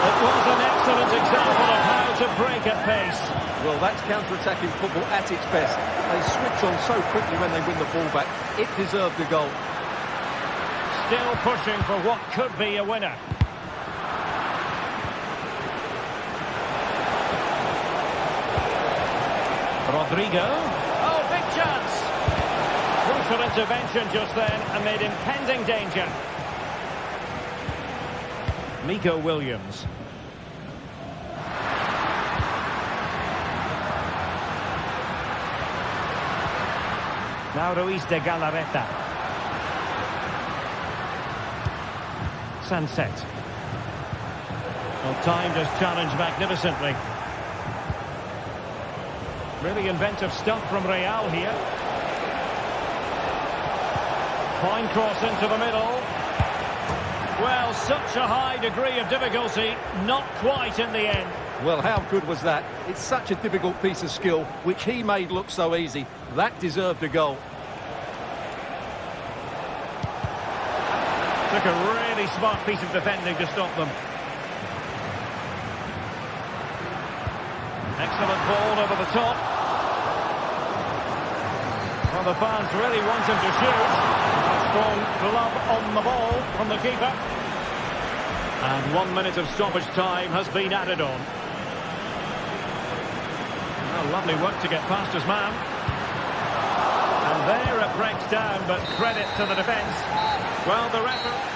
It was an excellent example of how to break at pace. Well, that's counter-attacking football at its best. They switch on so quickly when they win the ball back. It deserved a goal. Still pushing for what could be a winner. Rodrigo. Oh, big chance. Crucial intervention just then amid impending danger. Nico Williams. Now Ruiz de Galarreta. Sunset. Well, timed his challenge magnificently. Really inventive stuff from Real here. Fine cross into the middle. Well, such a high degree of difficulty, not quite in the end. Well, how good was that? It's such a difficult piece of skill, which he made look so easy. That deserved a goal. Took a really smart piece of defending to stop them. Excellent ball over the top. Well, the fans really want him to shoot. A strong glove on the ball from the keeper. And 1 minute of stoppage time has been added on. Well, lovely work to get past his man. And there it breaks down, but credit to the defence. Well, the referee...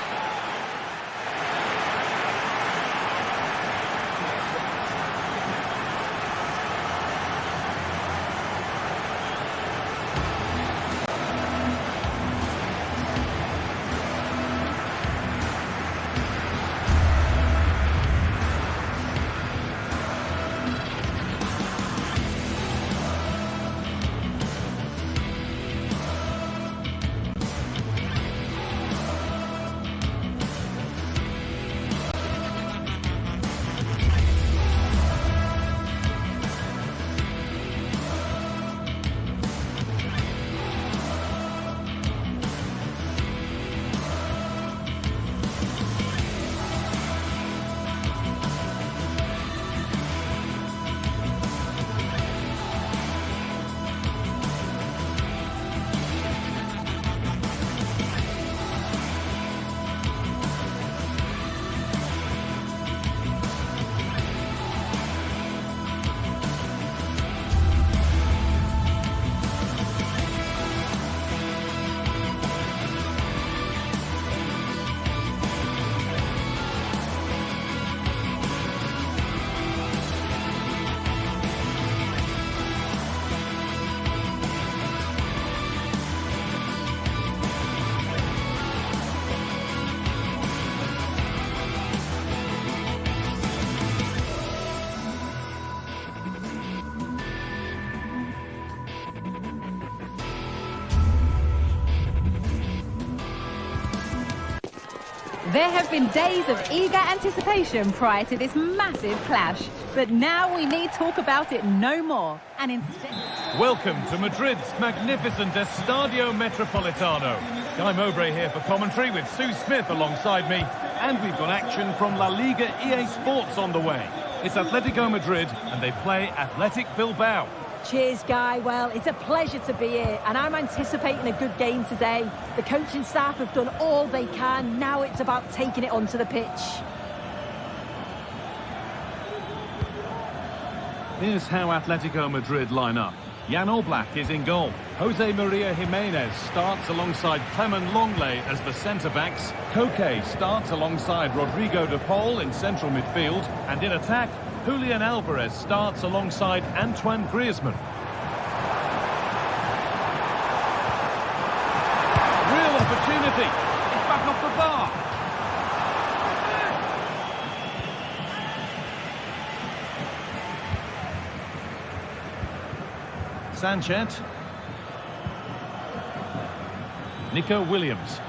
There have been days of eager anticipation prior to this massive clash, but now we need talk about it no more, and instead... Welcome to Madrid's magnificent Estadio Metropolitano. Guy Mowbray here for commentary with Sue Smith alongside me, and we've got action from La Liga EA Sports on the way. It's Atletico Madrid, and they play Athletic Bilbao. Cheers, Guy. Well, it's a pleasure to be here, and I'm anticipating a good game today. The coaching staff have done all they can. Now it's about taking it onto the pitch. Here's how Atletico Madrid line up. Jan Oblak is in goal. Jose Maria Jimenez starts alongside Clement Longley as the centre-backs. Koke starts alongside Rodrigo de Paul in central midfield. And in attack, Julian Alvarez starts alongside Antoine Griezmann. Real opportunity. It's back off the bar. Sanchez. Nico Williams.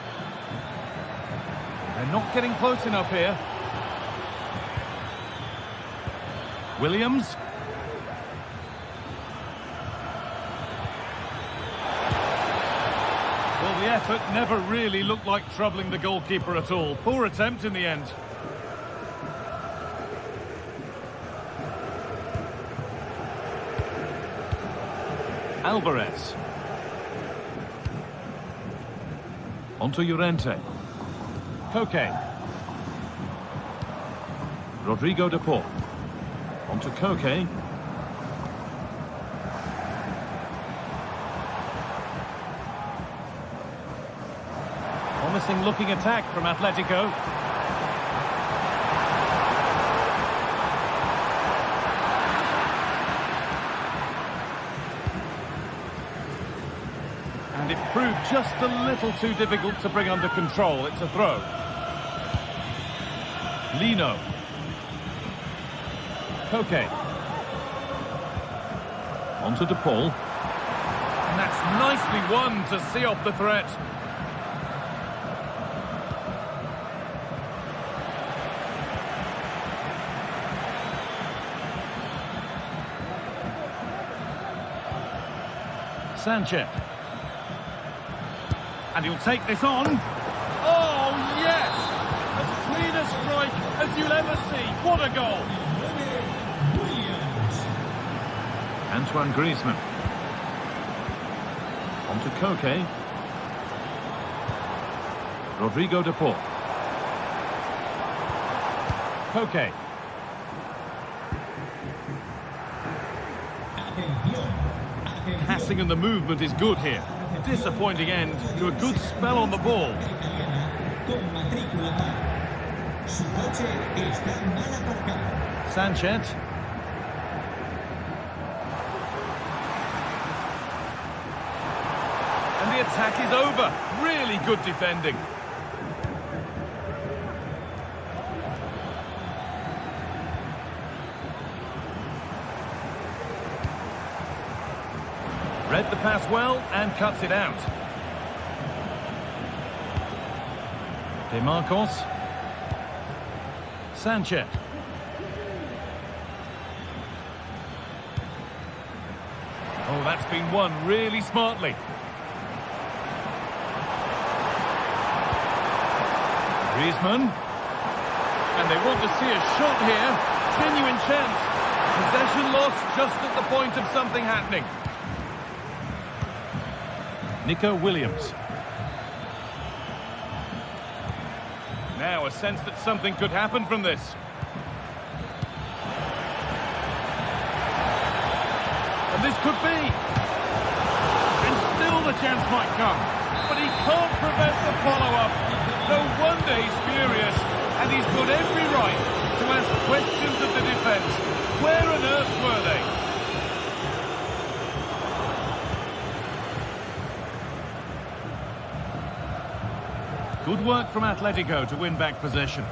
They're not getting close enough here. Williams. Well, the effort never really looked like troubling the goalkeeper at all. Poor attempt in the end. Alvarez. Onto Llorente. Koke. Rodrigo de Paul. Onto Koke. Promising looking attack from Atletico. And it proved just a little too difficult to bring under control. It's a throw. Lino. Koke. Onto De Paul. And that's nicely won to see off the threat. Sanchez. And he'll take this on. Oh, yes! As clean a strike as you'll ever see. What a goal! Antoine Griezmann. Onto Koke. Rodrigo de Paul. Koke. Passing and the movement is good here. Disappointing end to a good spell on the ball. Sanchez. And the attack is over. Really good defending. Read the pass well and cuts it out. De Marcos. Sanchez. Oh, that's been won really smartly. Griezmann. And they want to see a shot here. Genuine chance. Possession lost just at the point of something happening. Nico Williams. Now a sense that something could happen from this. And this could be. And still the chance might come. But he can't prevent the follow-up. No wonder he's furious. And he's got every right to ask questions of the defence. Where on earth were they? Good work from Atletico to win back possession.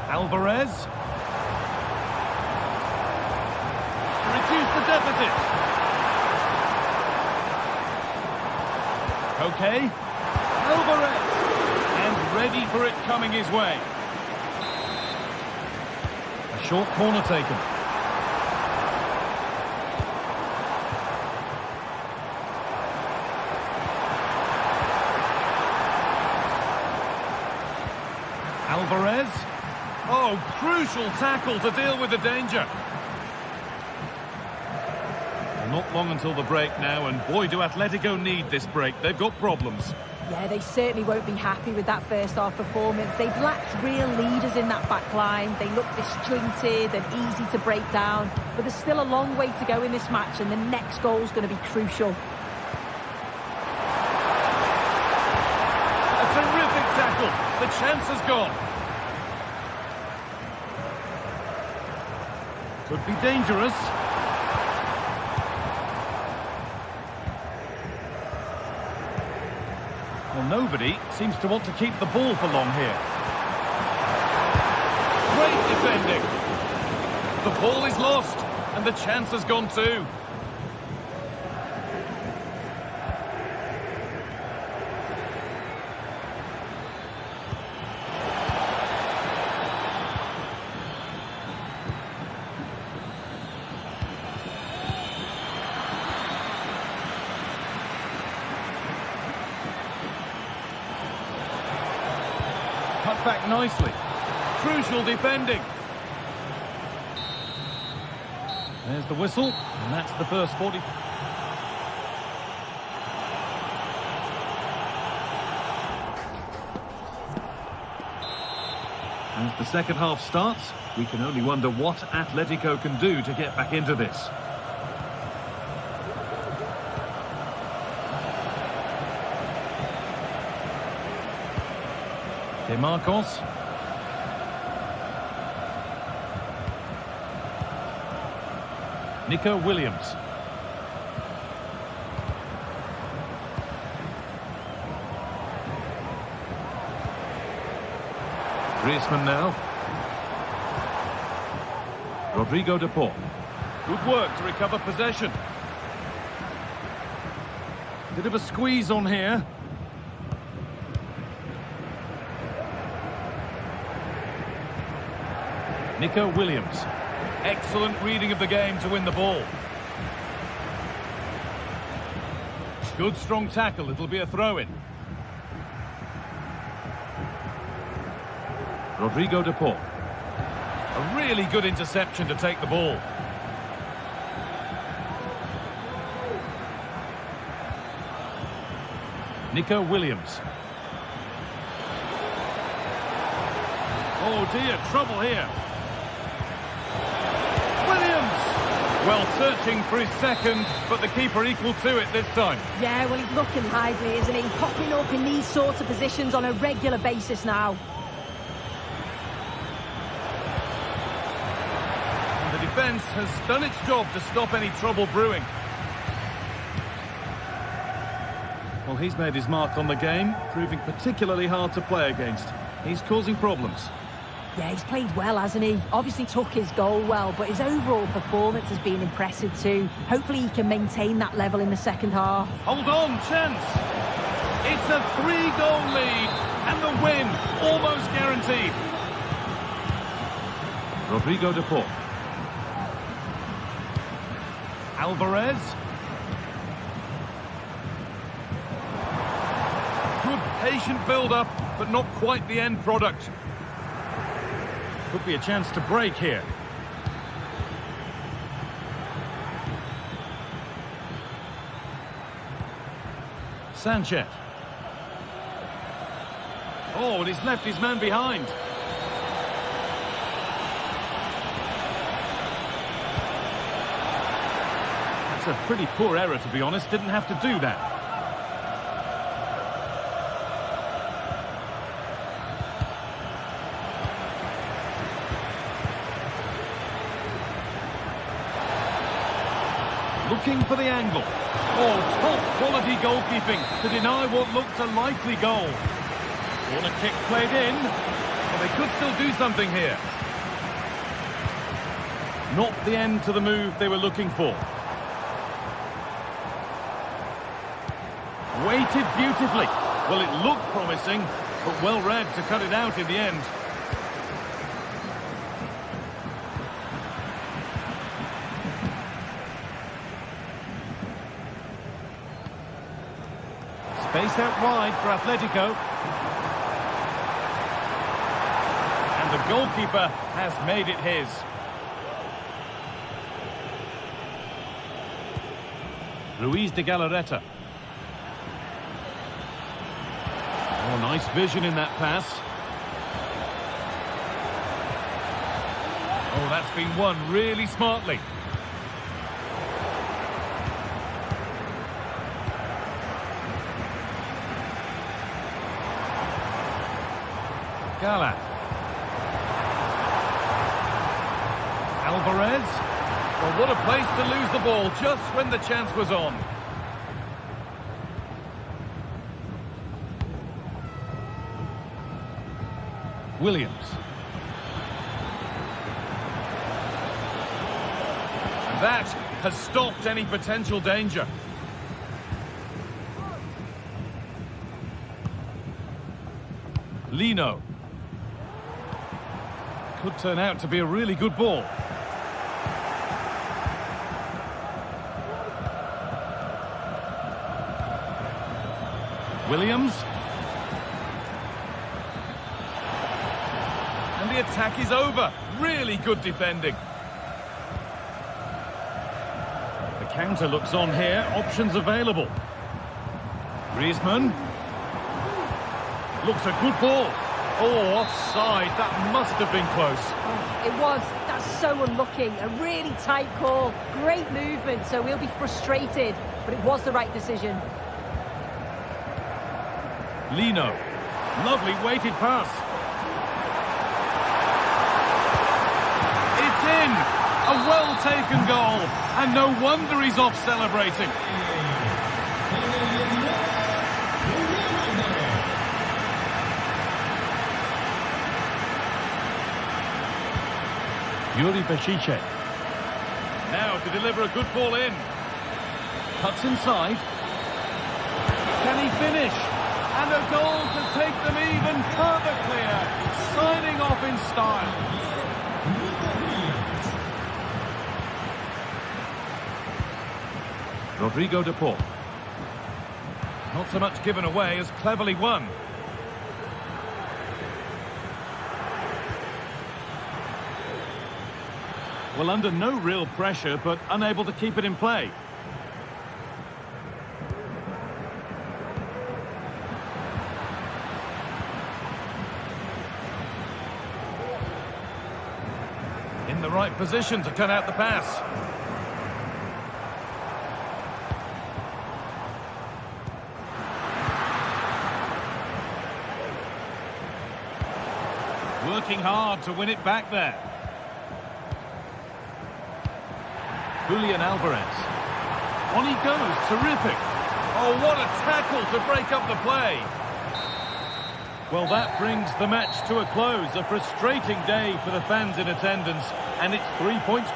Alvarez. To reduce the deficit. Okay. Alvarez. And ready for it coming his way. A short corner taken. Alvarez. Oh, crucial tackle to deal with the danger. Not long until the break now, and boy, do Atletico need this break. They've got problems. Yeah, they certainly won't be happy with that first-half performance. They've lacked real leaders in that back line. They look disjointed and easy to break down. But there's still a long way to go in this match, and the next goal is going to be crucial. A terrific tackle. The chance has gone. Could be dangerous. Well, nobody seems to want to keep the ball for long here. Great defending. The ball is lost, and the chance has gone too. Cut back nicely. Crucial defending. There's the whistle, and that's the first 40. As the second half starts, we can only wonder what Atletico can do to get back into this. De Marcos. Nico Williams. Griezmann now. Rodrigo de Paul. Good work to recover possession. Bit of a squeeze on here. Nico Williams. Excellent reading of the game to win the ball. Good strong tackle, it'll be a throw-in. Rodrigo de Paul. A really good interception to take the ball. Nico Williams. Oh dear, trouble here. Well, searching for his second, but the keeper equal to it this time. Yeah, well, he's looking lively, isn't he? Popping up in these sorts of positions on a regular basis now. And the defence has done its job to stop any trouble brewing. Well, he's made his mark on the game, proving particularly hard to play against. He's causing problems. Yeah, he's played well, hasn't he? Obviously took his goal well, but his overall performance has been impressive too. Hopefully he can maintain that level in the second half. Hold on, chance! It's a 3-goal lead, and the win almost guaranteed. Rodrigo de Paul. Alvarez. Good patient build-up, but not quite the end product. Could be a chance to break here. Sanchez. Oh, and he's left his man behind. That's a pretty poor error, to be honest. Didn't have to do that. Looking for the angle. Oh, top quality goalkeeping to deny what looked a likely goal. Corner kick played in. Well, they could still do something here. Not the end to the move they were looking for. Weighted beautifully. Well, it looked promising, but well read to cut it out in the end. Space out wide for Atletico. And the goalkeeper has made it his. Luis de Galarreta. Oh, nice vision in that pass. Oh, that's been won really smartly. Gala. Alvarez. Well, what a place to lose the ball just when the chance was on. Williams. And that has stopped any potential danger. Lino. Could turn out to be a really good ball. Williams. And the attack is over. Really good defending. The counter looks on here. Options available. Griezmann. Looks a good ball. Oh, offside. That must have been close. Oh, it was. That's so unlucky. A really tight call. Great movement, so we'll be frustrated. But it was the right decision. Lino. Lovely weighted pass. It's in. A well-taken goal. And no wonder he's off celebrating. Yuri Bechiche. Now to deliver a good ball in. Cuts inside. Can he finish? And a goal to take them even further clear. Signing off in style. Rodrigo de Paul. Not so much given away as cleverly won. Well, under no real pressure, but unable to keep it in play. In the right position to cut out the pass. Working hard to win it back there. Julian Alvarez. On he goes, terrific. Oh, what a tackle to break up the play. Well, that brings the match to a close. A frustrating day for the fans in attendance, and it's 3 points.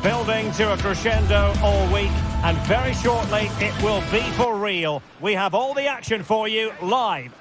Building to a crescendo all week, and very shortly it will be for real. We have all the action for you live.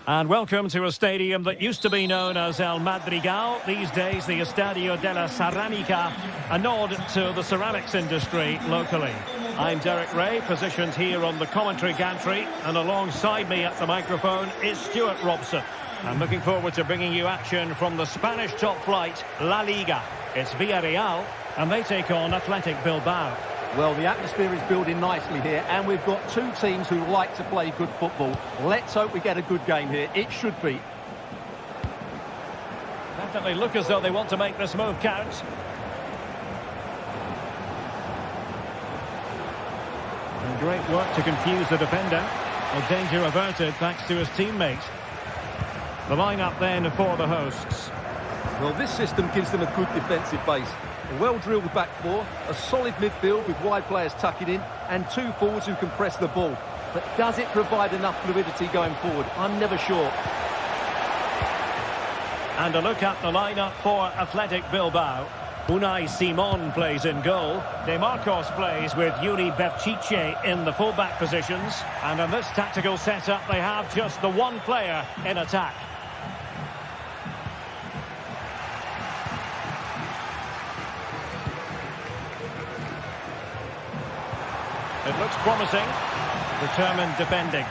And welcome to a stadium that used to be known as El Madrigal, these days the Estadio de la Ceramica, a nod to the ceramics industry locally. I'm Derek Ray, positioned here on the commentary gantry, and alongside me at the microphone is Stuart Robson. I'm looking forward to bringing you action from the Spanish top flight, La Liga. It's Villarreal, and they take on Athletic Bilbao. Well, the atmosphere is building nicely here, and we've got two teams who like to play good football. Let's hope we get a good game here. It should be. Definitely look as though they want to make this move count. And great work to confuse the defender. A danger averted thanks to his teammate. The line-up then for the hosts. Well, this system gives them a good defensive base. A well-drilled back four, a solid midfield with wide players tucking in, and two forwards who can press the ball. But does it provide enough fluidity going forward? I'm never sure. And a look at the lineup for Athletic Bilbao. Unai Simon plays in goal. De Marcos plays with Yuri Berchiche in the full-back positions. And in this tactical setup, they have just the one player in attack. It looks promising. Determined defending.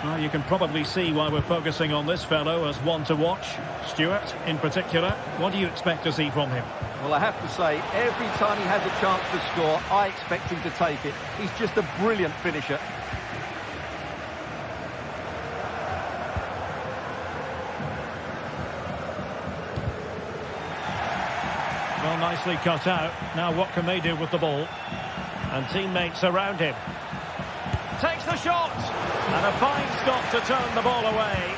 Well, you can probably see why we're focusing on this fellow as one to watch. Stuart, in particular, what do you expect to see from him? Well, I have to say, every time he has a chance to score, I expect him to take it. He's just a brilliant finisher. Well, nicely cut out. Now what can they do with the ball? And teammates around him. Takes the shot! And a fine stop to turn the ball away.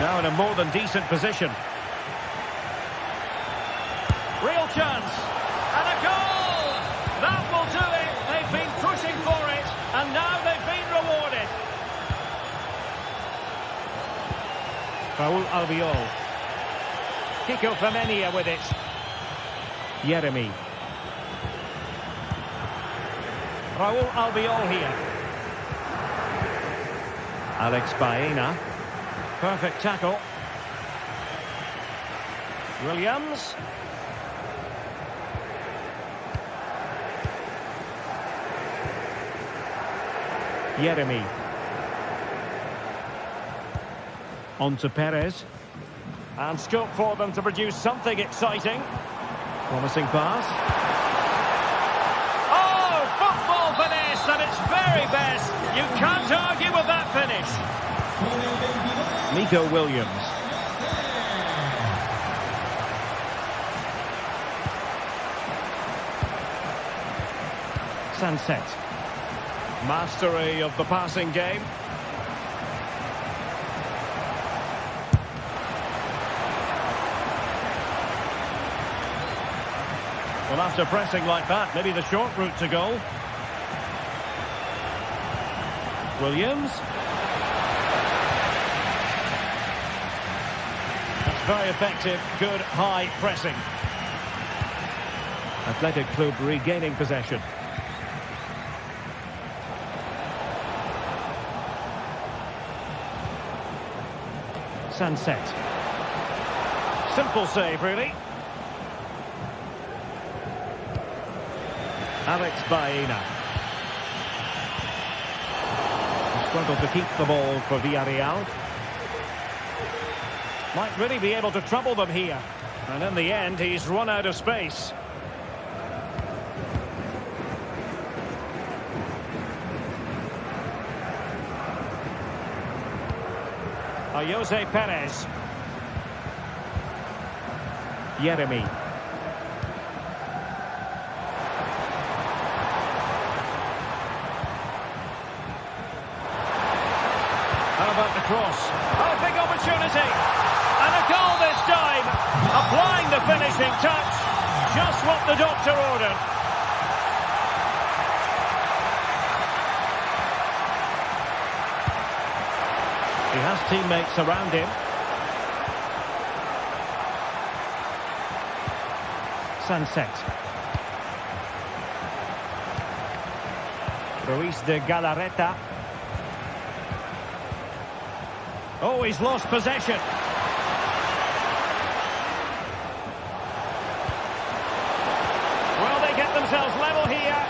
Now in a more than decent position. Real chance! And a goal! That will do it! They've been pushing for it, and now they've been rewarded. Raúl Albiol. Kiko Femenia with it. Yeremy. Raúl Albiol here. Alex Baena. Perfect tackle. Williams. Yeremy. On to Perez. And scope for them to produce something exciting. Promising pass. Oh, football finesse at its very best. You can't argue with that finish. Nico Williams. Sunset. Mastery of the passing game. Well, after pressing like that, maybe the short route to goal. Williams. That's very effective, good high pressing. Athletic Club regaining possession. Sunset. Simple save, really. Alex Baena. Struggled to keep the ball for Villarreal. Might really be able to trouble them here. And in the end, he's run out of space. Jose Perez. Yeremy. How about the cross? Oh, big opportunity. And a goal this time. Applying the finishing touch. Just what the doctor ordered. He has teammates around him. Sunset. Ruiz de Galarreta. Oh, he's lost possession. Well, they get themselves level here.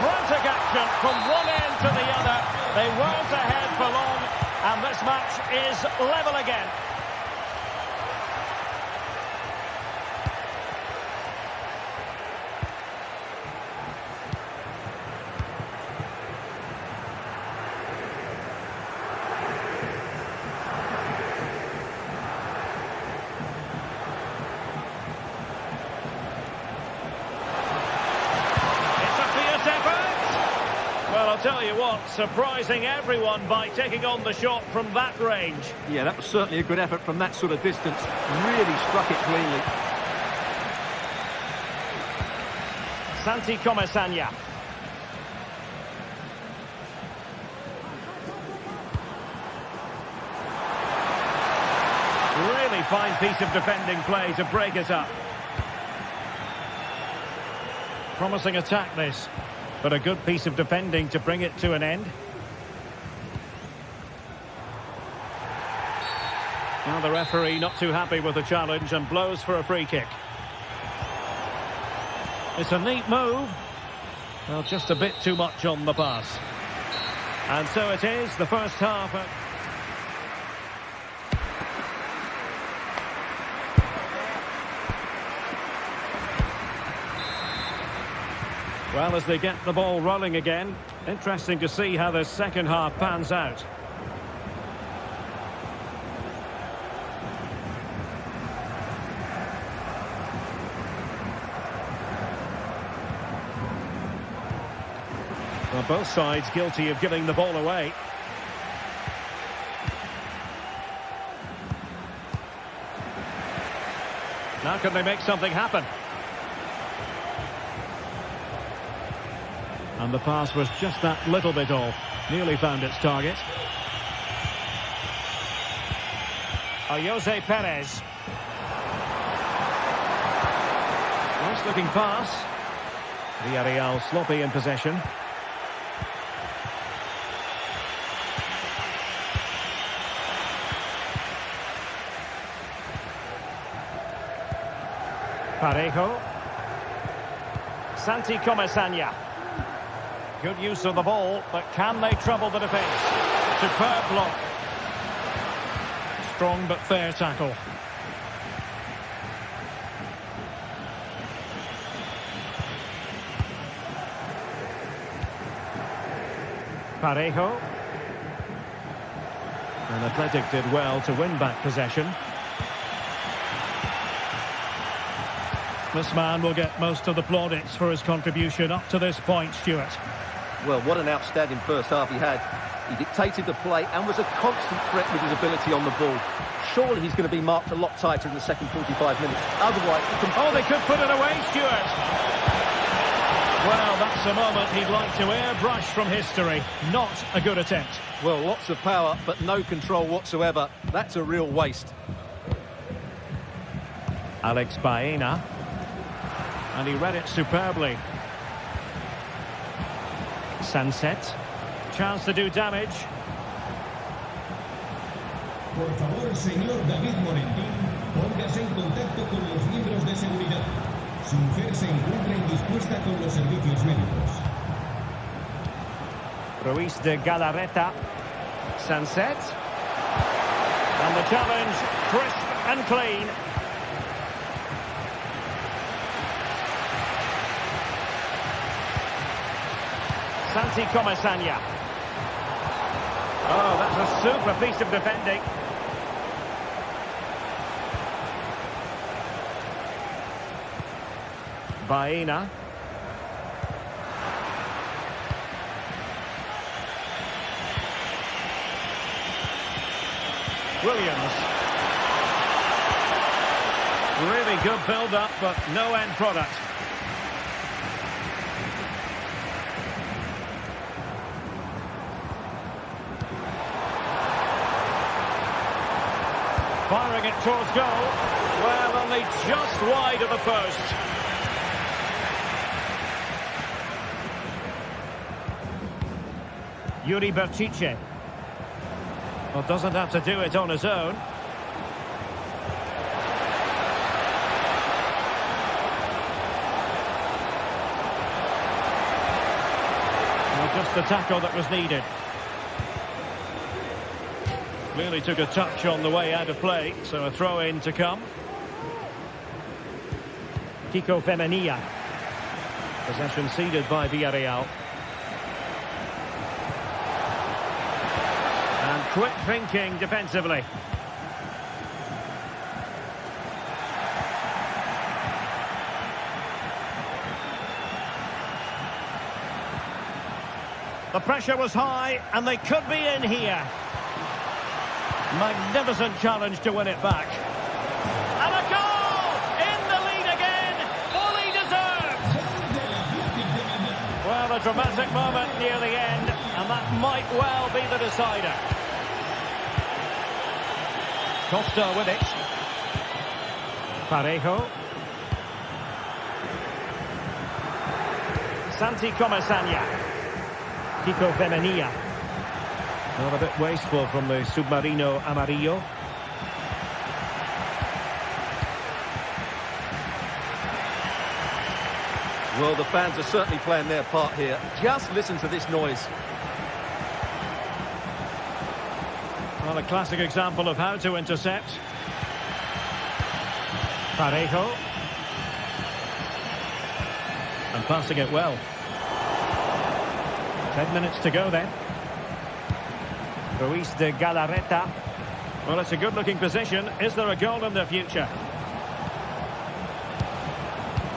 Frantic action from one end to the other. They weren't ahead for long, and this match is level again. Well, I'll tell you what, surprising everyone by taking on the shot from that range. Yeah, that was certainly a good effort from that sort of distance. Really struck it cleanly. Santi Comesaña. Really fine piece of defending play to break it up. Promising attack this. But a good piece of defending to bring it to an end. Now the referee not too happy with the challenge and blows for a free kick. It's a neat move. Well, just a bit too much on the pass. And so it is, the first half. Well, as they get the ball rolling again, interesting to see how the second half pans out. Well, both sides guilty of giving the ball away. Now can they make something happen? And the pass was just that little bit off. Nearly found its target. Jose Perez. Nice looking pass. Villarreal sloppy in possession. Parejo. Santi Comesaña. Good use of the ball, but can they trouble the defence? Superb block. Strong but fair tackle. Parejo. And Athletic did well to win back possession. This man will get most of the plaudits for his contribution up to this point, Stuart. Well, what an outstanding first half he had. He dictated the play and was a constant threat with his ability on the ball. Surely he's going to be marked a lot tighter in the second 45 minutes. Otherwise, he can... Oh, they could put it away, Stuart. Well, that's a moment he'd like to airbrush from history. Not a good attempt. Well, lots of power, but no control whatsoever. That's a real waste. Alex Baena. And he read it superbly. Sunset. Chance to do damage. Por favor, señor David Morentín, póngase en contacto con los miembros de seguridad. Su mujer se encuentra indispuesta con los servicios médicos. Ruiz de Galarreta. Sunset. And the challenge, crisp and clean. Santi Comesaña. Oh, that's a super piece of defending. Baena. Williams. Really good build-up, but no end product. Firing it towards goal. Well, only just wide of the post. Yuri Berchiche. Well, doesn't have to do it on his own. Well, just the tackle that was needed. Clearly took a touch on the way out of play, so a throw-in to come. Kiko Femenia. Possession ceded by Villarreal. And quick thinking defensively. The pressure was high, and they could be in here. Magnificent challenge to win it back. And a goal! In the lead again! Fully deserved! Well, a dramatic moment near the end, and that might well be the decider. Costa with it. Parejo. Santi Comesaña. Kiko Femenia. Not a bit wasteful from the Submarino Amarillo. Well, the fans are certainly playing their part here. Just listen to this noise. Well, a classic example of how to intercept. Parejo. And passing it well. 10 minutes to go then. Ruiz de Galarreta. Well, it's a good-looking position. Is there a goal in the future?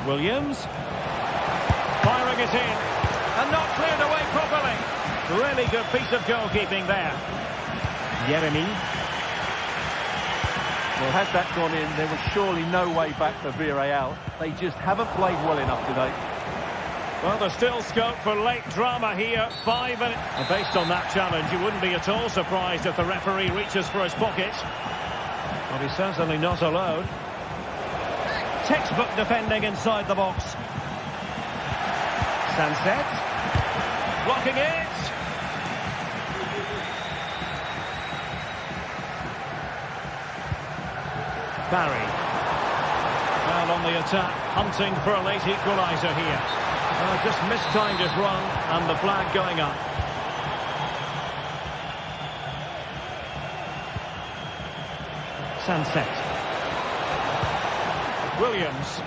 Williams. Firing it in. And not cleared away properly. Really good piece of goalkeeping there. Yeremy. Well, had that gone in, there was surely no way back for Villarreal. They just haven't played well enough today. Well, there's still scope for late drama here. 5 minutes. And based on that challenge, you wouldn't be at all surprised if the referee reaches for his pocket. Well, he's certainly not alone. Textbook defending inside the box. Sunset. Blocking it. Barry. Well, on the attack, hunting for a late equaliser here. Just mistimed his run, and the flag going up. Sunset. Williams.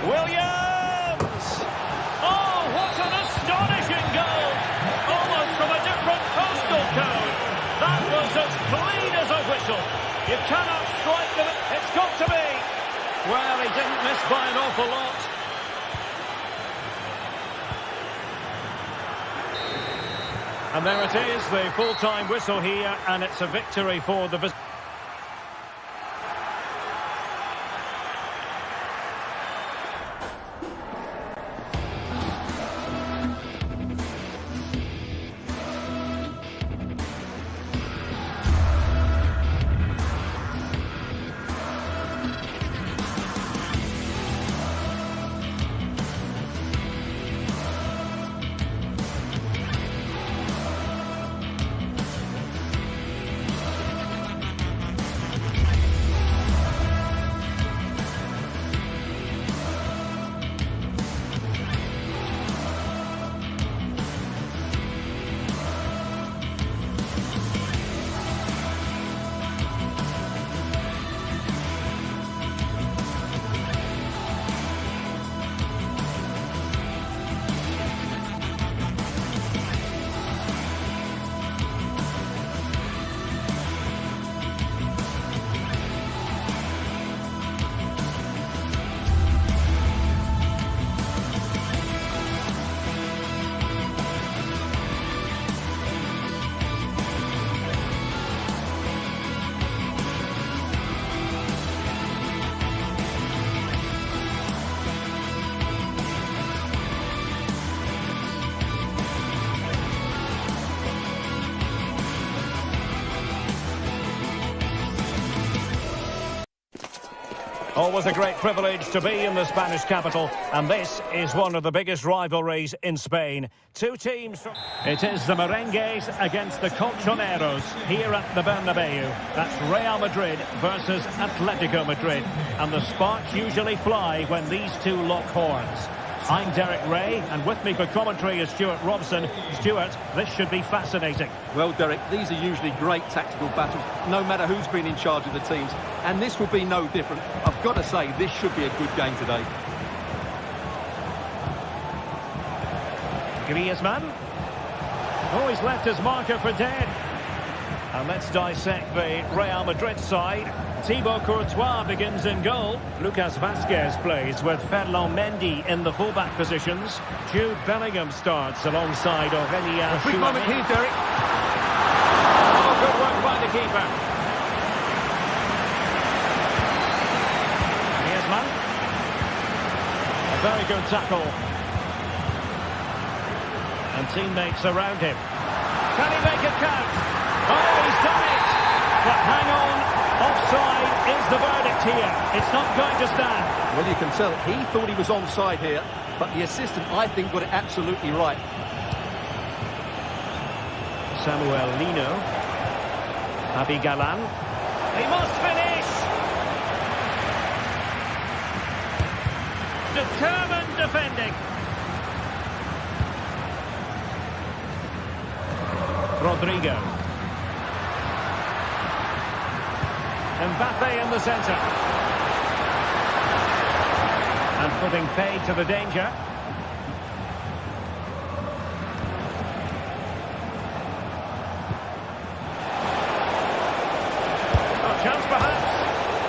Williams! Oh, what an astonishing goal! Almost from a different postal code. That was as clean as a whistle. You cannot strike them. It's got to be. Well, he didn't miss by an awful lot. And there it is, the full-time whistle here, and it's a victory for the visitors. Always a great privilege to be in the Spanish capital, and this is one of the biggest rivalries in Spain. Two teams from... It is the Merengues against the Colchoneros here at the Bernabeu. That's Real Madrid versus Atletico Madrid, and the sparks usually fly when these two lock horns. I'm Derek Ray, and with me for commentary is Stuart Robson. Stuart, this should be fascinating. Well, Derek, these are usually great tactical battles, no matter who's been in charge of the teams. And this will be no different. I've got to say, this should be a good game today. Griezmann. Oh, he's left his marker for dead. And let's dissect the Real Madrid side. Thibaut Courtois begins in goal. Lucas Vázquez plays with Ferland Mendy in the fullback positions. Jude Bellingham starts alongside Aurélien. Quick moment here, Derek. Oh, good work by the keeper. Griezmann. A very good tackle. And teammates around him. Can he make it count? Oh, he's done it! But hang on. Offside is the verdict here. It's not going to stand. Well, you can tell he thought he was onside here, but the assistant, I think, got it absolutely right. Samuel Lino. Abigalan. He must finish! Determined defending. Rodrigo. Mbappe in the centre. And putting paid to the danger. A chance perhaps.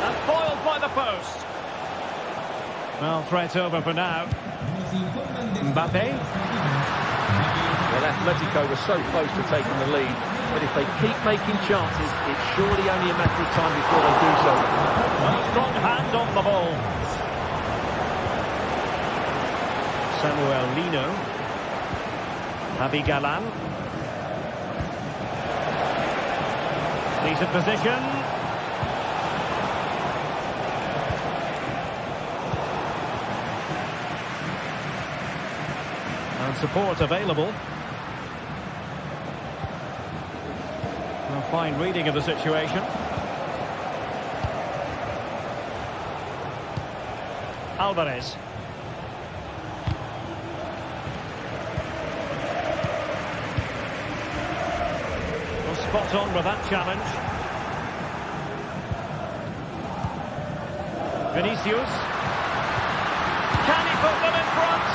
And foiled by the post. Well, threat over for now. Mbappe. Well, Atletico was so close to taking the lead, but if they keep making chances, it's surely only a matter of time before they do so. A strong hand on the ball. Samuel Lino. Abigalan. Decent position. And support available. A fine reading of the situation. Alvarez. Well, spot on with that challenge. Vinicius. Can he put them in front?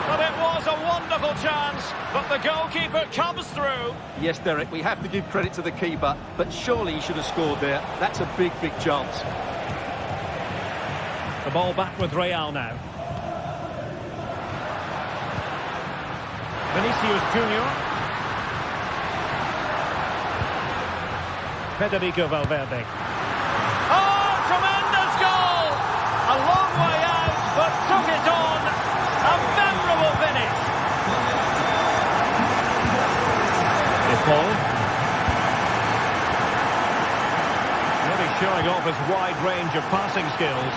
But it was a wonderful chance, but the goalkeeper comes through. Yes, Derek, we have to give credit to the keeper, but surely he should have scored there. That's a big, big chance. The ball back with Real now. Vinicius Junior. Federico Valverde. Oh, tremendous goal! A long way out, but took it on. A memorable finish. Paul. Really showing off his wide range of passing skills.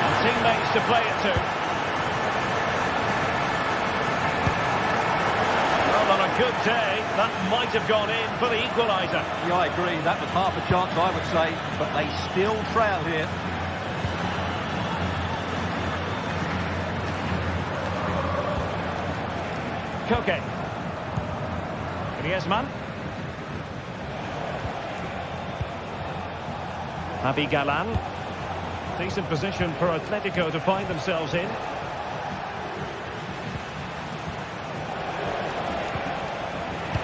And teammates to play it to. Well, on a good day, that might have gone in for the equaliser. Yeah, I agree. That was half a chance, I would say, but they still trail here. Koke. Griezmann. Abigalan. Decent position for Atletico to find themselves in.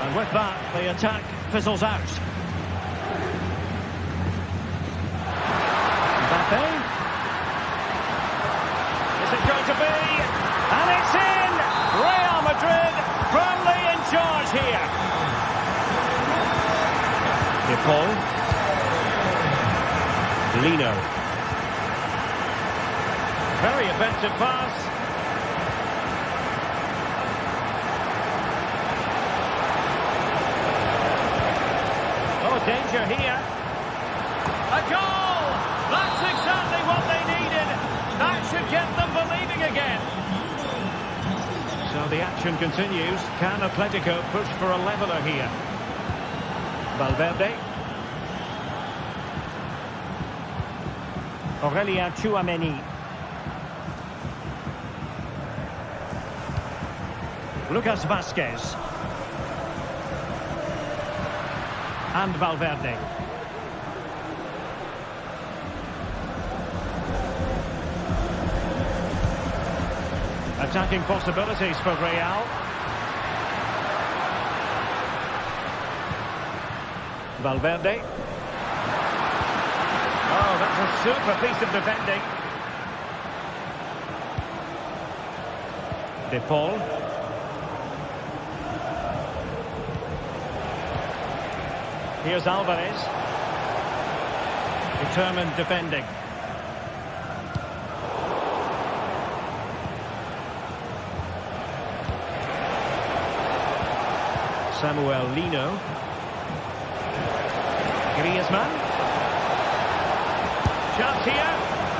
And with that, the attack fizzles out. Mbappe. Is it going to be? And it's in! Real Madrid firmly in charge here. Paul. Lino. Very effective pass. Oh, danger here. Well, the action continues. Can Atletico push for a leveller here? Valverde. Aurelien Tchouameni. Lucas Vazquez. And Valverde. Attacking possibilities for Real. Valverde. Oh, that's a super piece of defending. De Paul. Here's Alvarez. Determined defending. Samuel Lino. Griezmann. Chance here.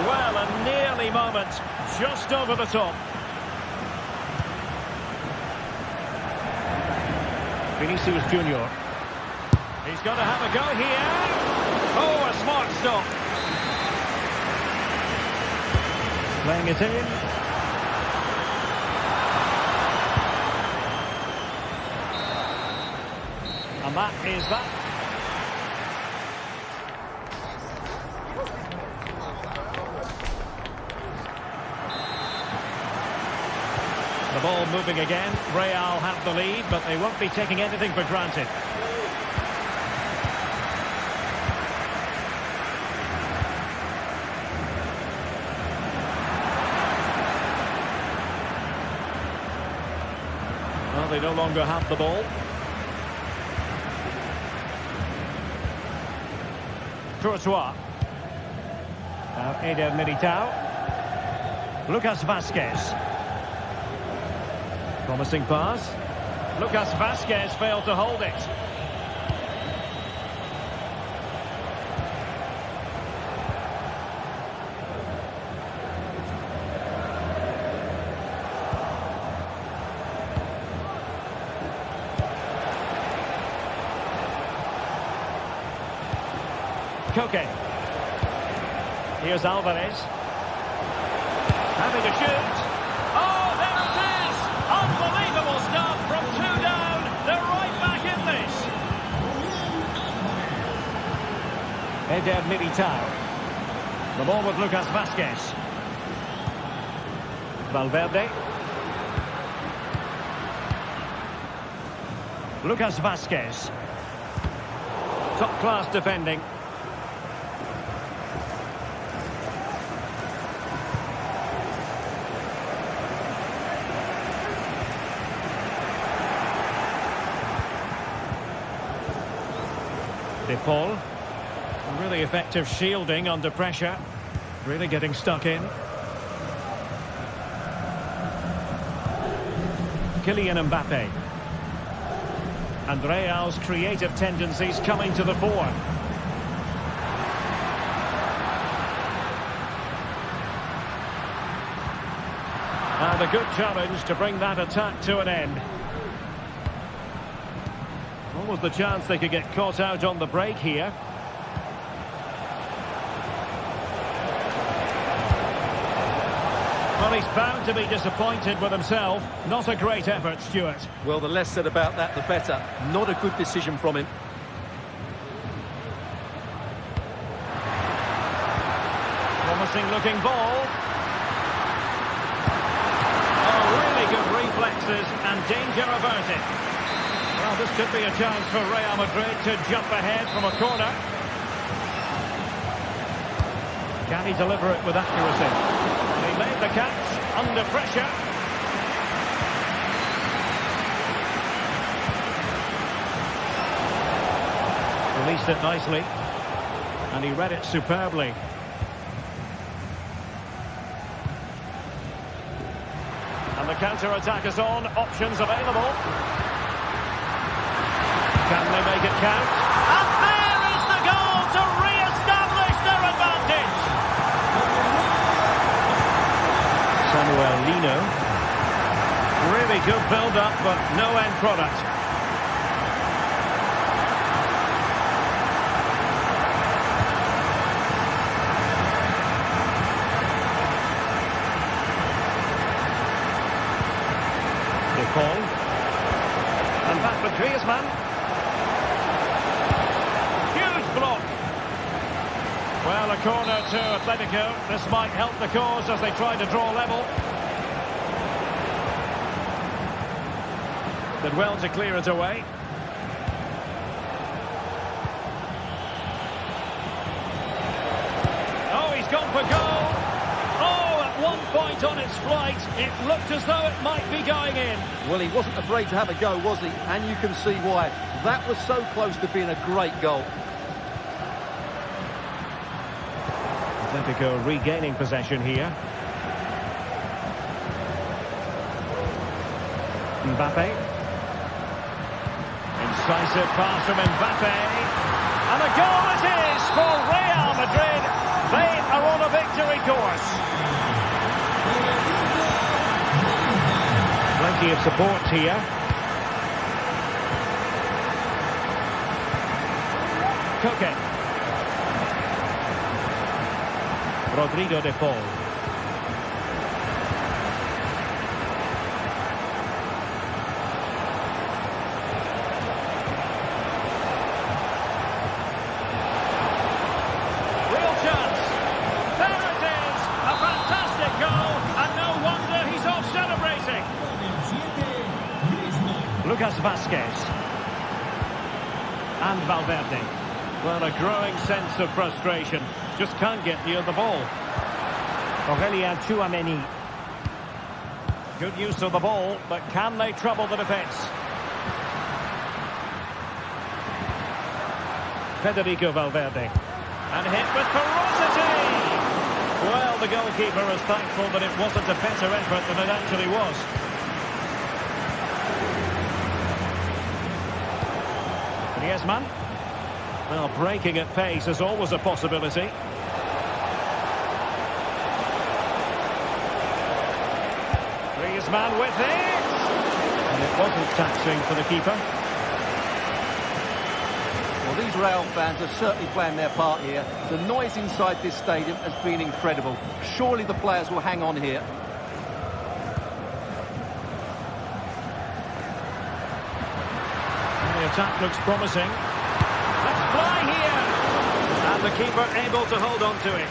Well, a nearly moment. Just over the top. Vinicius Junior. He's got to have a go here. Oh, a smart stop. Playing it in. And that is that. The ball moving again. Real have the lead, but they won't be taking anything for granted. Well, they no longer have the ball. Courtois. Now Eder Militao. Lucas Vazquez. Promising pass. Lucas Vazquez failed to hold it. Koke. Here's Alvarez. Having to shoot. Oh, there it is! Unbelievable stuff from 2 down. They're right back in this. Eder Militao. The ball with Lucas Vazquez. Valverde. Lucas Vazquez. Top-class defending. De Paul. Really effective shielding under pressure. Really getting stuck in. Kylian Mbappe. And Real's creative tendencies coming to the fore. And a good challenge to bring that attack to an end. What was the chance they could get caught out on the break here? Well, he's bound to be disappointed with himself. Not a great effort, Stuart. Well, the less said about that, the better. Not a good decision from him. Promising looking ball. Oh, really good reflexes and danger averted. Well, this could be a chance for Real Madrid to jump ahead from a corner. Can he deliver it with accuracy? He made the catch under pressure. Released it nicely. And he read it superbly. And the counter-attack is on. Options available. Can they make it count? And there is the goal to re-establish their advantage. Samuel Lino. Maybe good build-up, but no end product. Paul. And back with Griezmann. Huge block. Well, a corner to Atletico. This might help the cause as they try to draw level. Did well to clear it away. Oh, he's gone for goal. Oh, at one point on its flight, it looked as though it might be going in. Well, he wasn't afraid to have a go, was he? And you can see why. That was so close to being a great goal. Atletico regaining possession here. Mbappe. Incisive pass from Mbappe. And a goal it is for Real Madrid. They are on a victory course. Plenty of support here. Koke. Rodrigo de Paul. Real chance. There it is. A fantastic goal. And no wonder he's off celebrating. Lucas Vazquez. And Valverde. Well, a growing sense of frustration. Just can't get near the ball. Aurelien Tchouameni. Good use of the ball, but can they trouble the defence? Federico Valverde. And hit with ferocity! Well, the goalkeeper is thankful that it wasn't a better effort than it actually was. Griezmann. Well, breaking at pace is always a possibility. Griezmann with it! And it wasn't taxing for the keeper. Well, these Real fans are certainly playing their part here. The noise inside this stadium has been incredible. Surely the players will hang on here. The attack looks promising. Let's fly here! And the keeper able to hold on to it.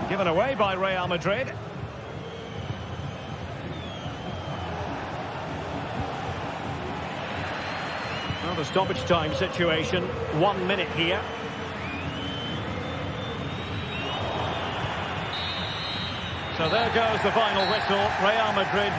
Given away by Real Madrid. Well, the stoppage time situation, 1 minute here. So there goes the final whistle. Real Madrid.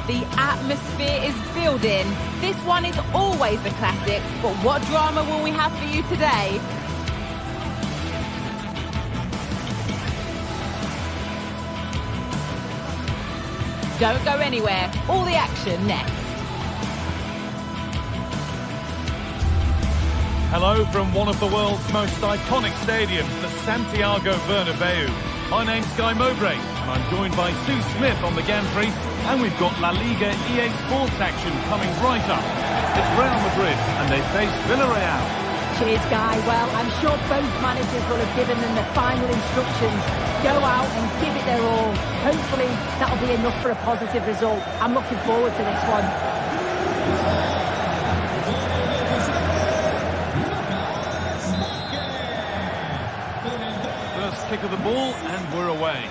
The atmosphere is building. This one is always a classic, but what drama will we have for you today? Don't go anywhere. All the action next. Hello from one of the world's most iconic stadiums, the Santiago Bernabeu. My name's Guy Mowbray, and I'm joined by Sue Smith on the gantry, and we've got La Liga EA Sports action coming right up. It's Real Madrid, and they face Villarreal. Cheers, Guy. Well, I'm sure both managers will have given them the final instructions. Go out and give it their all. Hopefully, that'll be enough for a positive result. I'm looking forward to this one. kick of the ball, and we're away.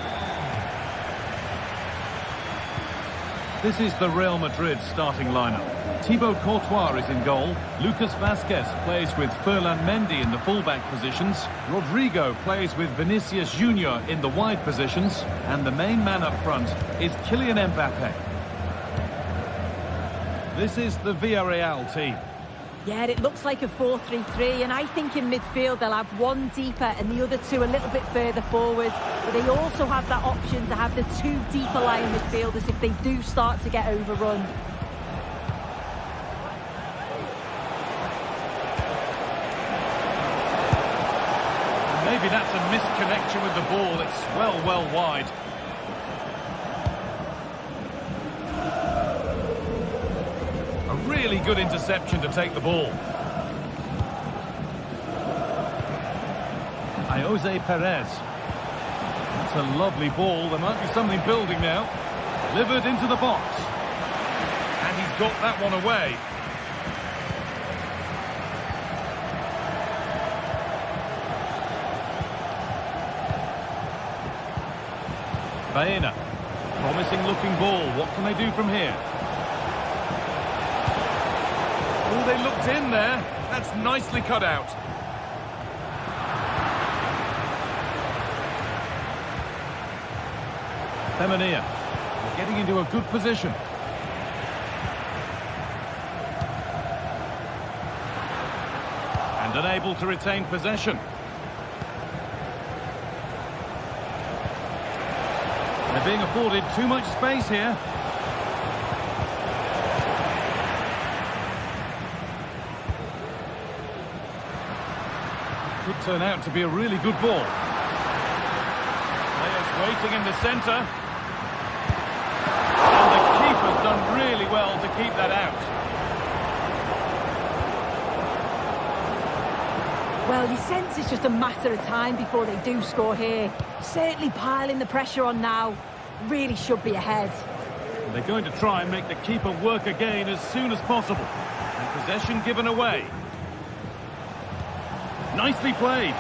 This is the Real Madrid starting lineup. Thibaut Courtois is in goal. Lucas Vázquez plays with Ferland Mendy in the fullback positions. Rodrigo plays with Vinicius Junior in the wide positions. And the main man up front is Kylian Mbappe. This is the Villarreal team. Yeah, it looks like a 4-3-3, and I think in midfield they'll have one deeper and the other two a little bit further forward. But they also have that option to have the two deeper lying midfielders if they do start to get overrun. Maybe that's a misconnection with the ball. It's well wide. A really good interception to take the ball. Jose Perez. That's a lovely ball. There might be something building now. Delivered into the box. And he's got that one away. Baena. Promising looking ball. What can they do from here? Oh, they looked in there. That's nicely cut out. Femenia. Getting into a good position. And unable to retain possession. They're being afforded too much space here. Could turn out to be a really good ball. Players waiting in the centre. And the keeper's done really well to keep that out. Well, you sense it's just a matter of time before they do score here. Certainly piling the pressure on now. Really should be ahead. And they're going to try and make the keeper work again as soon as possible. And possession given away. Nicely played.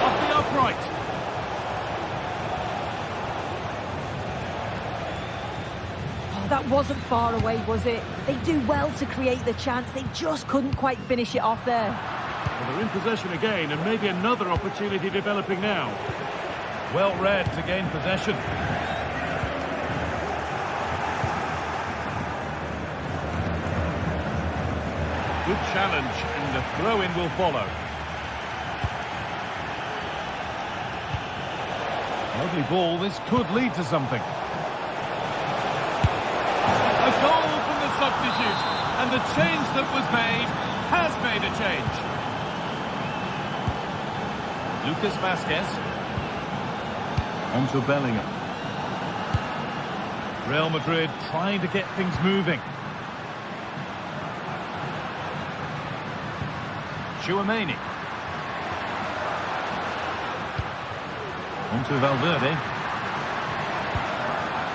Off the upright. Oh, that wasn't far away, was it? They do well to create the chance. They just couldn't quite finish it off there. Well, they're in possession again, and maybe another opportunity developing now. Well read to gain possession. Good challenge, and the throw-in will follow. Lovely ball, this could lead to something. A goal from the substitute, and the change that was made has made a change. Lucas Vázquez. Onto Bellingham. Real Madrid trying to get things moving. Tchouaméni. Onto Valverde.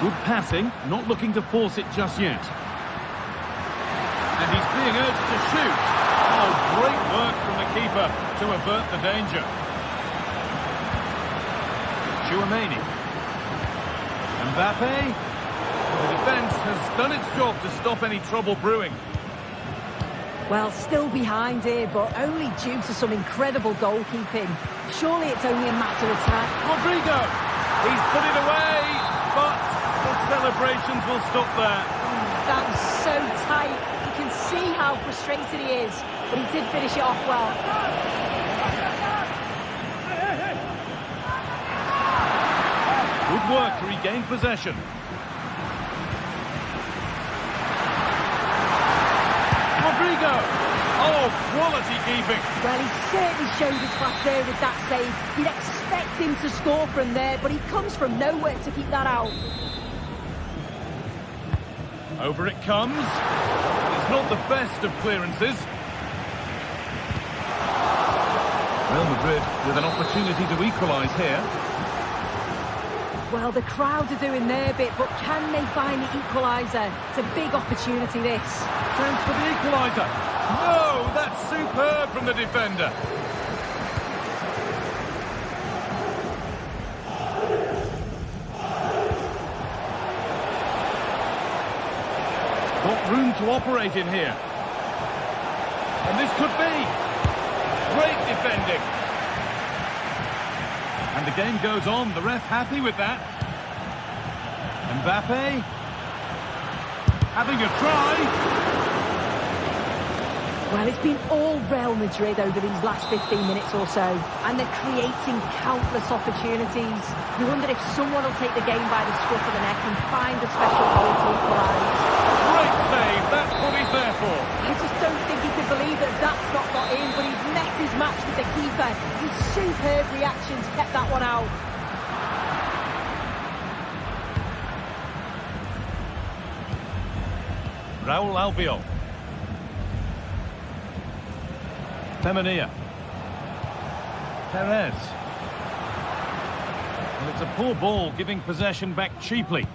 Good passing, not looking to force it just yet. And he's being urged to shoot. Oh, great work from the keeper to avert the danger. Tchouaméni. Mbappe. The defence has done its job to stop any trouble brewing. Well, still behind here, but only due to some incredible goalkeeping. Surely it's only a matter of time. Rodrigo! He's put it away, but the celebrations will stop there. That was so tight. You can see how frustrated he is, but he did finish it off well. Good work to regain possession. Rodrigo! Oh, quality keeping. Well, he certainly showed his class there with that save. You'd expect him to score from there, but he comes from nowhere to keep that out. Over it comes. It's not the best of clearances. Real Madrid with an opportunity to equalise here. Well, the crowd are doing their bit, but can they find the equaliser? It's a big opportunity, this. Chance for the equaliser. No, that's superb from the defender. to operate in here. And this could be. Great defending. And the game goes on. The ref happy with that. Mbappe. Having a try. Well, it's been all Real Madrid over these last 15 minutes or so, and they're creating countless opportunities. You wonder if someone will take the game by the scruff of the neck and find a special goal to equalise. Great save, that's what he's there for. I just don't think he can believe that that's not got in, but he's met his match with the keeper. His superb reactions kept that one out. Raul Albiol. Femenia. Perez. Well, it's a poor ball, giving possession back cheaply.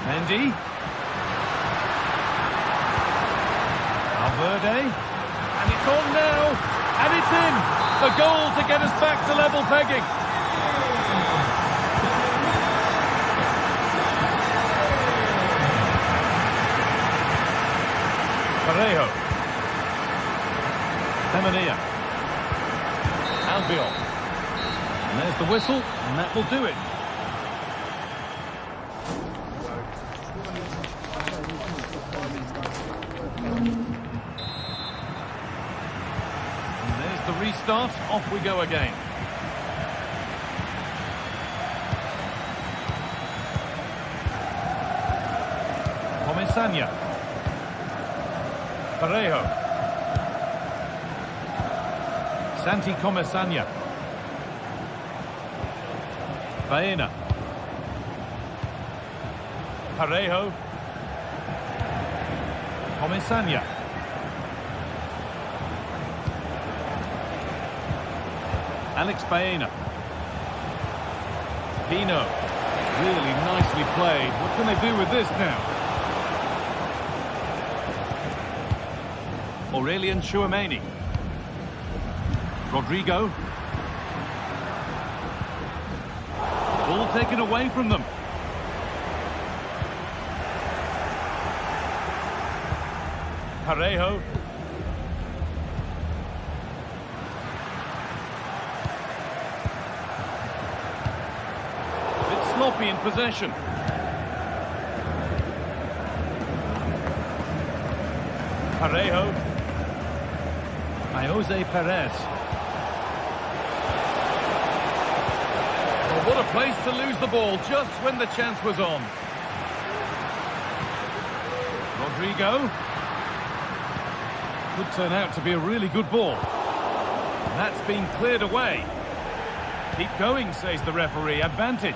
Mendy. Valverde. And it's on now. And it's in. The goal to get us back to level pegging. Parejo. Femenia. Albiol. And there's the whistle, and that will do it. And there's the restart. Off we go again. Comesaña. Parejo. Santi Comesaña. Baena. Parejo. Comesaña. Alex Baena. Pino. Really nicely played. What can they do with this now? Aurelian Tchouameni. Rodrigo. Ball taken away from them. Parejo. A bit sloppy in possession. Parejo. Jose Perez. Well, what a place to lose the ball just when the chance was on. Rodrigo. Could turn out to be a really good ball. That's been cleared away. Keep going, says the referee. Advantage.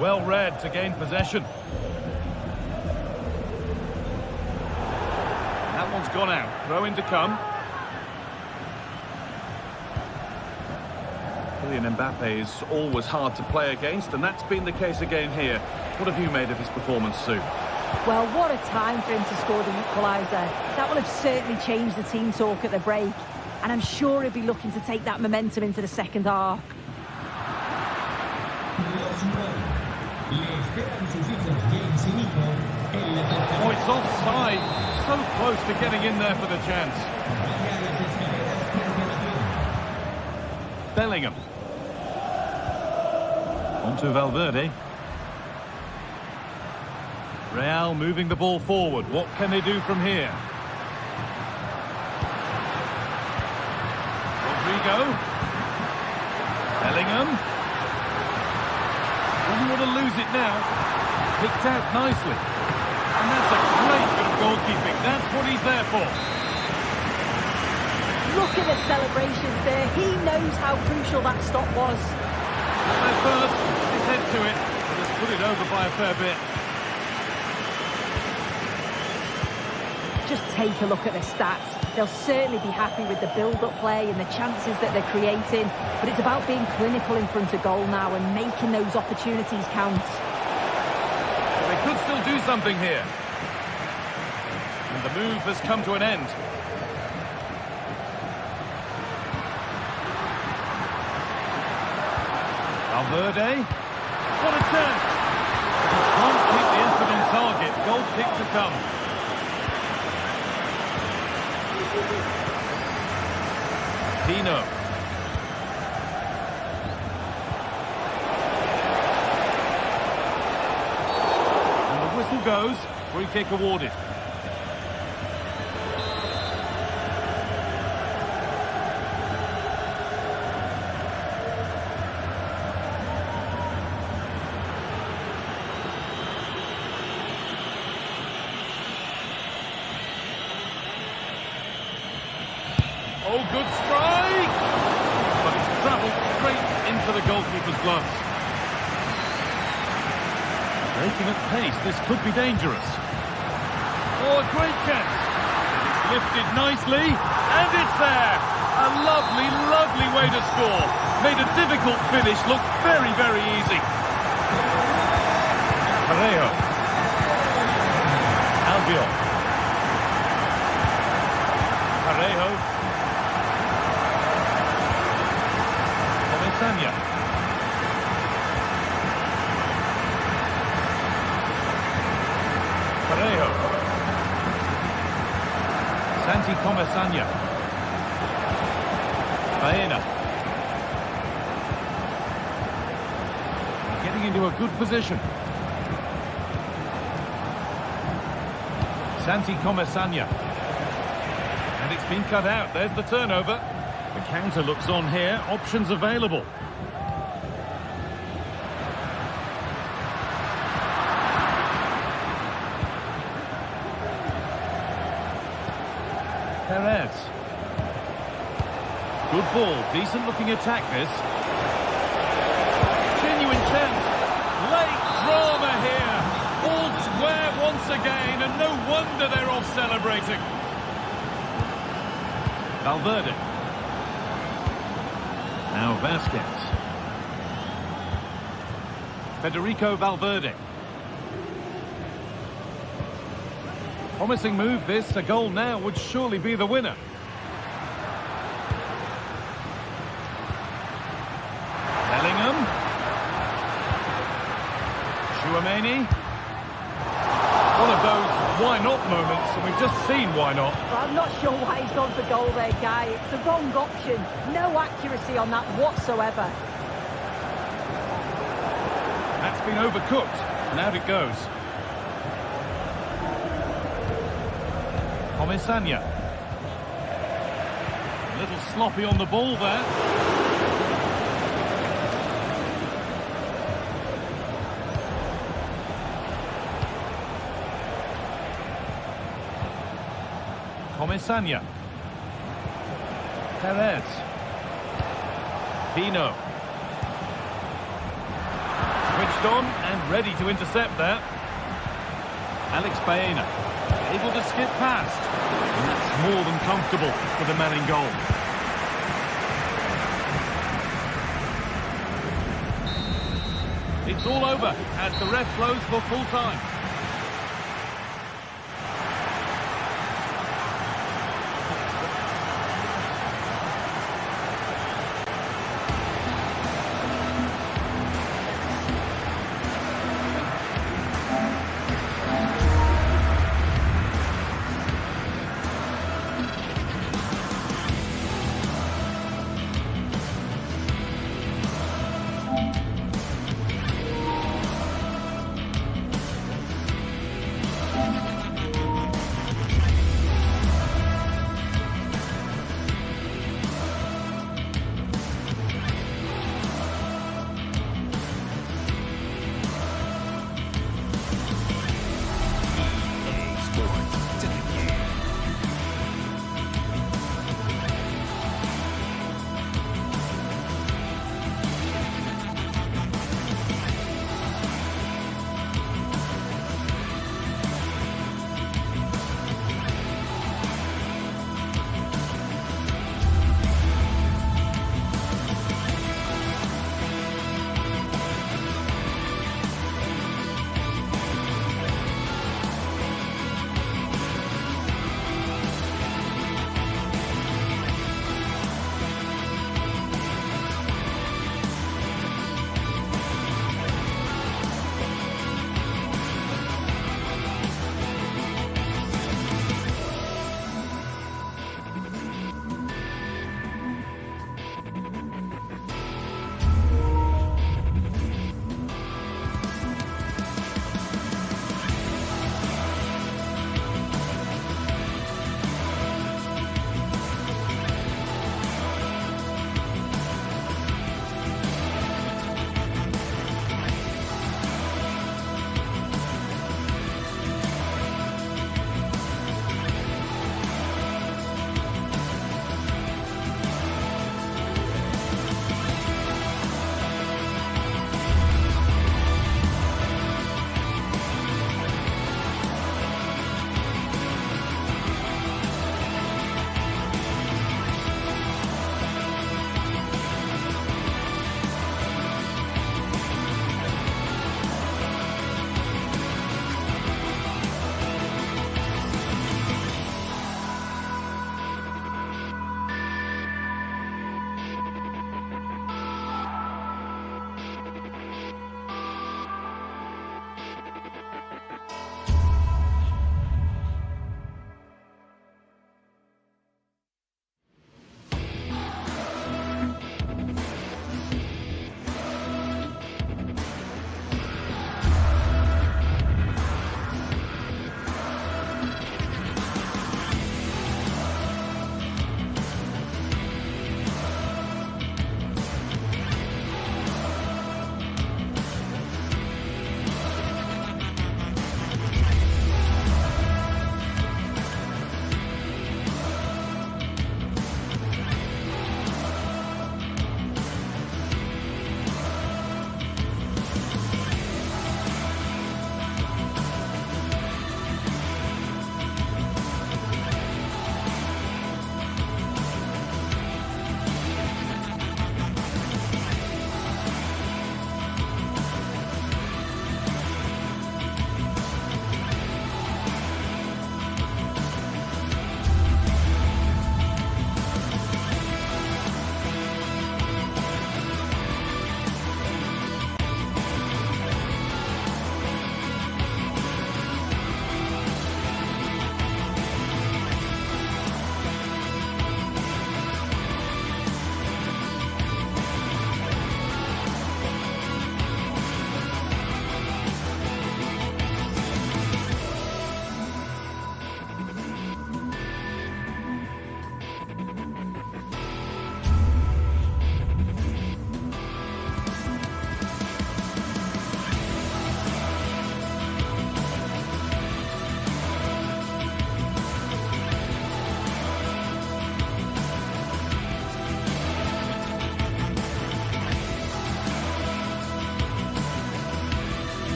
Well read to gain possession. That one's gone out. Throw in to come. Kylian Mbappe is always hard to play against, and that's been the case again here. What have you made of his performance, Sue? Well, what a time for him to score the equaliser. That will have certainly changed the team talk at the break. And I'm sure he'll be looking to take that momentum into the second half. Oh, it's offside. So close to getting in there for the chance. Bellingham. On to Valverde. Real moving the ball forward. What can they do from here? Rodrigo. Bellingham. Doesn't want to lose it now. Picked out nicely. And that's a great bit of goalkeeping. That's what he's there for. Look at the celebrations there. He knows how crucial that stop was. At first, his head to it, but has put it over by a fair bit. Just take a look at the stats. They'll certainly be happy with the build-up play and the chances that they're creating, but it's about being clinical in front of goal now and making those opportunities count. They could still do something here. And the move has come to an end. Valverde. What a chance! He can't keep the effort on target. Goal kick to come. Pino. And the whistle goes. Free kick awarded. Oh, good strike! But it's travelled straight into the goalkeeper's gloves. Breaking at pace, this could be dangerous. Oh, a great chance. It's lifted nicely, and it's there. A lovely, lovely way to score. Made a difficult finish look very, very easy. Parejo. Albiol. Parejo. Sanya. Parejo. Santi Comesaña. Baena. Getting into a good position. Santi Comesaña. And it's been cut out. There's the turnover. The counter looks on here. Options available. Perez. Good ball. Decent looking attack this. Genuine chance. Late drama here. All square once again, and no wonder they're off celebrating. Valverde. Now Vasquez. Federico Valverde. Promising move this. A goal now would surely be the winner. Bellingham. Tchouaméni. One of those why not moments, and we've just seen why not. Well, I'm not sure why he's gone for goal there, Guy. It's the wrong option. No accuracy on that whatsoever. That's been overcooked, and out it goes. Comesaña. A little sloppy on the ball there. Comesaña. Perez. Pino. Switched on and ready to intercept that. Alex Baena. Able to skip past. And that's more than comfortable for the man in goal. It's all over as the ref blows for full time.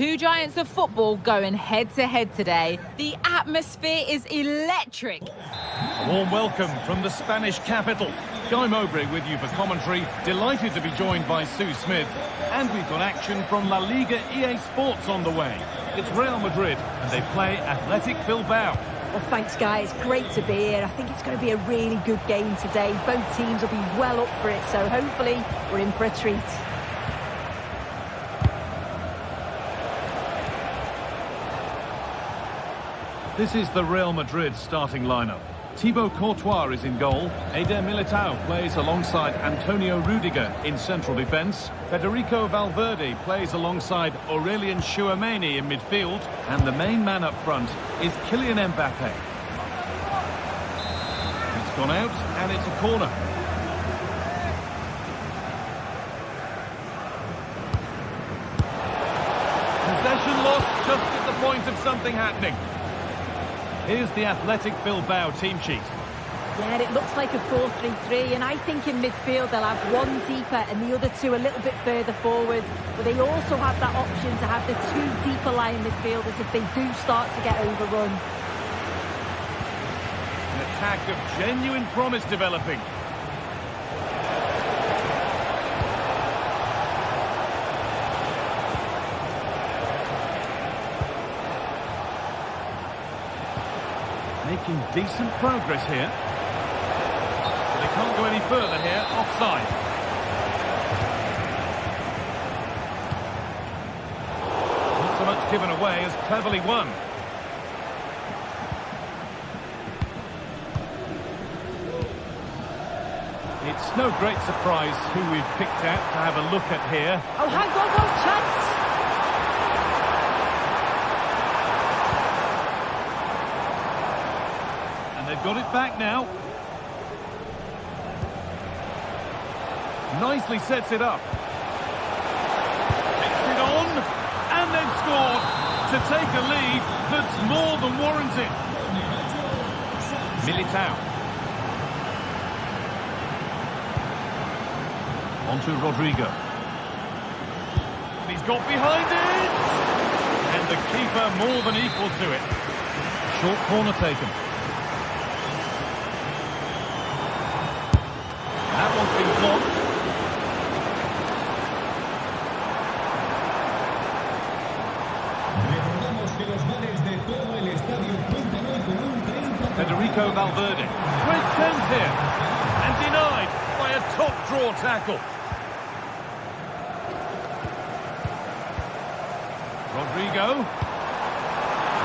Two giants of football going head-to-head today. The atmosphere is electric. A warm welcome from the Spanish capital. Guy Mowbray with you for commentary. Delighted to be joined by Sue Smith. And we've got action from La Liga GTSports on the way. It's Real Madrid and they play Athletic Bilbao. Well, thanks, guys. It's great to be here. I think it's going to be a really good game today. Both teams will be well up for it, so hopefully we're in for a treat. This is the Real Madrid starting lineup. Thibaut Courtois is in goal. Eder Militao plays alongside Antonio Rudiger in central defence. Federico Valverde plays alongside Aurelien Tchouameni in midfield. And the main man up front is Kylian Mbappe. It's gone out and it's a corner. Possession lost just at the point of something happening. Here's the Athletic Bilbao team sheet. Yeah, it looks like a 4-3-3, and I think in midfield they'll have one deeper and the other two a little bit further forward. But they also have that option to have the two deeper line midfielders if they do start to get overrun. An attack of genuine promise developing. Making decent progress here. They can't go any further here, offside. Not so much given away as cleverly won. It's no great surprise who we've picked out to have a look at here. Oh, hang on, chance! They've got it back now. Nicely sets it up. Takes it on, and they've scored to take a lead that's more than warranted. Militao. On to Rodrigo. He's got behind it! And the keeper more than equal to it. Short corner taken. That one's been blocked. Federico Valverde. Great chance here. And denied by a top draw tackle. Rodrigo.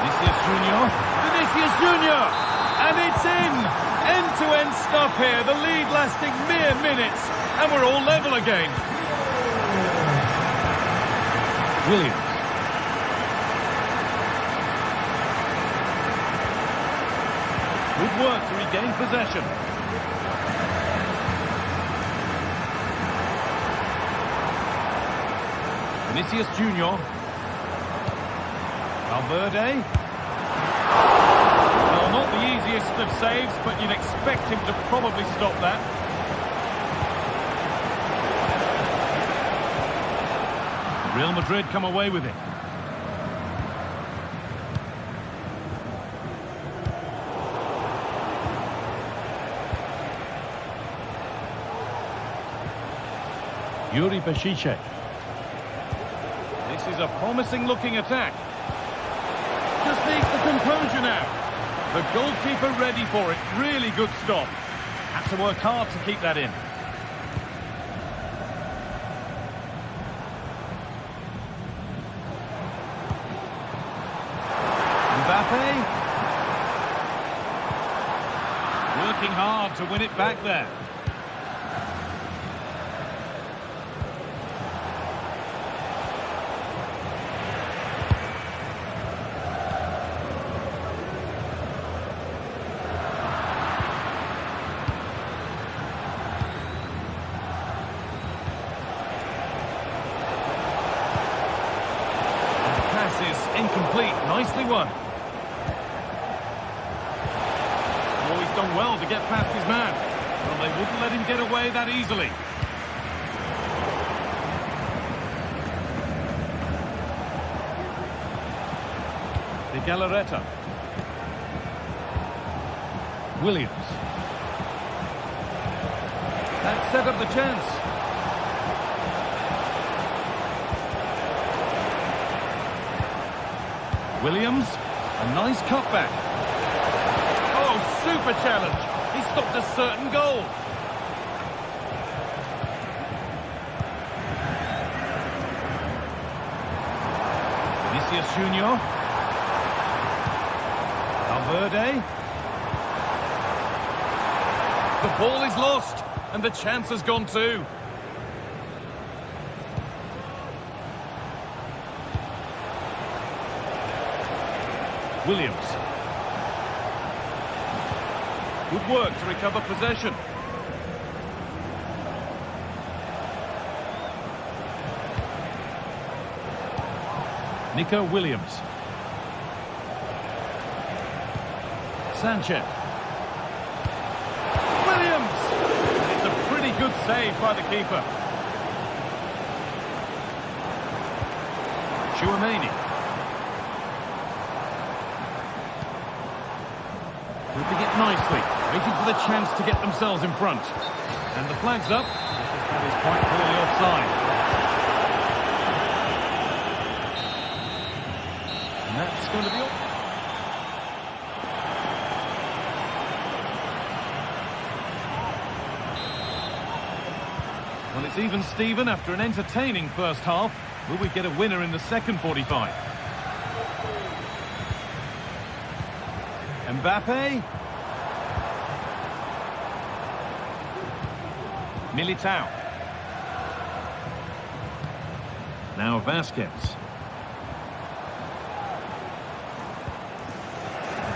Vinicius Junior. And it's in. End-to-end stuff here, the lead lasting mere minutes, and we're all level again. Williams. Good work to regain possession. Vinicius Junior. Valverde. Well, not the easiest of saves, but you'd expect him to probably stop that. Real Madrid come away with it. Yuri Bešiček. This is a promising looking attack. Just needs the composure now. The goalkeeper ready for it. Really good stop. Had to work hard to keep that in. Mbappe. Working hard to win it back there. Incomplete, nicely won. Oh, he's done well to get past his man. Well, they wouldn't let him get away that easily. Galarreta. Williams. That set up the chance. Williams, a nice cutback. Oh, super challenge. He stopped a certain goal. Vinicius Junior. Valverde. The ball is lost, and the chance has gone too. Williams. Good work to recover possession. Nico Williams. Sanchez. Williams! It's a pretty good save by the keeper. Chouameni. Gripping it nicely, waiting for the chance to get themselves in front. And the flag's up. That is quite clearly offside. And that's going to be all. Well, it's even Steven after an entertaining first half. Will we get a winner in the second 45? Mbappe. Militao. Now Vasquez.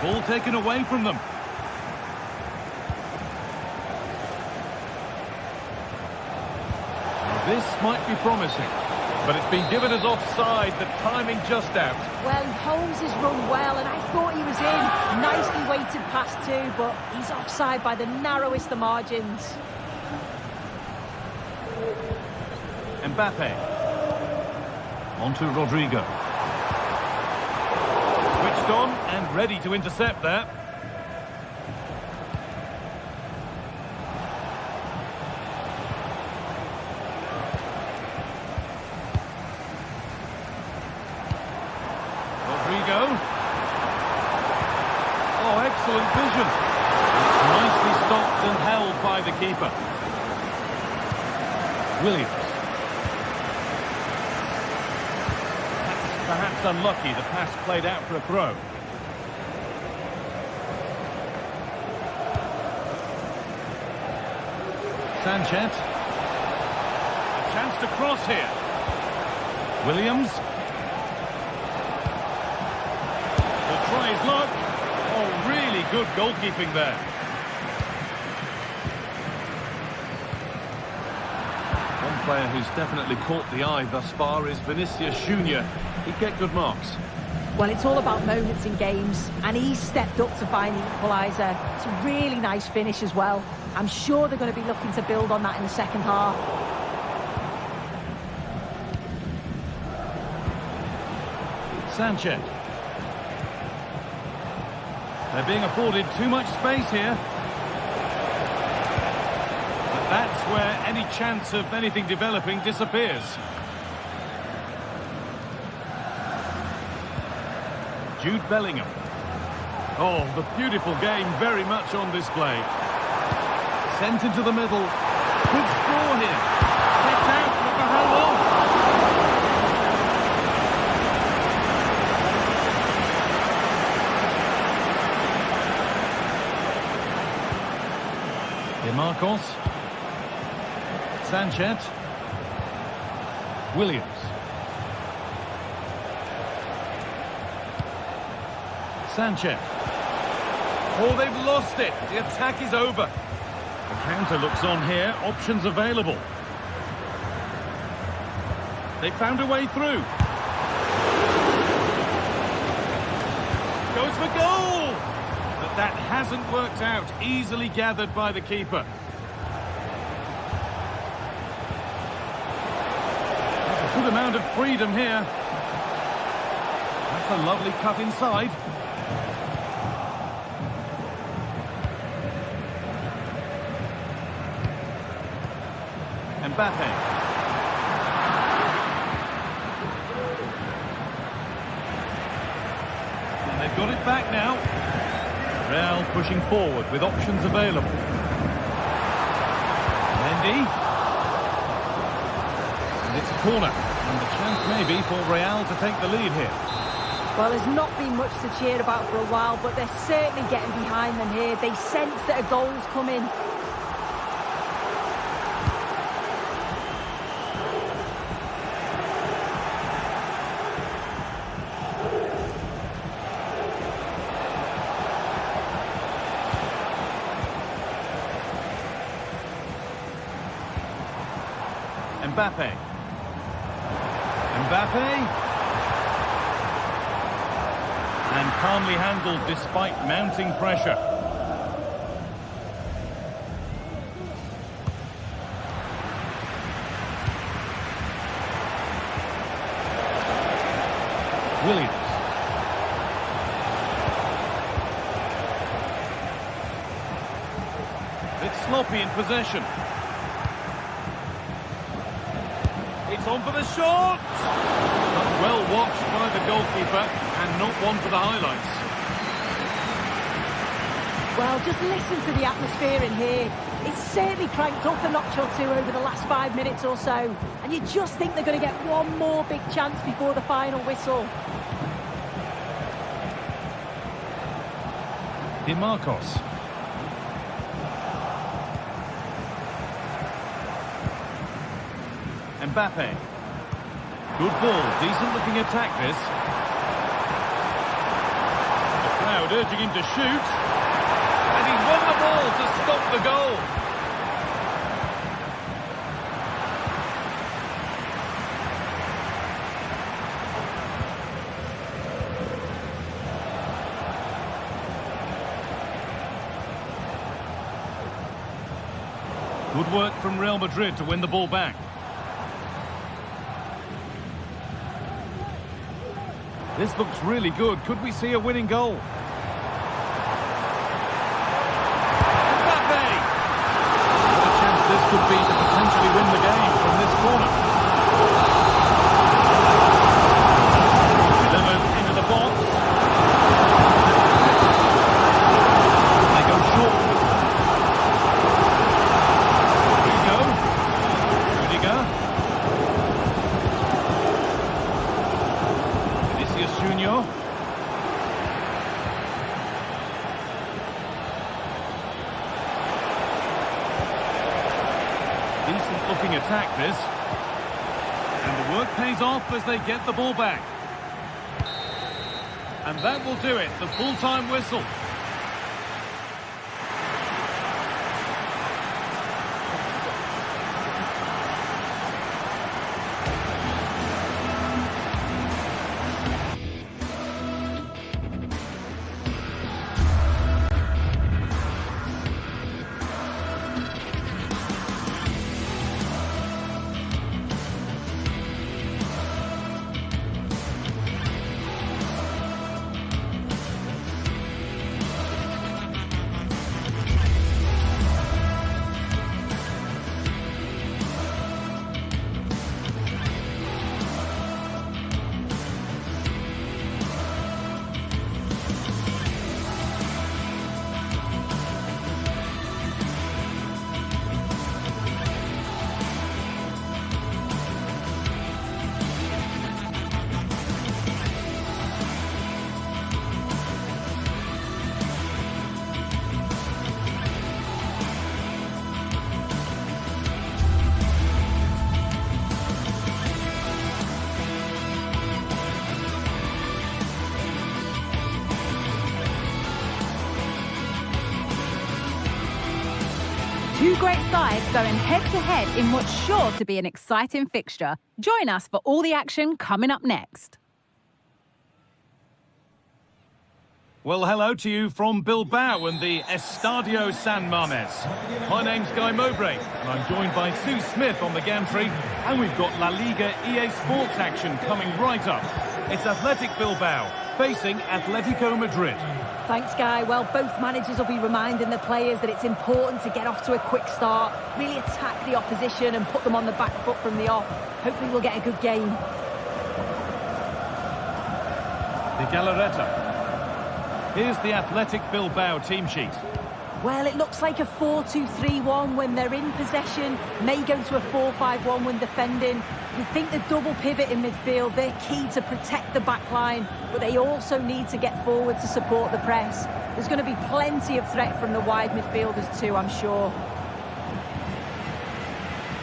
Ball taken away from them. Now this might be promising, but it's been given as offside, the timing just out. Well, Holmes has run well, and I thought he was in. Nicely weighted pass too, but he's offside by the narrowest of margins. Mbappe. On to Rodrigo. Switched on and ready to intercept there. Rodrigo. Oh, excellent vision. Nicely stopped and held by the keeper. Williams. Perhaps unlucky, the pass played out for a throw. Sanchez. A chance to cross here. Williams. Will try his luck. Oh, really good goalkeeping there. One player who's definitely caught the eye thus far is Vinicius Junior. He'd get good marks. Well, it's all about moments in games, and he stepped up to find the equaliser. It's a really nice finish as well. I'm sure they're going to be looking to build on that in the second half. Sanchez. They're being afforded too much space here. But that's where any chance of anything developing disappears. Jude Bellingham. Oh, the beautiful game very much on display. Sent into the middle. Good score here. Kept out, but for how long? DeMarcos. Sanchez. Williams. Sanchez. Oh, they've lost it. The attack is over. The counter looks on here. Options available. They found a way through. Goes for goal! But that hasn't worked out. Easily gathered by the keeper. There's a good amount of freedom here. a lovely cut inside. Mbappe. And they've got it back now. Real pushing forward with options available. Mendy. And it's a corner. And the chance maybe for Real to take the lead here. Well, there's not been much to cheer about for a while, but they're certainly getting behind them here. They sense that a goal's coming. Mbappe. And calmly handled despite mounting pressure. Williams. It's sloppy in possession. It's on for the shot! But well watched by the goalkeeper and not one for the highlights. Well, just listen to the atmosphere in here. It's certainly cranked up a notch or two over the last 5 minutes or so. And you just think they're going to get one more big chance before the final whistle. Di Marcos. Mbappe. Good ball, decent looking attack this. The crowd urging him to shoot. And he's won the ball to stop the goal. Good work from Real Madrid to win the ball back. This looks really good. Could we see a winning goal? Mbappe! What a chance this could be to potentially win the game from this corner. Delivered into the box. They go short. Here we go. Rudiger. Junior. Decent looking attack this. And the work pays off as they get the ball back. And that will do it, the full-time whistle. Two great sides going head-to-head in what's sure to be an exciting fixture. Join us for all the action coming up next. Well, hello to you from Bilbao and the Estadio San Mamés. My name's Guy Mowbray, and I'm joined by Sue Smith on the gantry, and we've got La Liga EA Sports action coming right up. It's Athletic Bilbao facing Atletico Madrid. Thanks, Guy. Well, both managers will be reminding the players that it's important to get off to a quick start, really attack the opposition and put them on the back foot from the off. Hopefully we'll get a good game. The Gallareta. Here's the Athletic Bilbao team sheet. Well, it looks like a 4-2-3-1 when they're in possession, may go to a 4-5-1 when defending. You think the double pivot in midfield, they're key to protect the back line, but they also need to get forward to support the press. There's going to be plenty of threat from the wide midfielders too, I'm sure.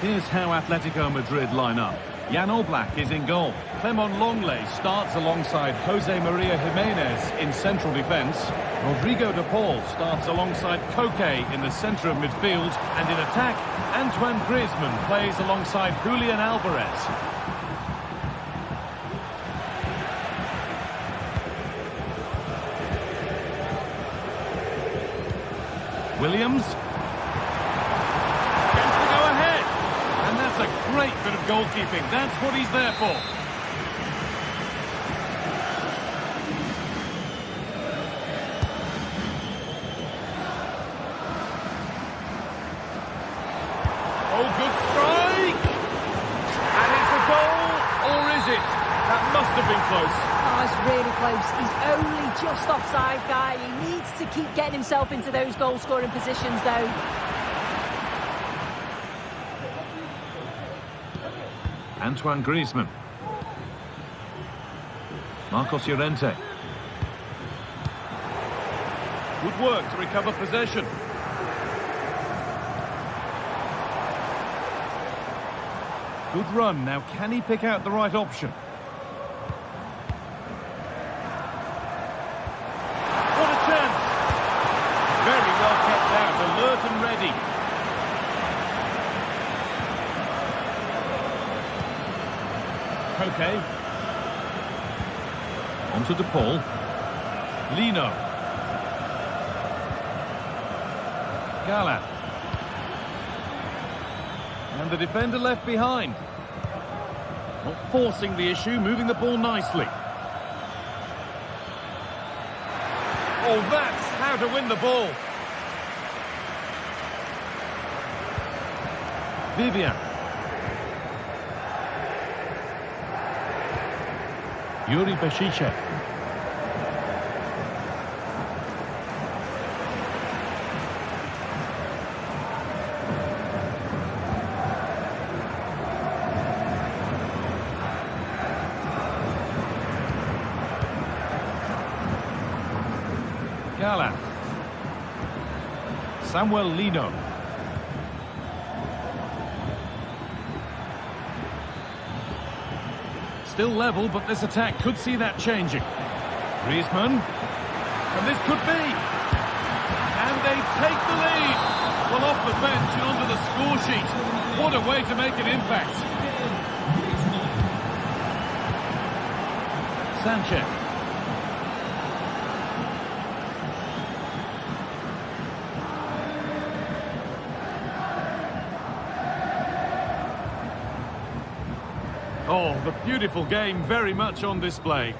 Here's how Atletico Madrid line up. Jan Oblak is in goal. Clement Longley starts alongside Jose Maria Jimenez in central defence. Rodrigo de Paul starts alongside Koke in the centre of midfield. And in attack, Antoine Griezmann plays alongside Julian Alvarez. Williams. Gets the go-ahead. And that's a great bit of goalkeeping. That's what he's there for. Oh, good strike! And it's a goal, or is it? That must have been close. Oh, it's really close. He's only just offside, Guy. He needs to keep getting himself into those goal-scoring positions, though. Antoine Griezmann. Marcos Llorente. Good work to recover possession. Good run. Now, can he pick out the right option? What a chance! Very well kept out, alert and ready. Koke. Onto De Paul. Lino. Gala. And the defender left behind. Not forcing the issue, moving the ball nicely. Oh, that's how to win the ball. Vivian. Yuri Bešiček. Gala. Samuel Lino. Still level, but this attack could see that changing. Griezmann. And this could be. And they take the lead. Well, off the bench and onto the score sheet. What a way to make an impact. Sanchez. Oh, the beautiful game very much on display.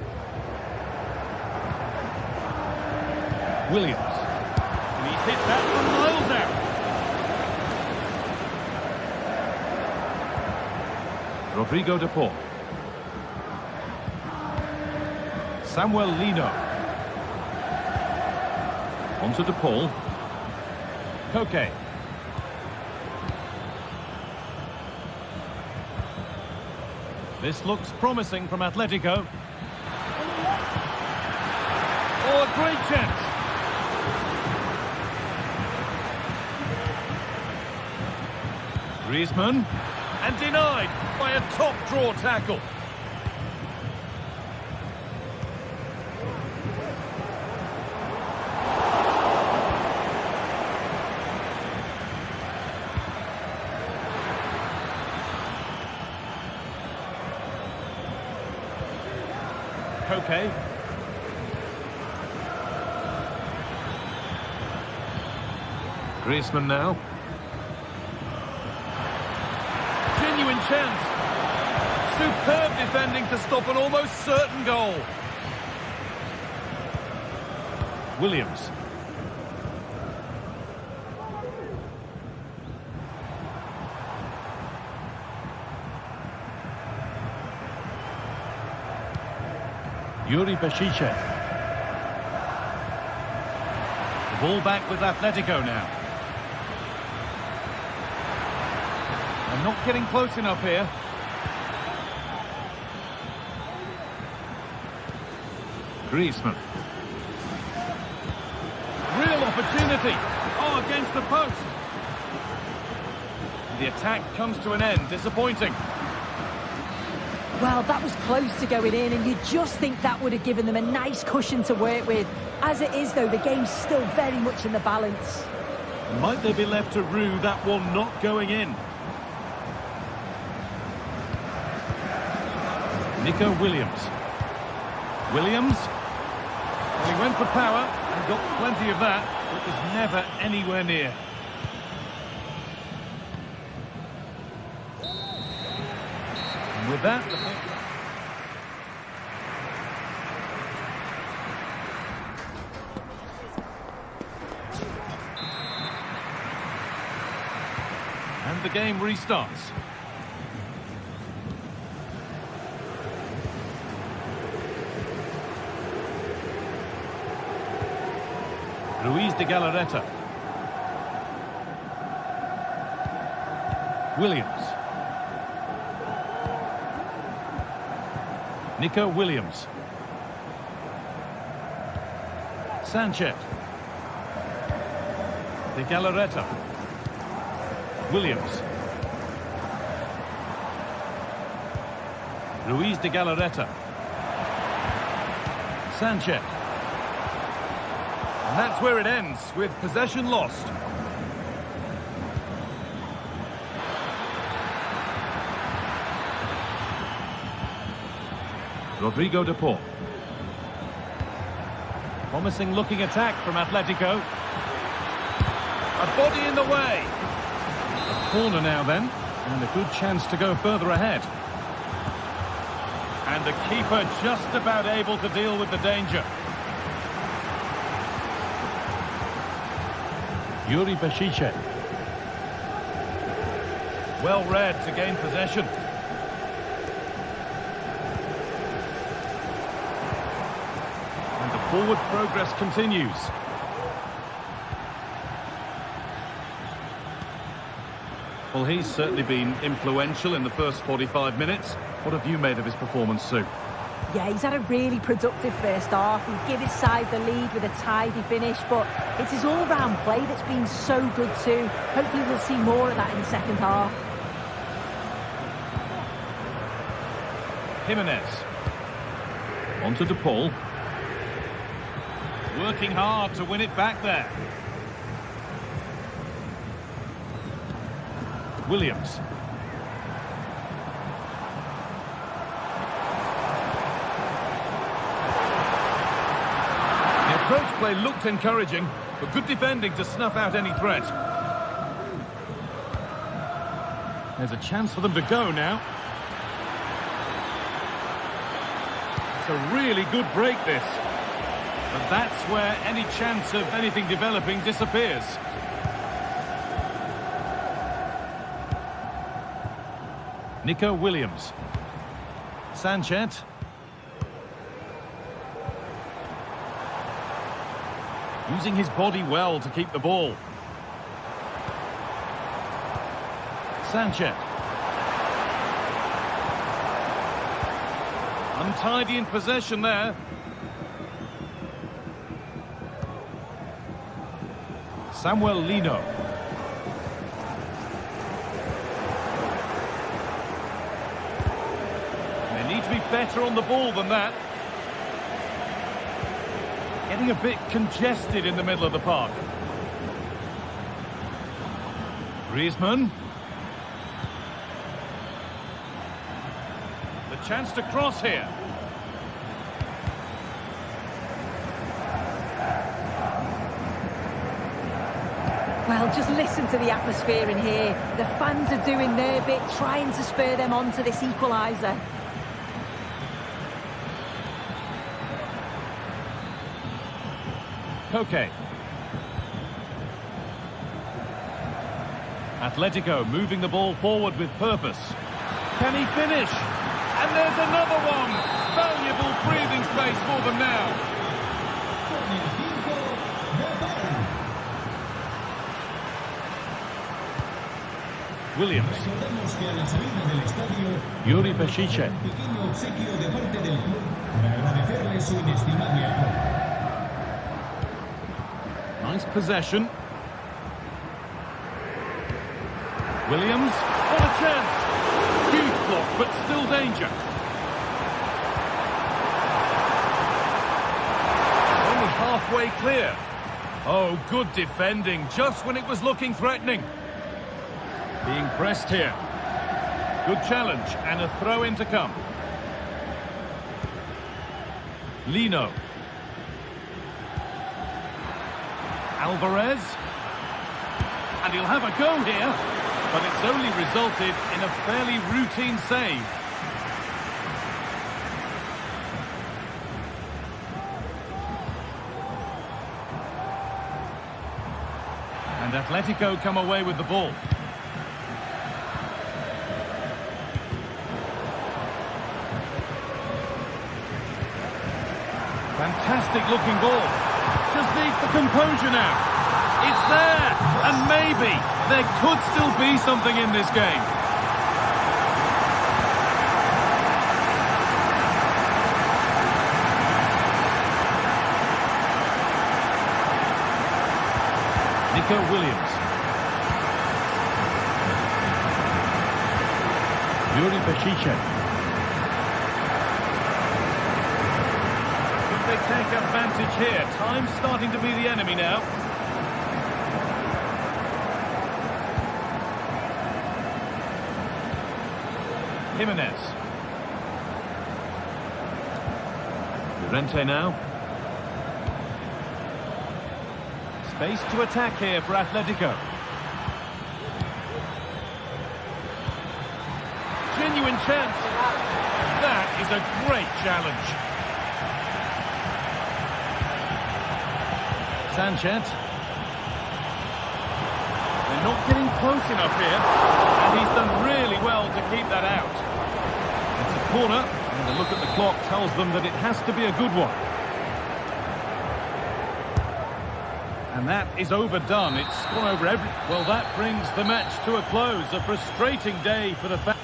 Williams. And he's hit that from miles out. Rodrigo de Paul. Samuel Lino. Onto De Paul. Koke. This looks promising from Atletico. Oh, a great chance. Griezmann. And denied by a top draw tackle. Koke. Griezmann now. Genuine chance. Superb defending to stop an almost certain goal. Williams. Yuri Bešiček. The ball back with Atletico now. They're not getting close enough here. Griezmann. Real opportunity. Oh, against the post. The attack comes to an end. Disappointing. Well, that was close to going in, and you just think that would have given them a nice cushion to work with. As it is, though, the game's still very much in the balance. Might they be left to rue that one not going in? Nico Williams. Williams. Well, he went for power and got plenty of that, but was never anywhere near. And with that, and the game restarts. Luis de Galarreta. Williams. Nico Williams. Sanchez. De Galarreta. Williams. Luis de Galarreta. Sanchez. And that's where it ends, with possession lost. Rodrigo de Paul. Promising looking attack from Atletico. A body in the way. A corner now then, and a good chance to go further ahead. And the keeper just about able to deal with the danger. Yuri Bešiček. Well read to gain possession. And the forward progress continues. Well, he's certainly been influential in the first 45 minutes. What have you made of his performance, Sue? Yeah, he's had a really productive first half. He gave his side the lead with a tidy finish, but it's his all-round play that's been so good too. Hopefully we'll see more of that in the second half. Jimenez. On to De Paul. Working hard to win it back there. Williams. Approach play looked encouraging, but good defending to snuff out any threat. There's a chance for them to go now. It's a really good break, this. But that's where any chance of anything developing disappears. Nico Williams. Sanchez. Using his body well to keep the ball. Sanchez. Untidy in possession there. Samuel Lino. They need to be better on the ball than that. Getting a bit congested in the middle of the park. Griezmann. The chance to cross here. Well, just listen to the atmosphere in here. The fans are doing their bit, trying to spur them on to this equaliser. Koke. Atletico moving the ball forward with purpose. Can he finish? And there's another one! Valuable breathing space for them now. Williams. Recordamos que a la salida del estadio, Yuri Peshice. un pequeño obsequio de parte del club para agradecerle su inestimable apoyo. Nice possession. Williams, what a chance! Huge block, but still danger. Only halfway clear. Oh, good defending, just when it was looking threatening. Being pressed here. Good challenge, and a throw-in to come. Lino. Alvarez. And he'll have a go here. But it's only resulted in a fairly routine save. And Atletico come away with the ball. Fantastic looking ball. Just needs the composure now. It's there, and maybe there could still be something in this game. Nico Williams. Yuri Peshice. Could they take advantage here? Time's starting to be the enemy now. Jimenez. Llorente now. Space to attack here for Atletico. Genuine chance. That is a great challenge. Sanchez. They're not getting close enough here, and he's done really well to keep that out. It's a corner, and a look at the clock tells them that it has to be a good one. And that is overdone. It's gone over every... Well, that brings the match to a close. A frustrating day for the fans.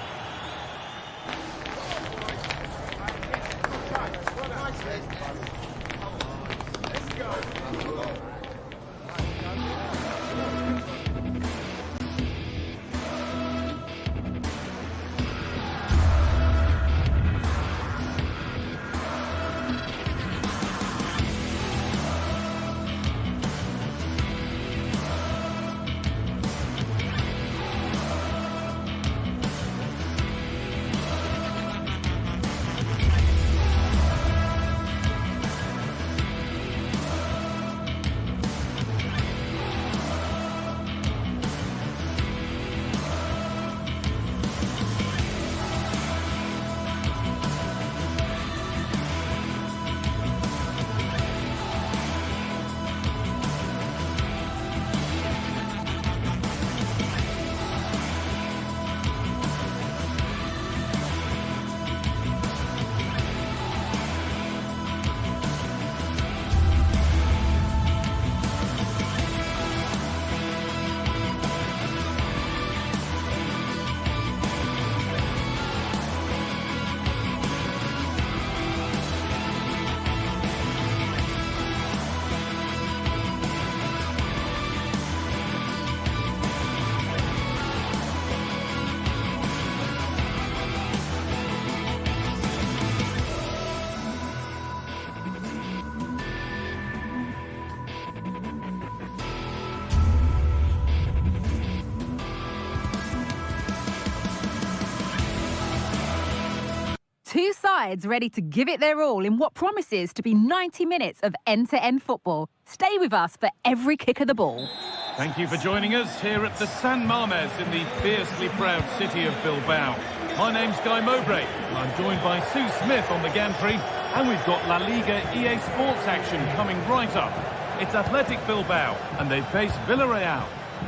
Two sides ready to give it their all in what promises to be 90 minutes of end-to-end football. Stay with us for every kick of the ball. Thank you for joining us here at the San Mamés in the fiercely proud city of Bilbao. My name's Guy Mowbray, and I'm joined by Sue Smith on the gantry, and we've got La Liga EA Sports action coming right up. It's Athletic Bilbao, and they face Villarreal.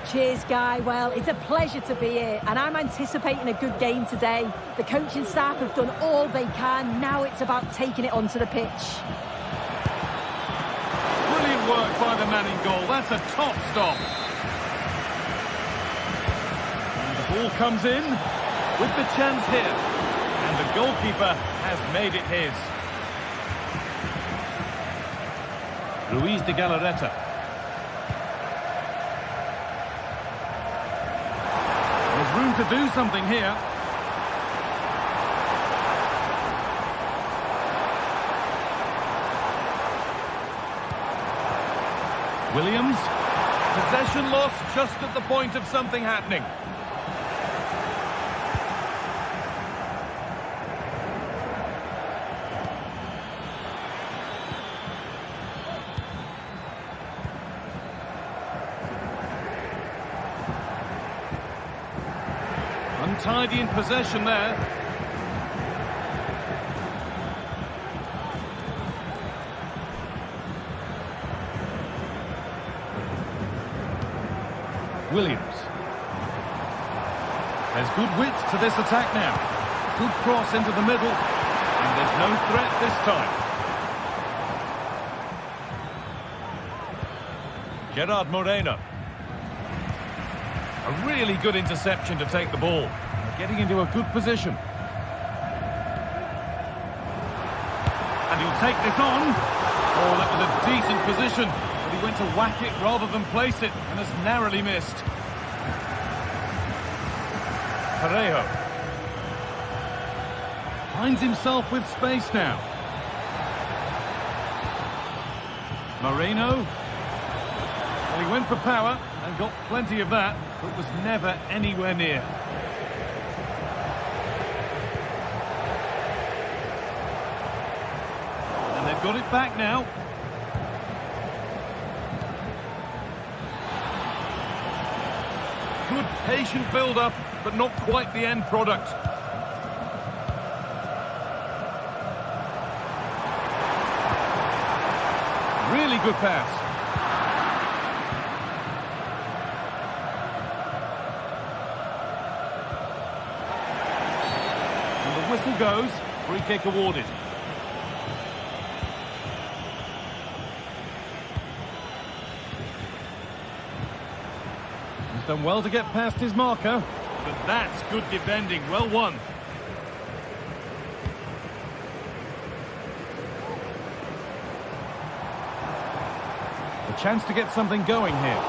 Cheers, Guy. Well, it's a pleasure to be here, and I'm anticipating a good game today. The coaching staff have done all they can. Now it's about taking it onto the pitch. Brilliant work by the man in goal. That's a top stop. And the ball comes in with the chance here. And the goalkeeper has made it his. Luis de Galarreta. There's room to do something here. Williams. Possession lost just at the point of something happening. Untidy in possession there. Williams. There's good width to this attack now. Good cross into the middle. And there's no threat this time. Gerard Moreno. A really good interception to take the ball. They're getting into a good position. And he'll take this on. Oh, that was a decent position. But he went to whack it rather than place it and has narrowly missed. Parejo. Finds himself with space now. Moreno. Well, he went for power and got plenty of that, but was never anywhere near. And they've got it back now. Good patient build-up, but not quite the end product. Really good pass. Whistle goes, free kick awarded. He's done well to get past his marker, but that's good defending, well won. A chance to get something going here,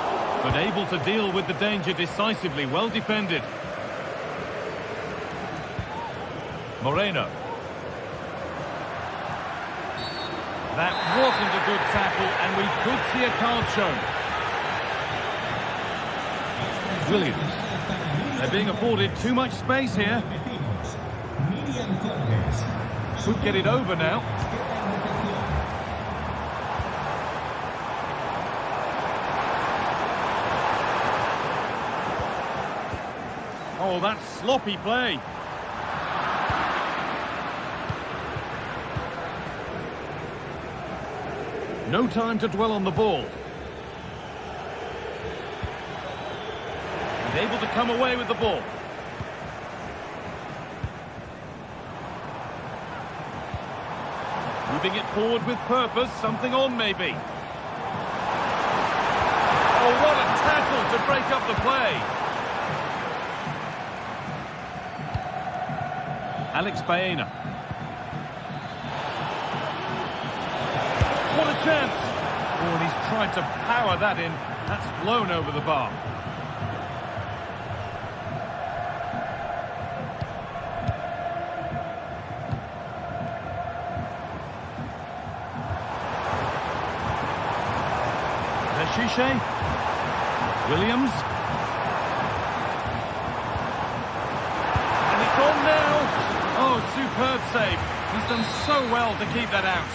but able to deal with the danger decisively, well defended. Moreno. That wasn't a good tackle, and we could see a card shown. Williams. They're being afforded too much space here. Could get it over now. Oh, that's sloppy play. No time to dwell on the ball. And able to come away with the ball. Moving it forward with purpose, something on maybe. Oh, what a tackle to break up the play. Alex Baena. What a chance! Oh, and he's tried to power that in. That's flown over the bar. There's Shishe. Williams. And it's on now. Oh, superb save. He's done so well to keep that out.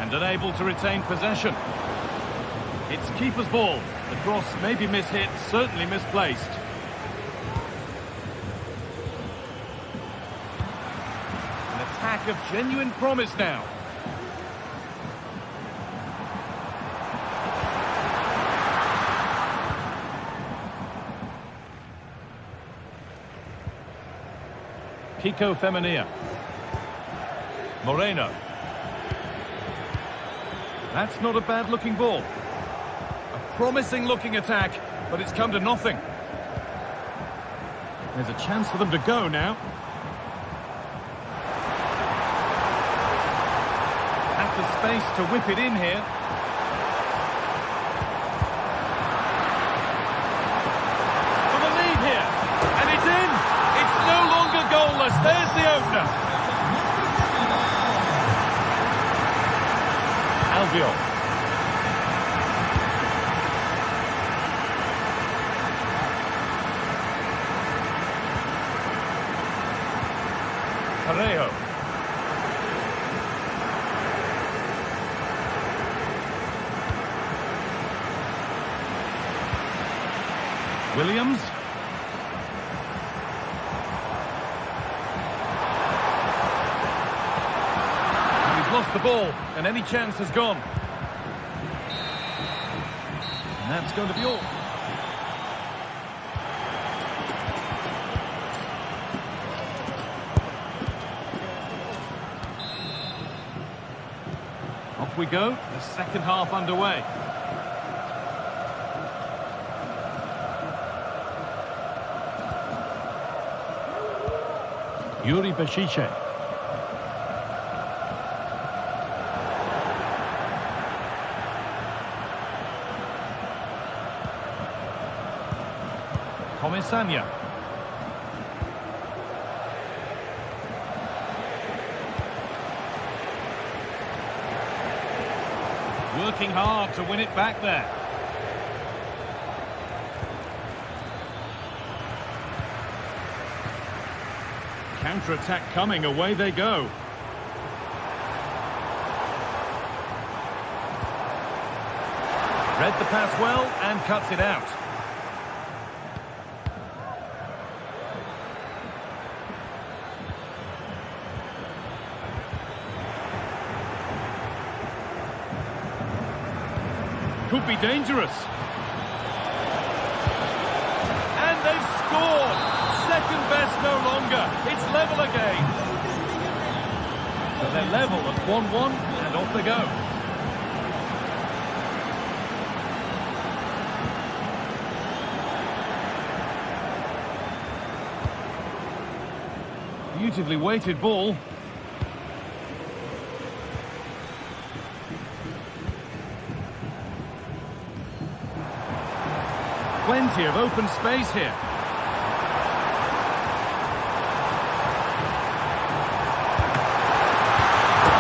And unable to retain possession. It's keeper's ball. The cross may be mishit, certainly misplaced. attack of genuine promise now. Kiko Femenia. Moreno. That's not a bad-looking ball. A promising-looking attack, but it's come to nothing. There's a chance for them to go now. Has the space to whip it in here. For the lead here. And it's in! It's no longer goalless. There's the opener. Albiol. Parejo. Williams. He's lost the ball, and any chance has gone. And that's going to be all. Off we go, the second half underway. Yuri Bešice. Comesaña. Working hard to win it back there. Counter-attack coming, away they go. Read the pass well and cuts it out. Could be dangerous. And they've scored. Second best no longer. It's level again. So they're level at 1-1 and off they go. Beautifully weighted ball. Plenty of open space here.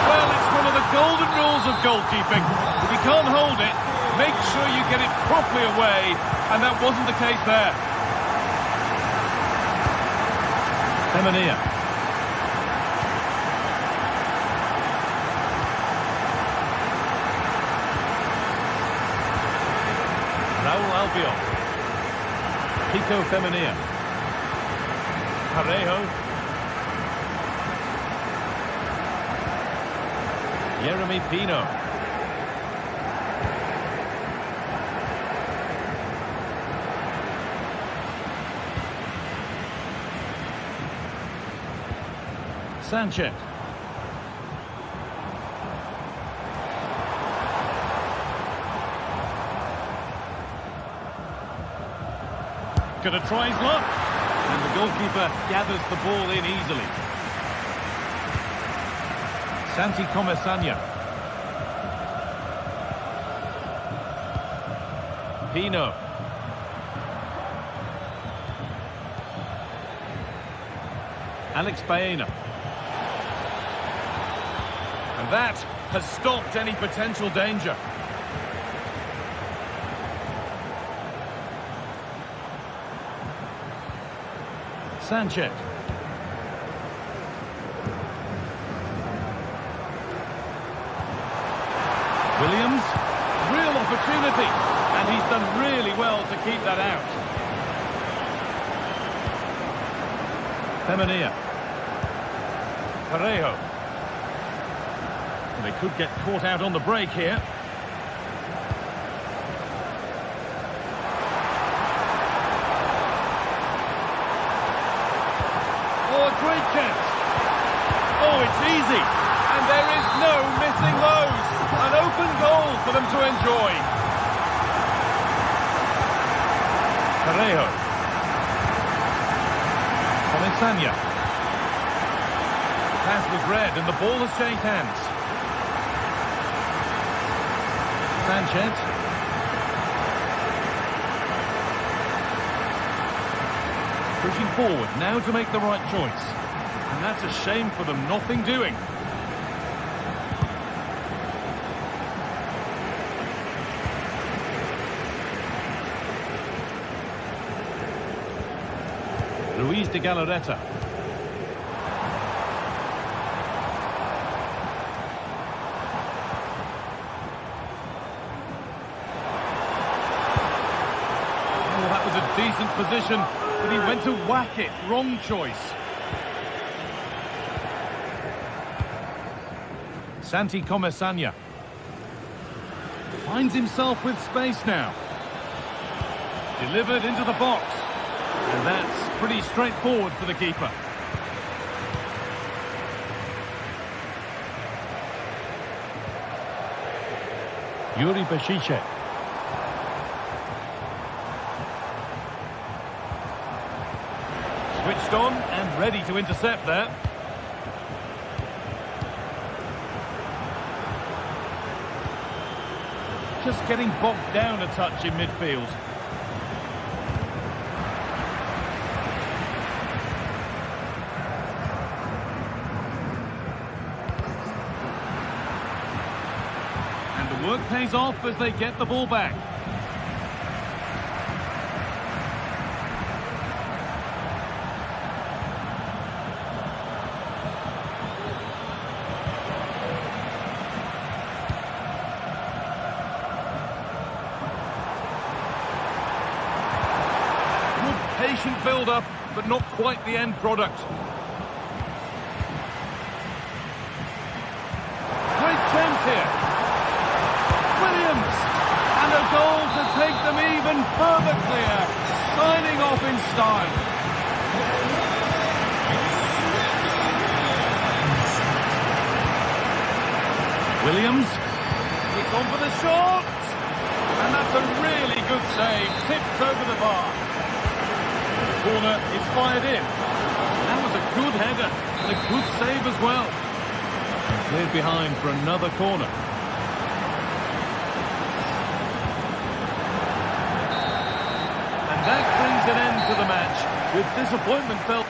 Well, it's one of the golden rules of goalkeeping. If you can't hold it, make sure you get it properly away, and that wasn't the case there. Femenia. Raúl Albiol. Kiko Femenia. Parejo. Yeremy Pino. Sanchez. Going to try his luck. And the goalkeeper gathers the ball in easily. Santi Comesaña. Pino. Alex Baena. And that has stopped any potential danger. Sanchez. Williams, real opportunity, and he's done really well to keep that out. Femenia. Parejo. They could get caught out on the break here. Oh, a great chance. Oh, it's easy. And there is no missing those. An open goal for them to enjoy. Parejo. Comisania. Pass was read and the ball has changed hands. Sanchez. Pushing forward now to make the right choice. And that's a shame for them, nothing doing. Luis de Galarreta. Oh, that was a decent position, but he went to whack it. Wrong choice. Santi Comisania. Finds himself with space now. Delivered into the box. And that's pretty straightforward for the keeper. Yuri Bešiček. Switched on and ready to intercept there. Just getting bogged down a touch in midfield. Work pays off as they get the ball back. Good patient build-up, but not quite the end product. Great chance here. And a goal to take them even further clear, signing off in style. Williams, it's on for the shot, and that's a really good save, tipped over the bar. The corner is fired in. That was a good header, and a good save as well. Cleared behind for another corner. That brings an end to the match, with disappointment felt.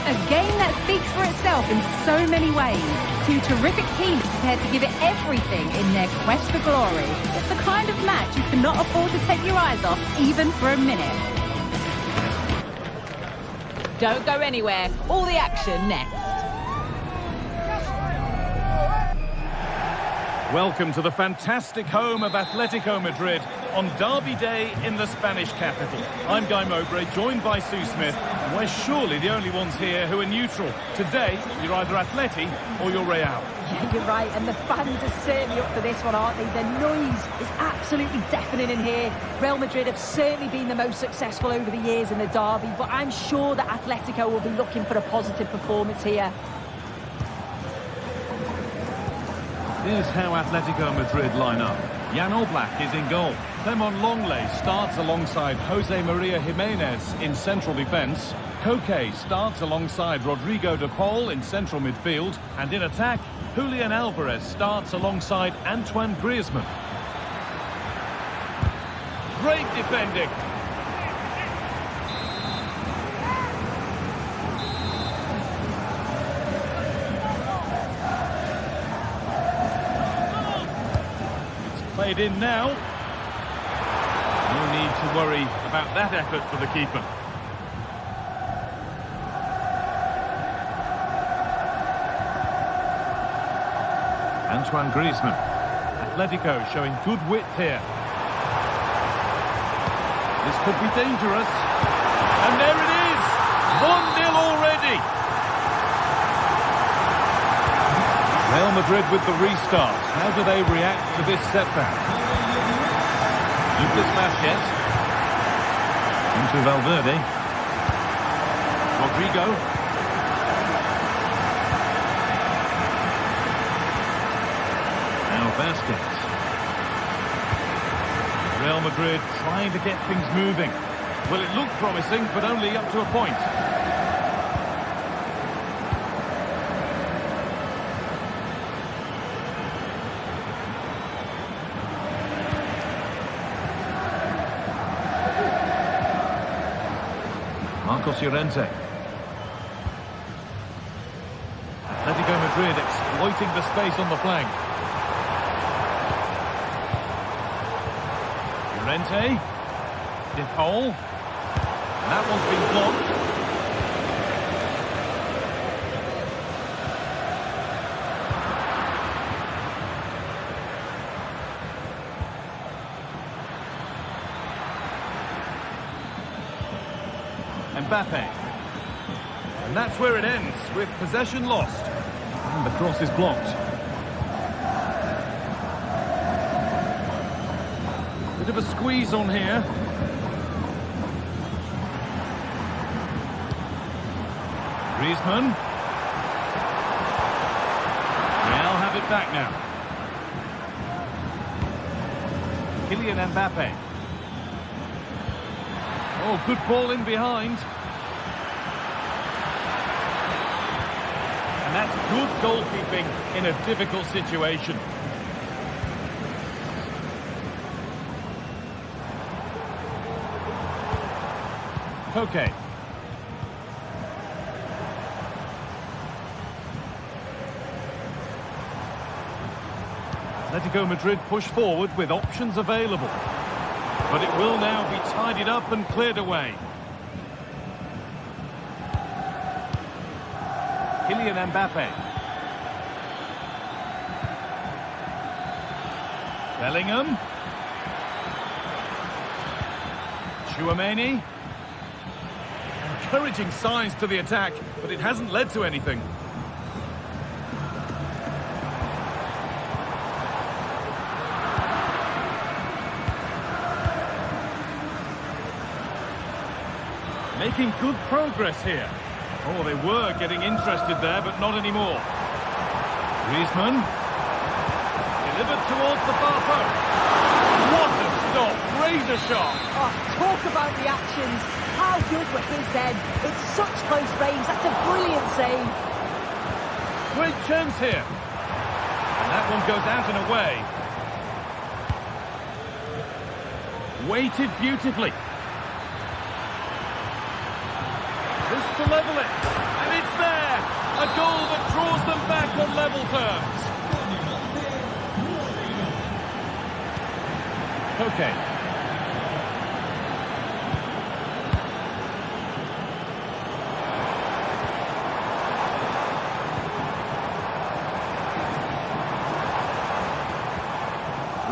A game that speaks for itself in so many ways. Two terrific teams prepared to give it everything in their quest for glory. It's the kind of match you cannot afford to take your eyes off, even for a minute. Don't go anywhere. All the action next. Welcome to the fantastic home of Atletico Madrid on Derby Day in the Spanish capital. I'm Guy Mowbray, joined by Sue Smith, and we're surely the only ones here who are neutral. Today, you're either Atleti or you're Real. Yeah, you're right, and the fans are certainly up for this one, aren't they? The noise is absolutely deafening in here. Real Madrid have certainly been the most successful over the years in the derby, but I'm sure that Atletico will be looking for a positive performance here. Here's how Atletico Madrid line up. Jan Oblak is in goal. Clement Longley starts alongside Jose Maria Jimenez in central defence. Koke starts alongside Rodrigo de Paul in central midfield. And in attack, Julian Alvarez starts alongside Antoine Griezmann. Great defending. Played in now. No need to worry about that effort for the keeper. Antoine Griezmann. Atletico showing good width here. This could be dangerous. And there it is! 1-0 already! Real Madrid with the restart. How do they react to this setback? Lucas Vázquez. Into Valverde. Rodrigo. Now Vázquez. Real Madrid trying to get things moving. Well, it looked promising, but only up to a point. Marcos Llorente. Atletico Madrid exploiting the space on the flank. Llorente. De Paul. That one's been blocked. Mbappe. And that's where it ends, with possession lost. And the cross is blocked. Bit of a squeeze on here. Griezmann. Real have it back now. Kylian Mbappe. Oh, good ball in behind. And that's good goalkeeping in a difficult situation. Koke. Atletico Madrid push forward with options available. But it will now be tidied up and cleared away. Kylian Mbappe. Bellingham. Tchouaméni. Encouraging signs to the attack, but it hasn't led to anything. Making good progress here. Oh, they were getting interested there, but not anymore. Griezmann. Delivered towards the far post. What a stop. Razor sharp. Oh, talk about the actions. How good were his then? It's such close range. That's a brilliant save. Great chance here. And that one goes out and away. Weighted beautifully. This to level it, and it's there! A goal that draws them back on level terms. Okay.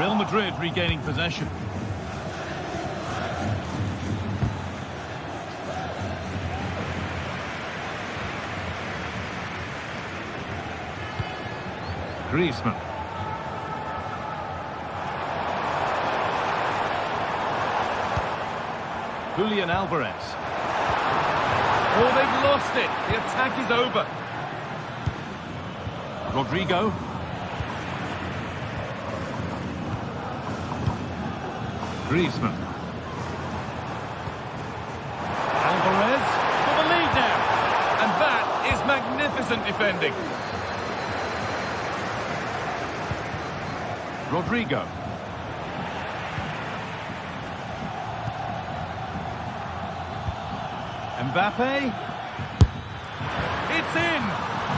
Real Madrid regaining possession. Griezmann. Julian Alvarez. Oh, they've lost it. The attack is over. Rodrigo. Griezmann. Alvarez for the lead now. And that is magnificent defending. Rodrigo. Mbappe. It's in.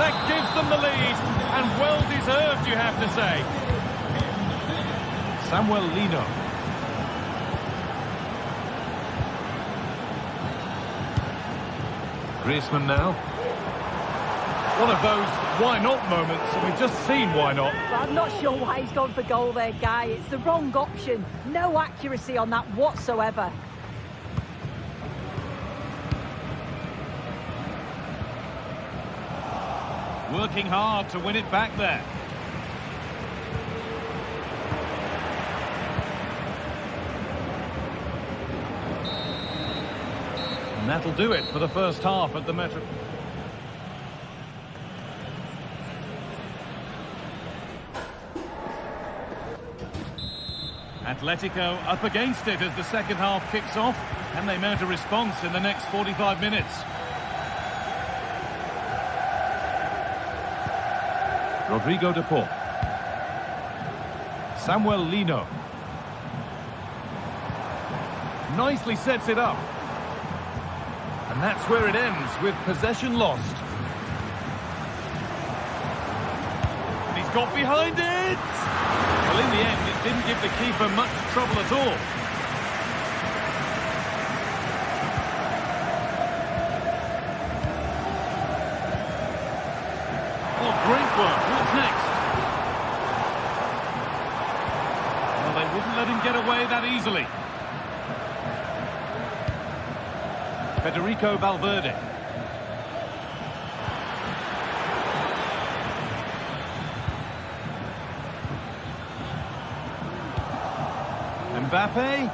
That gives them the lead. And well deserved, you have to say. Samuel Lino. Griezmann now. One of those why not moments, and we've just seen why not. Well, I'm not sure why he's gone for goal there, Guy. It's the wrong option. No accuracy on that whatsoever. Working hard to win it back there. And that'll do it for the first half at the Metro. Atletico up against it as the second half kicks off. Can they mount a response in the next 45 minutes? Rodrigo de Paul. Samuel Lino. Nicely sets it up. And that's where it ends, with possession lost. And he's got behind it! Well, in the end, it didn't give the keeper much trouble at all. Great work. What's next? Well, they wouldn't let him get away that easily. Federico Valverde. Mbappe.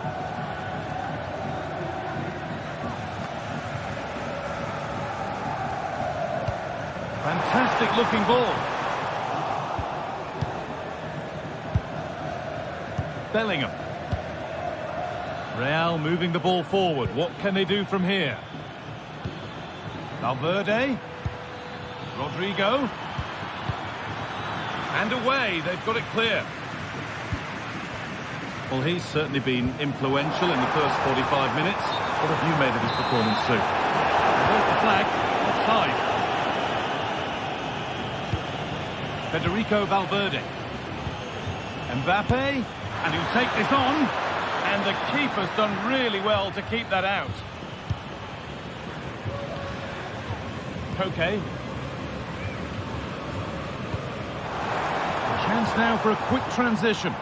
Fantastic looking ball. Bellingham. Real moving the ball forward. What can they do from here? Valverde. Rodrigo. And away. They've got it clear. Well, he's certainly been influential in the first 45 minutes. What have you made of his performance, Sue? There's the flag. Offside. Federico Valverde. Mbappe. And he'll take this on. And the keeper's done really well to keep that out. Koke. Chance now for a quick transition.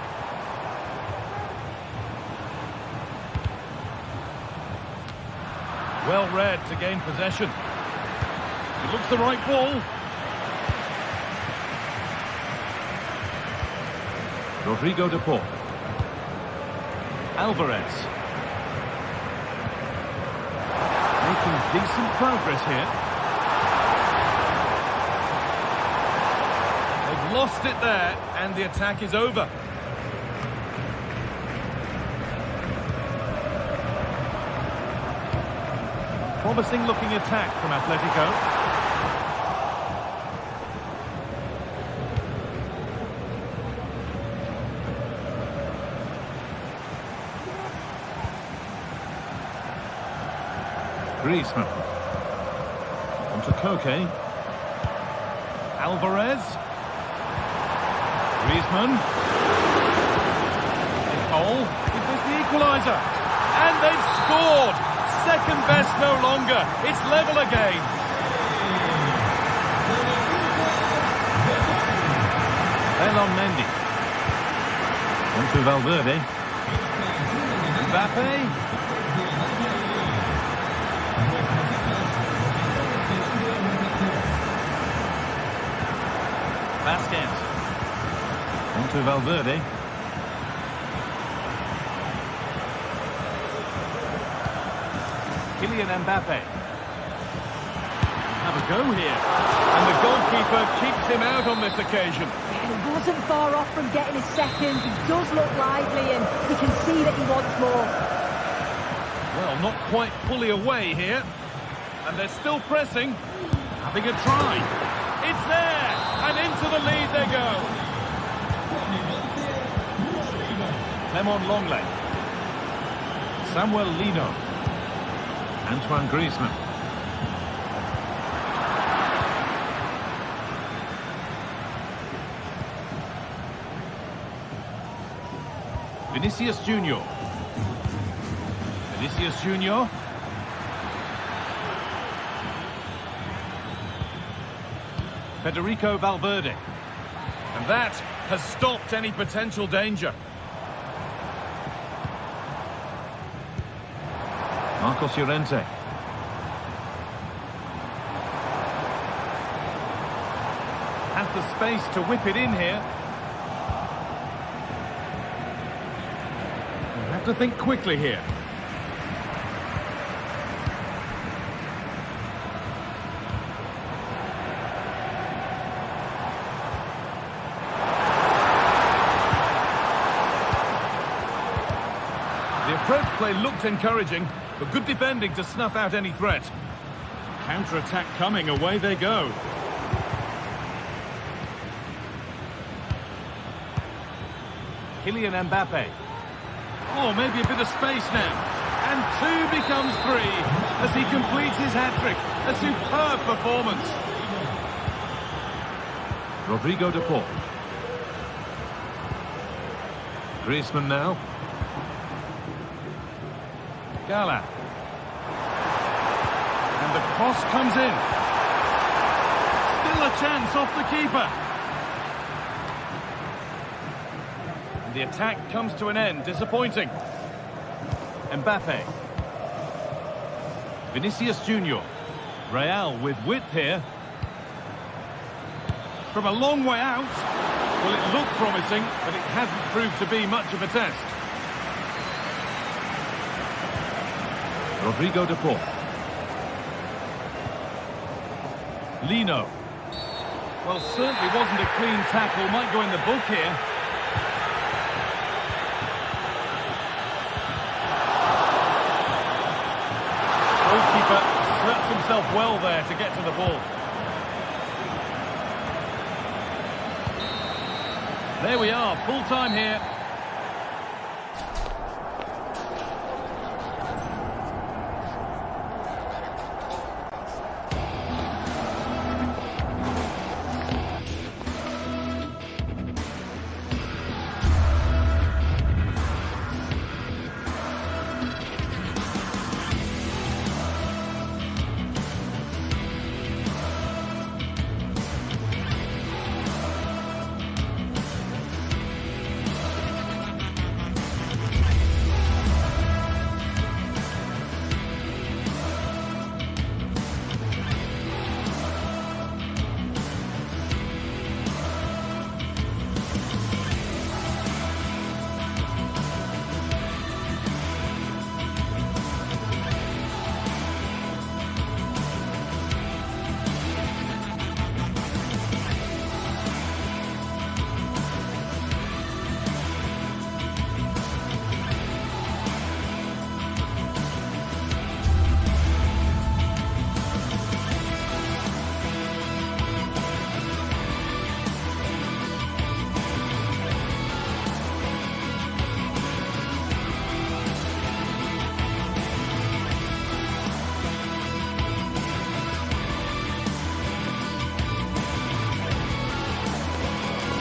Well read to gain possession. It looks the right ball. Rodrigo de Paul. Alvarez. Making decent progress here. They've lost it there, and the attack is over. Promising looking attack from Atletico. Griezmann. Onto Koke. Alvarez. Griezmann. Goal. Is this the equaliser? And they've scored! Second best no longer. It's level again. Elon Mendy. to Valverde. Mbappe. Vasquez. On to Valverde. Kylian Mbappe. Have a go here. And the goalkeeper keeps him out on this occasion. He wasn't far off from getting his second. He does look lively and you can see that he wants more. Well, not quite fully away here. And they're still pressing. Having a try. It's there! And into the lead they go. Clement Longley. Samuel Lino. Antoine Griezmann. Vinicius Junior. Vinicius Junior. Federico Valverde. And that has stopped any potential danger. Marcos Llorente. Has the space to whip it in here. You have to think quickly here. The approach play looked encouraging, but good defending to snuff out any threat. Counter-attack coming, away they go. Kylian Mbappe. Oh, maybe a bit of space now. And two becomes three as he completes his hat-trick. A superb performance. Rodrigo de Paul. Griezmann now. Gala. And the cross comes in. Still a chance off the keeper. And the attack comes to an end. Disappointing. Mbappe. Vinicius Junior. Real with width here. From a long way out. Well, it looked promising, but it hasn't proved to be much of a test. Rodrigo de Paul. Lino. Well, certainly wasn't a clean tackle. Might go in the book here. Goalkeeper sets himself well there to get to the ball. There we are, full time here.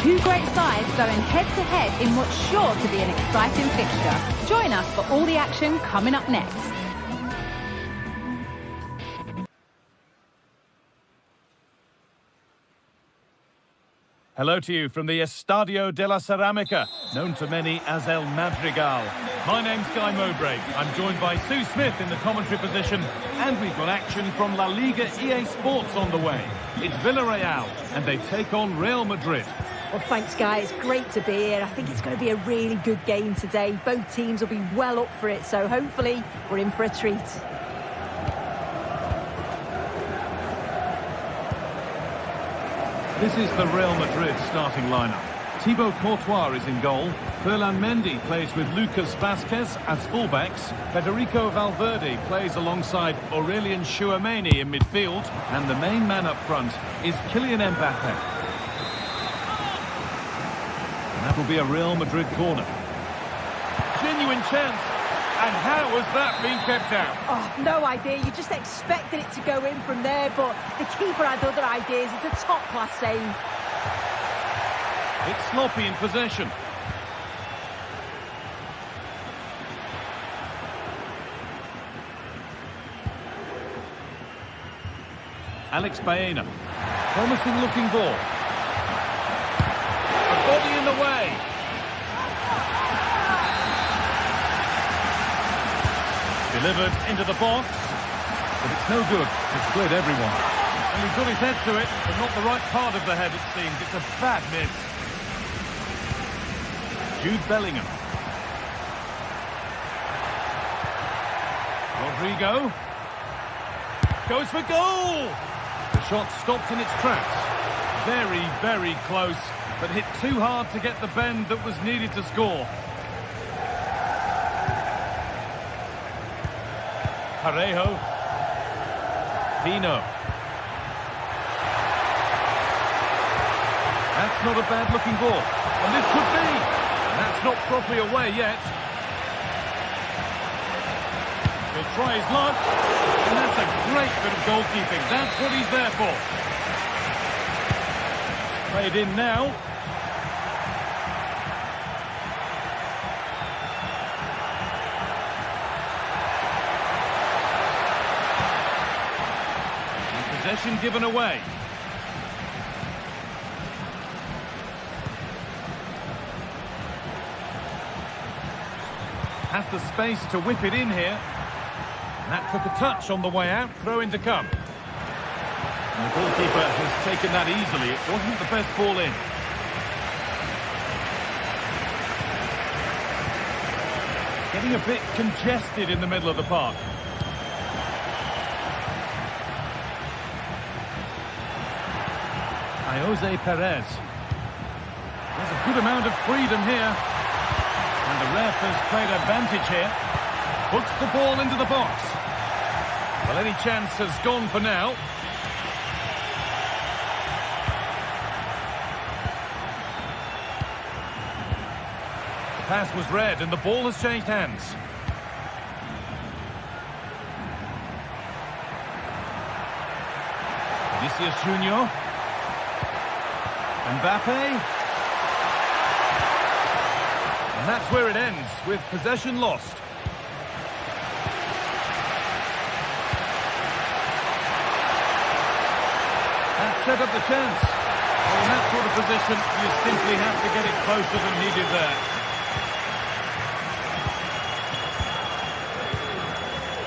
Two great sides going head-to-head in what's sure to be an exciting fixture. Join us for all the action coming up next. Hello to you from the Estadio de la Ceramica, known to many as El Madrigal. My name's Guy Mowbray. I'm joined by Sue Smith in the commentary position, and we've got action from La Liga GTSports on the way. It's Villarreal, and they take on Real Madrid. Well, thanks, Guy. It's great to be here. I think it's going to be a really good game today. Both teams will be well up for it, so hopefully we're in for a treat. This is the Real Madrid starting lineup. Thibaut Courtois is in goal. Ferland Mendy plays with Lucas Vazquez as fullbacks. Federico Valverde plays alongside Aurelien Tchouameni in midfield. And the main man up front is Kylian Mbappe. And that will be a Real Madrid corner. Genuine chance. And how has that been kept out? Oh, no idea. You just expected it to go in from there, but the keeper had other ideas. It's a top-class save. It's sloppy in possession. Alex Baena. Promising looking ball. A body in the way. Delivered into the box, but it's no good. It's cleared everyone. And he's got his head to it, but not the right part of the head, it seems. It's a bad miss. Jude Bellingham. Rodrigo. Goes for goal! The shot stopped in its tracks. Very, very close, but hit too hard to get the bend that was needed to score. Parejo. Pino. That's not a bad looking ball. And this could be. And that's not properly away yet. He'll try his luck. And that's a great bit of goalkeeping. That's what he's there for. Played in now. Possession given away. Has the space to whip it in here. And that took a touch on the way out. Throw in to come. And the goalkeeper has taken that easily. It wasn't the best ball in. Getting a bit congested in the middle of the park. Jose Perez. There's a good amount of freedom here. And the ref has played advantage here. Puts the ball into the box. Well, any chance has gone for now. The pass was read and the ball has changed hands. Vinicius Junior. Mbappe. And that's where it ends, with possession lost. That set up the chance. Well, in that sort of position, you simply have to get it closer than he did there.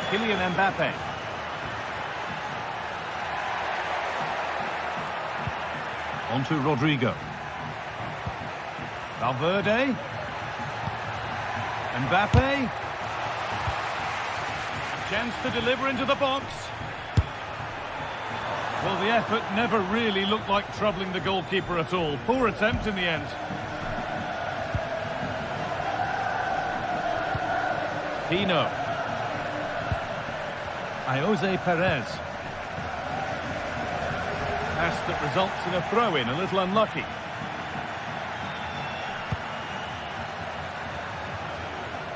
Kylian Mbappe. On to Rodrigo. Valverde. Mbappe. Chance to deliver into the box. Well, the effort never really looked like troubling the goalkeeper at all. Poor attempt in the end. Pino. Jose Perez. Pass that results in a throw-in, a little unlucky.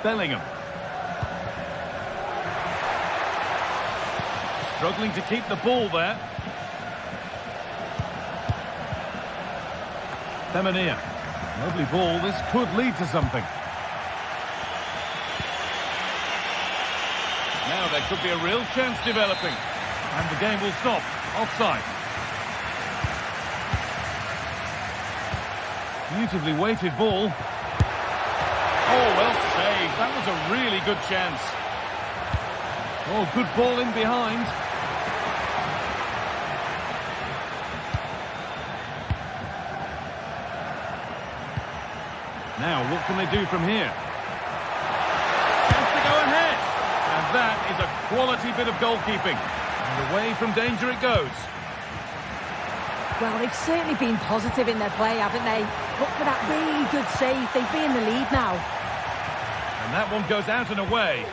Bellingham. Struggling to keep the ball there. Femenia. Lovely ball. This could lead to something. Now there could be a real chance developing. And the game will stop. Offside. Beautifully weighted ball. Oh, well saved. That was a really good chance. Oh, good ball in behind. Now, what can they do from here? Chance to go ahead. And that is a quality bit of goalkeeping. And away from danger it goes. Well, they've certainly been positive in their play, haven't they? Look for that really good save. They'd be in the lead now. And that one goes out and away.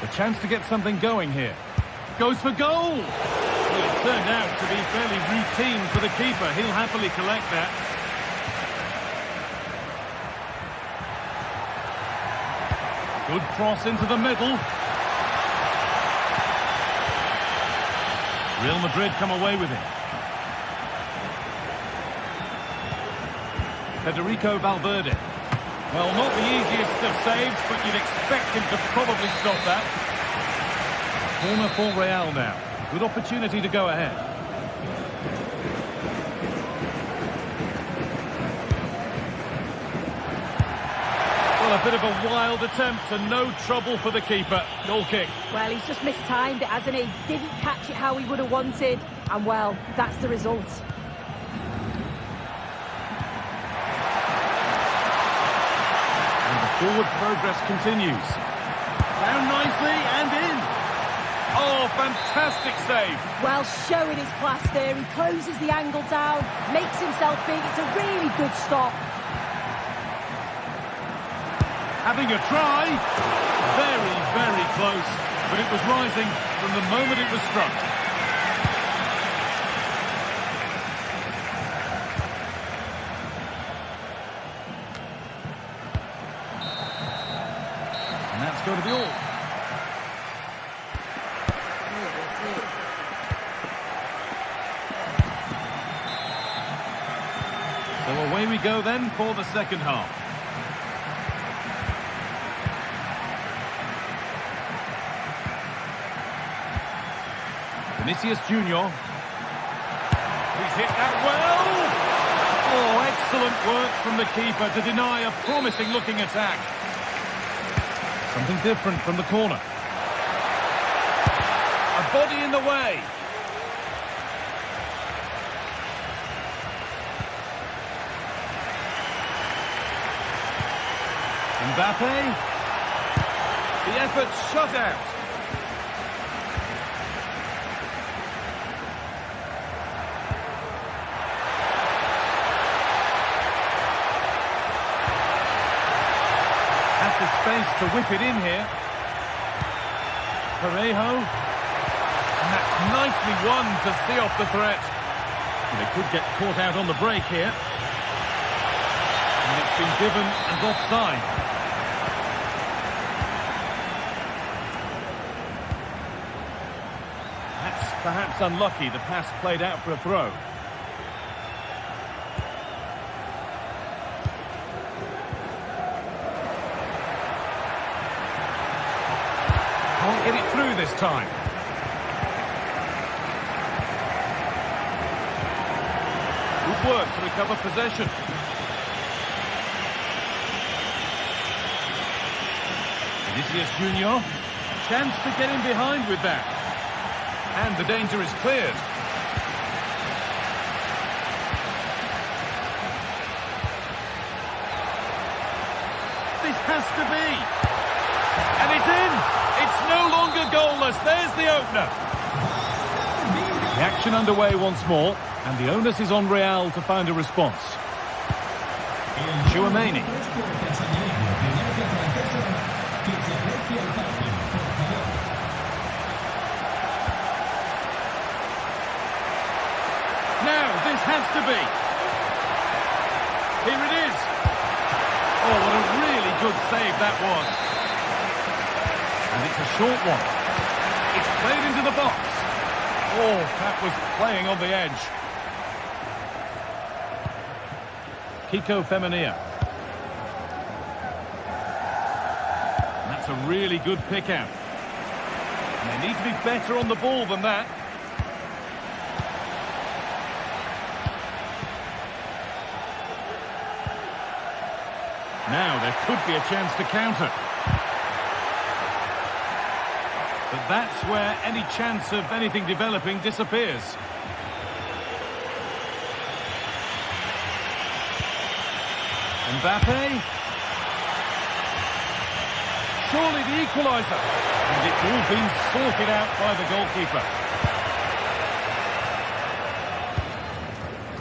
The chance to get something going here. Goes for goal! Well, it turned out to be fairly routine for the keeper. He'll happily collect that. Good cross into the middle. Real Madrid come away with it. Federico Valverde. Well, not the easiest of saves, but you'd expect him to probably stop that. Corner for Real now. Good opportunity to go ahead. Well, a bit of a wild attempt and no trouble for the keeper. Goal kick. Well, he's just mistimed it, hasn't he? Didn't catch it how he would have wanted. And, well, that's the result. Forward progress continues. Down nicely and in. Oh, fantastic save. Well, showing his class there. He closes the angle down, makes himself big. It's a really good stop. Having a try. Very, very close. But it was rising from the moment it was struck. Go to the all. So away we go then for the second half. Vinicius Junior. He's hit that well. Oh, excellent work from the keeper to deny a promising looking attack. Something different from the corner. A body in the way. Mbappe. The effort shut out. The space to whip it in here. Parejo. And that's nicely won to see off the threat. And they could get caught out on the break here. And it's been given as offside. That's perhaps unlucky. The pass played out for a throw. Can't get it through this time. Good work to recover possession. Vinicius Junior. Chance to get in behind with that. And the danger is cleared. This has to be. And it's in. It's no longer goalless. There's the opener. The action underway once more, and the onus is on Real to find a response. Chouameni. Now, this has to be. Here it is. Oh, what a really good save that was. And it's a short one. It's played into the box. Oh, that was playing on the edge. Kiko Femenia. And that's a really good pick out. And they need to be better on the ball than that. Now there could be a chance to counter. But that's where any chance of anything developing disappears. Mbappe. Surely the equaliser. And it's all been sorted out by the goalkeeper.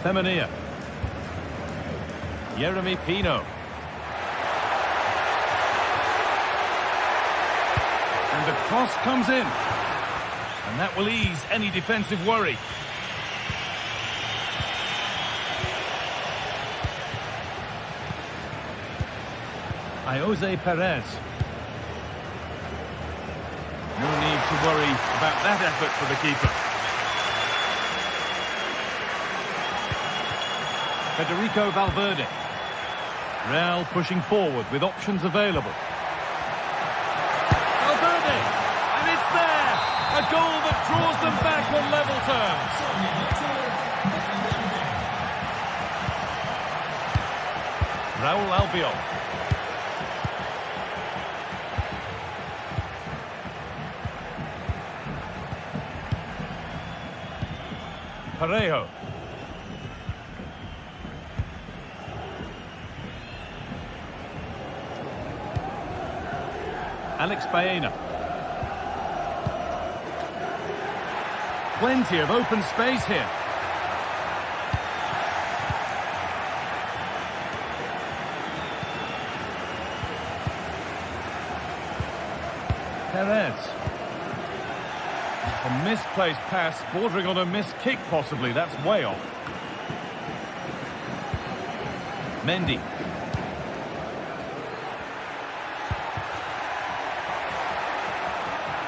Femenia. Jeremy Pino. And the cross comes in. And that will ease any defensive worry. Jose Perez. No need to worry about that effort for the keeper. Federico Valverde. Real pushing forward with options available. Valverde! And it's there! A goal that draws them back on level terms. Raul Albiol. Parejo. Alex Baena. Plenty of open space here. Perez. A misplaced pass, bordering on a missed kick possibly. That's way off. Mendy.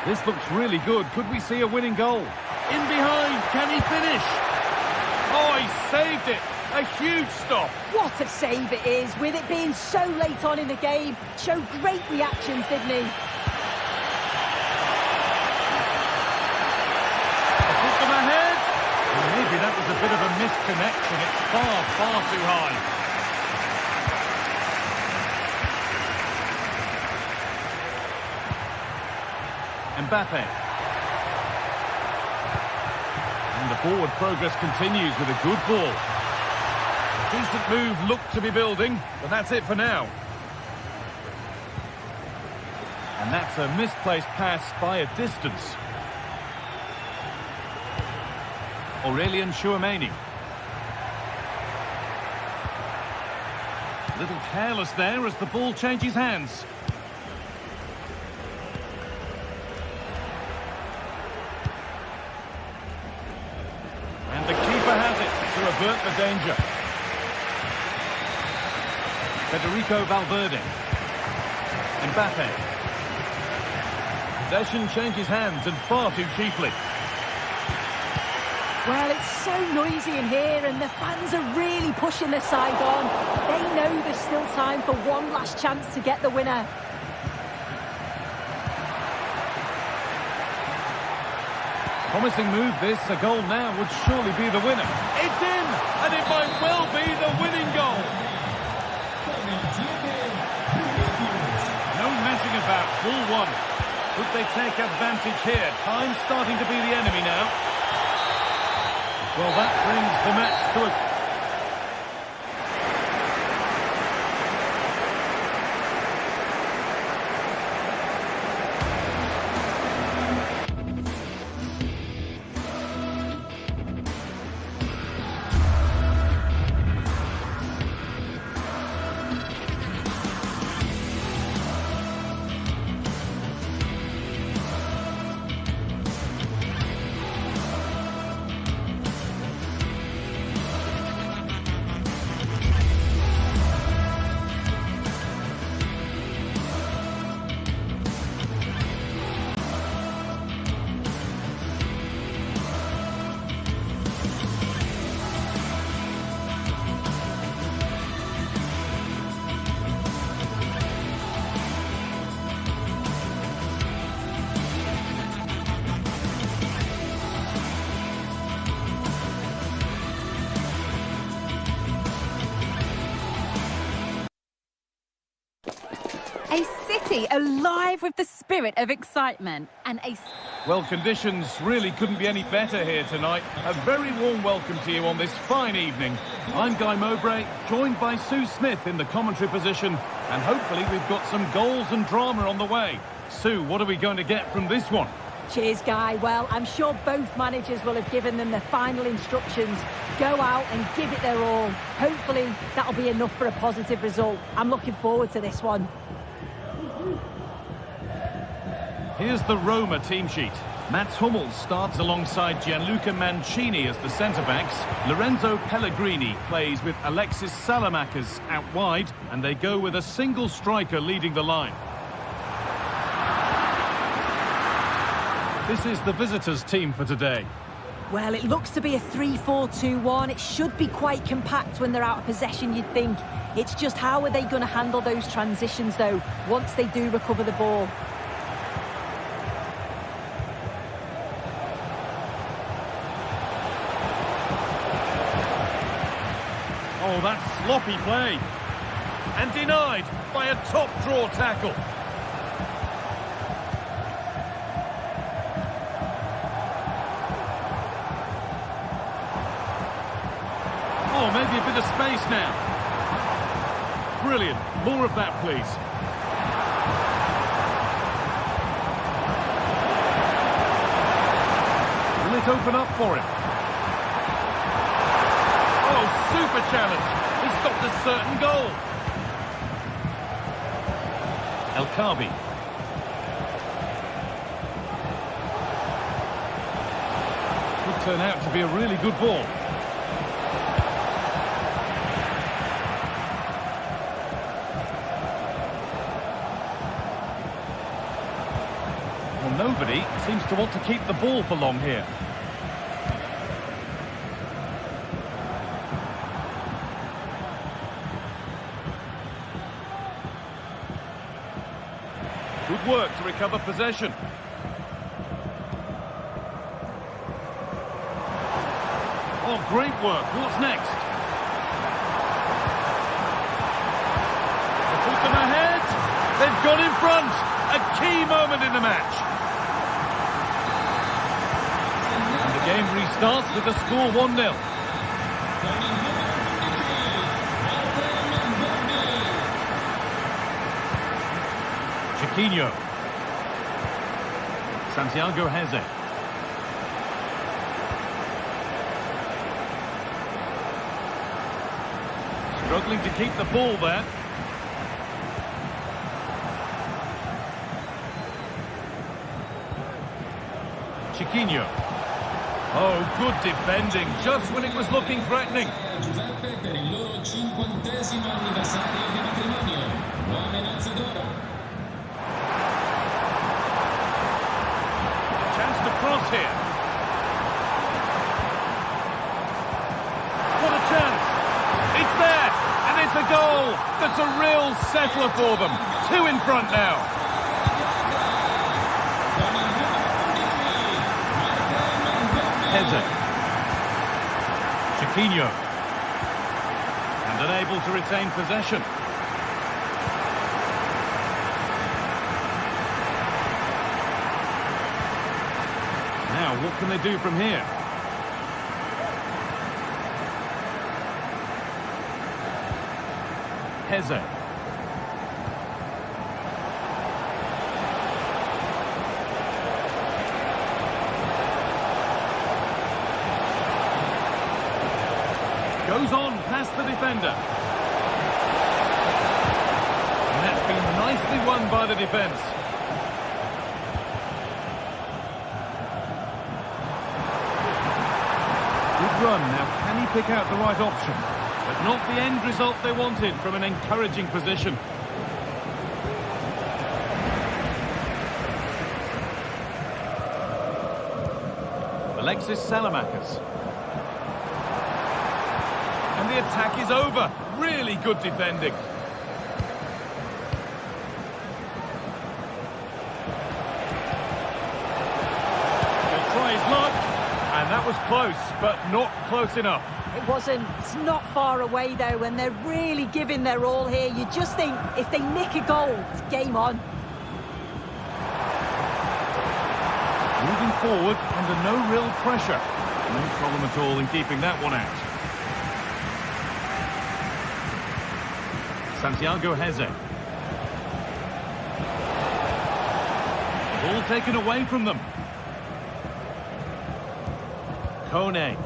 This looks really good. Could we see a winning goal? In behind, can he finish? Oh, he saved it. A huge stop. What a save it is, with it being so late on in the game. Showed great reactions, didn't he? Put them ahead. Maybe that was a bit of a misconnection. It's far, far too high. Mbappe. And the forward progress continues with a good ball. Decent move looked to be building, but that's it for now. And that's a misplaced pass by a distance. Aurelien Tchouameni. A little careless there as the ball changes hands. And the keeper has it to avert the danger. Federico Valverde. Mbappe. Possession changes hands and far too cheaply. Well, it's so noisy in here and the fans are really pushing their side on. They know there's still time for one last chance to get the winner. Promising move this, a goal now would surely be the winner. It's in, and it might well be the winning goal. No messing about, ball one. Could they take advantage here? Time starting to be the enemy now. Well, that brings the match to a... A city alive with the spirit of excitement and a... Well, conditions really couldn't be any better here tonight. A very warm welcome to you on this fine evening. I'm Guy Mowbray, joined by Sue Smith in the commentary position, and hopefully we've got some goals and drama on the way. Sue, what are we going to get from this one? Cheers, Guy. Well, I'm sure both managers will have given them the final instructions. Go out and give it their all. Hopefully, that'll be enough for a positive result. I'm looking forward to this one. Here's the Roma team sheet. Mats Hummels starts alongside Gianluca Mancini as the centre-backs. Lorenzo Pellegrini plays with Alexis Salamakers out wide, and they go with a single striker leading the line. This is the visitors' team for today. Well, it looks to be a 3-4-2-1. It should be quite compact when they're out of possession, you'd think. It's just how are they going to handle those transitions, though, once they do recover the ball. Oh, that's sloppy play. And denied by a top-draw tackle. Oh, maybe a bit of space now. Brilliant. More of that, please. Will it open up for him? Oh, super challenge. He stopped a certain goal. El Khabi. Could turn out to be a really good ball. Well, nobody seems to want to keep the ball for long here. Good work to recover possession. Oh, great work. What's next? To put them ahead. They've gone in front. A key moment in the match. And the game restarts with the score 1-0. Chiquinho. Santiago Heze. Struggling to keep the ball there. Chiquinho. Oh, good defending, just when it was looking threatening. Chance to cross here. What a chance. It's there, and it's a goal. That's a real settler for them. 2 in front now. Heze. Chiquinho. And unable to retain possession. Now, what can they do from here? Heze. Goes on past the defender. And that's been nicely won by the defence. Good run. Now, can he pick out the right option? But not the end result they wanted from an encouraging position. Alexis Salamakers. And the attack is over. Really good defending. He'll try his luck. And that was close, but not close enough. It's not far away, though, and they're really giving their all here. You just think, if they nick a goal, it's game on. Moving forward under no real pressure. No problem at all in keeping that one out. Santiago Heze. Ball taken away from them. Kone.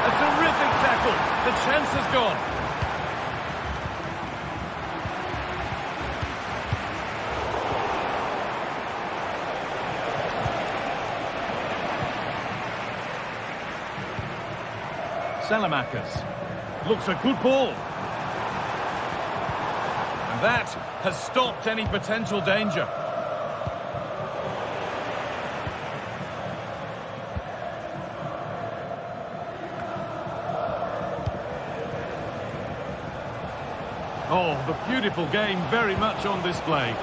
A terrific tackle. The chance has gone. Salamakers. Looks a good ball. And that has stopped any potential danger. Oh, the beautiful game very much on display.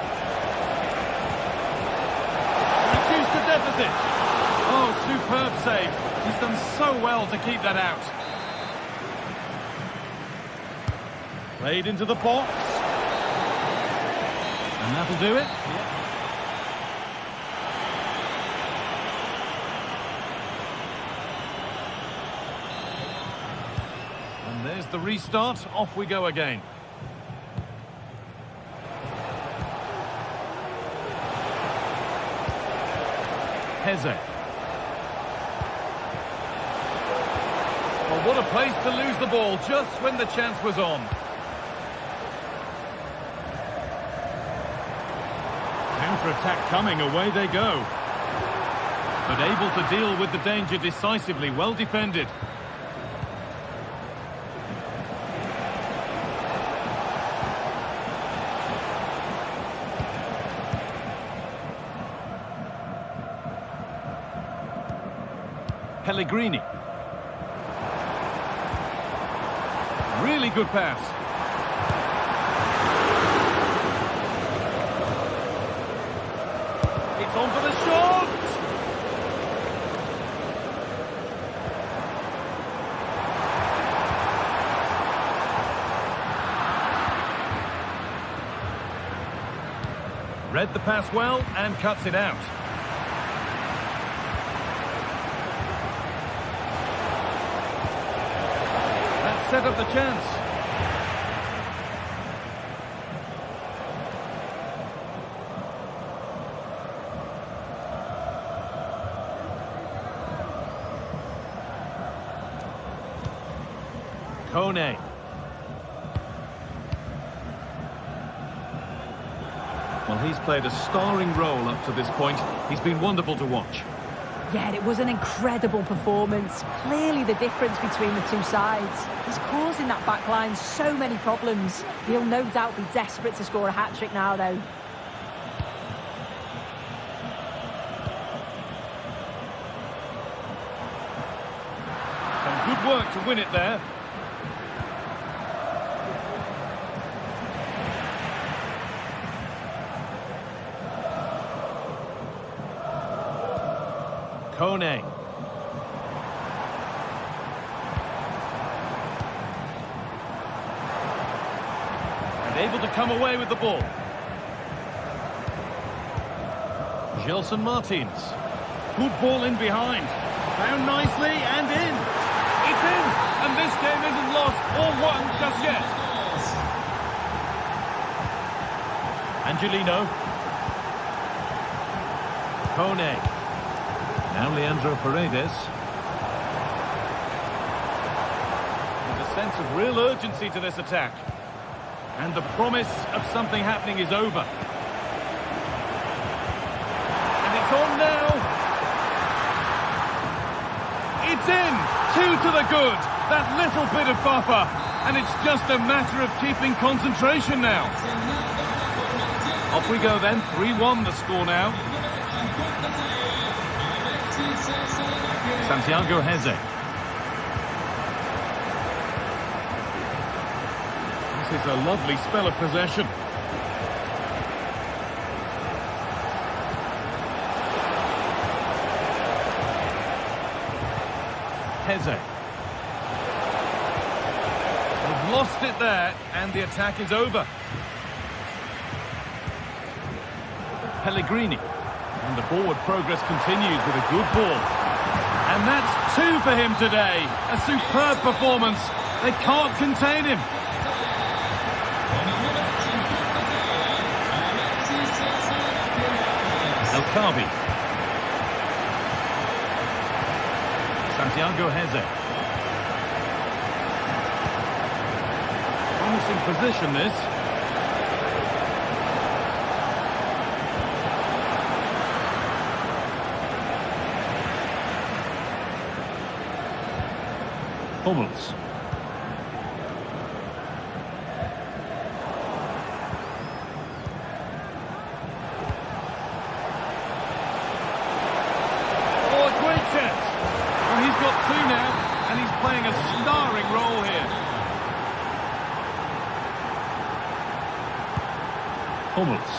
Reduced the deficit. Oh, superb save. He's done so well to keep that out. Played into the box. And that'll do it. And there's the restart. Off we go again. Heze. Well, what a place to lose the ball just when the chance was on. Counter-attack coming, away they go. But able to deal with the danger decisively, well defended. Pellegrini. Really good pass. It's on for the shot! Read the pass well and cuts it out. Set up the chance. Kone. Well, he's played a starring role up to this point. He's been wonderful to watch. Yeah, it was an incredible performance. Clearly the difference between the two sides. He's causing that back line so many problems. He'll no doubt be desperate to score a hat-trick now, though. Some good work to win it there. Kone. And able to come away with the ball. Gelson Martins. Good ball in behind. Found nicely and in. It's in. And this game isn't lost or won just yet. Angelino. Kone. Now Leandro Paredes. There's a sense of real urgency to this attack. And the promise of something happening is over. And it's on now. It's in. 2 to the good. That little bit of buffer. And it's just a matter of keeping concentration now. Off we go then. 3-1 the score now. Santiago Heze. This is a lovely spell of possession. Heze. They've lost it there, and the attack is over. Pellegrini. And the forward progress continues with a good ball. And that's 2 for him today. A superb performance. They can't contain him. El Kabi. Santiago Heze. Promising position, this. Hummels. Oh, a great chance. Well, he's got 2 now, and he's playing a starring role here. Hummels.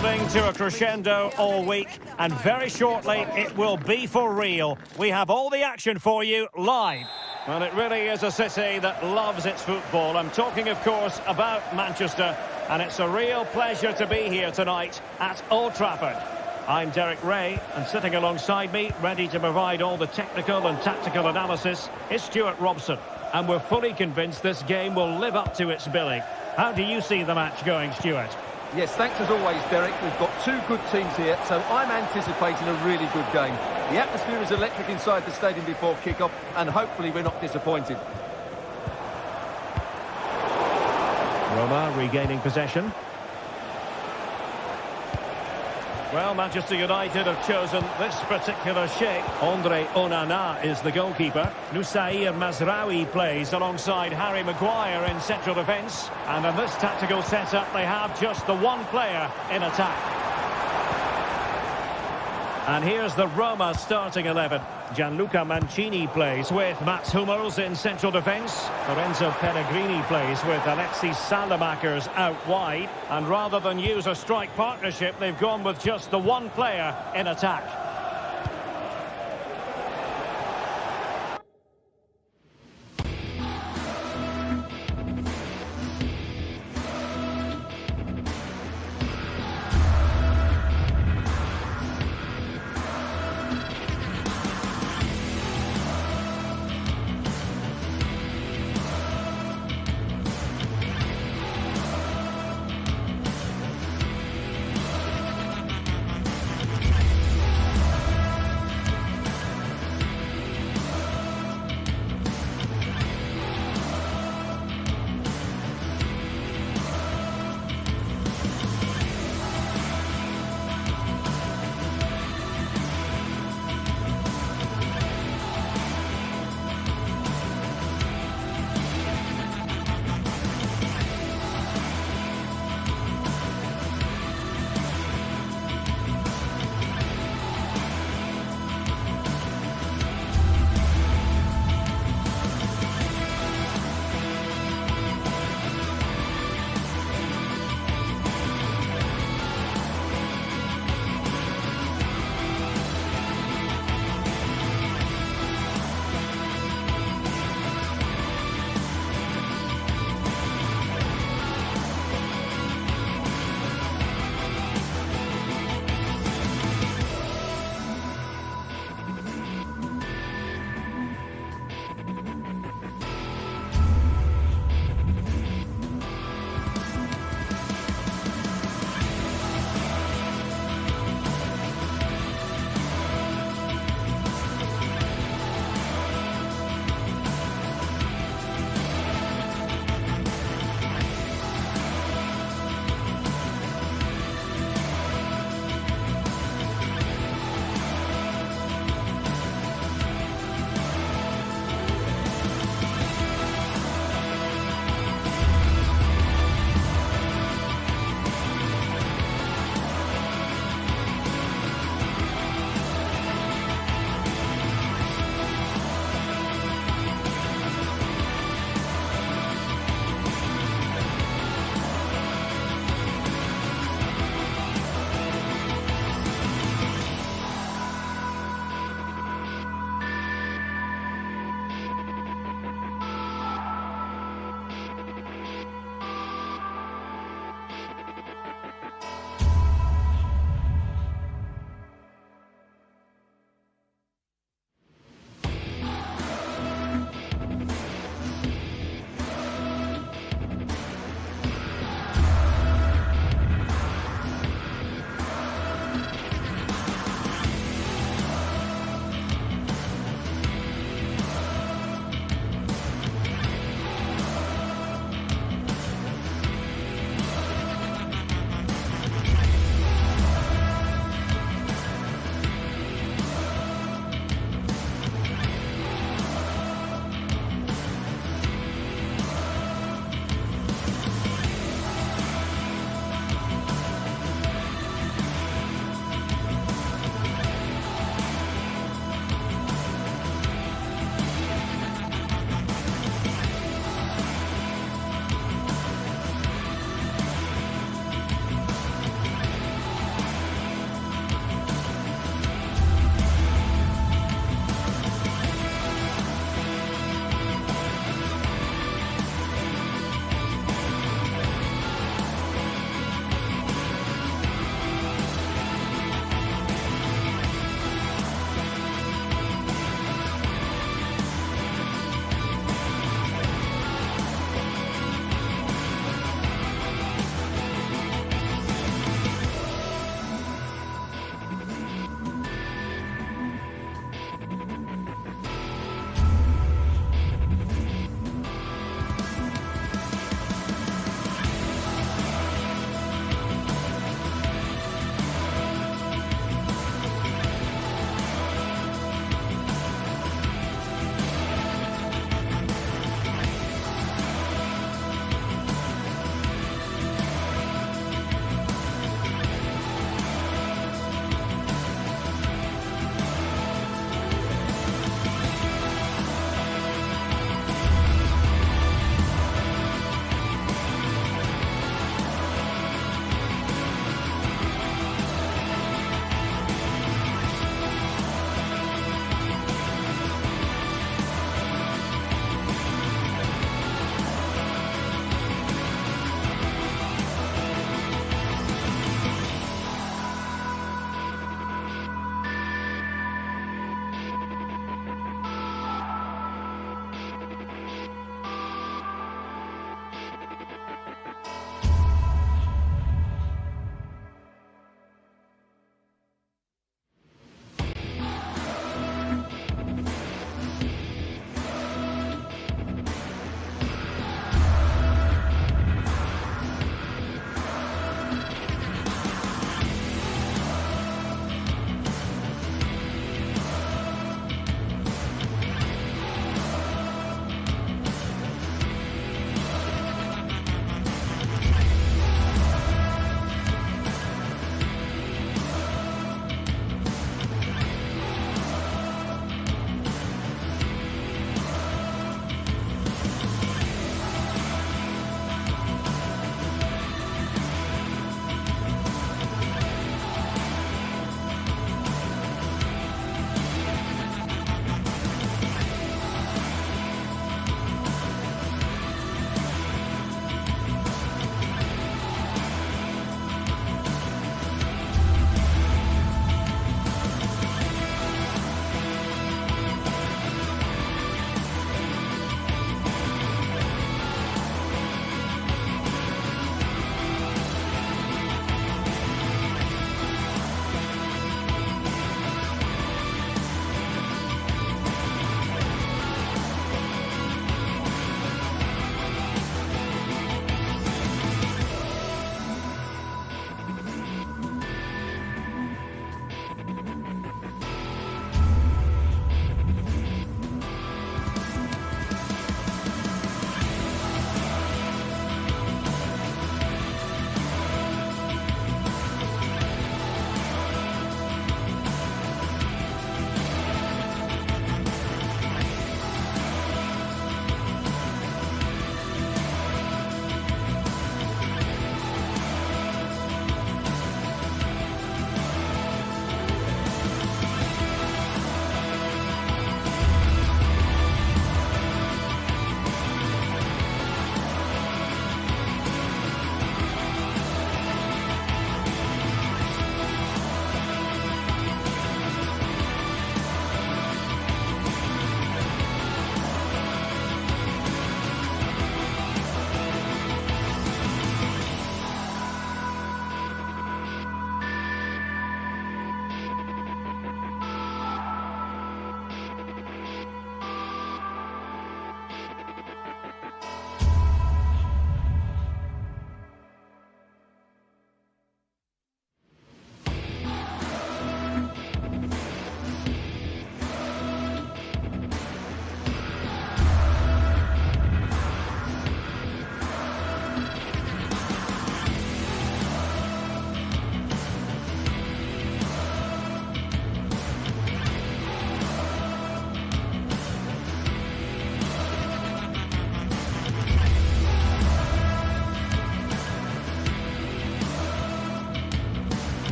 building to a crescendo all week, and very shortly it will be for real. We have all the action for you live. Well, it really is a city that loves its football. I'm talking, of course, about Manchester, and it's a real pleasure to be here tonight at Old Trafford. I'm Derek Ray, and sitting alongside me, ready to provide all the technical and tactical analysis, is Stuart Robson. And we're fully convinced this game will live up to its billing. How do you see the match going, Stuart? Yes, thanks as always, Derek. We've got two good teams here, so I'm anticipating a really good game. The atmosphere is electric inside the stadium before kick-off, and hopefully we're not disappointed. Roma regaining possession. Well, Manchester United have chosen this particular shape. Andre Onana is the goalkeeper. Nusair Mazraoui plays alongside Harry Maguire in central defence. And in this tactical setup, they have just the one player in attack. And here's the Roma starting 11. Gianluca Mancini plays with Mats Hummels in central defence. Lorenzo Pellegrini plays with Alexis Salamakers out wide. And rather than use a strike partnership, they've gone with just the one player in attack.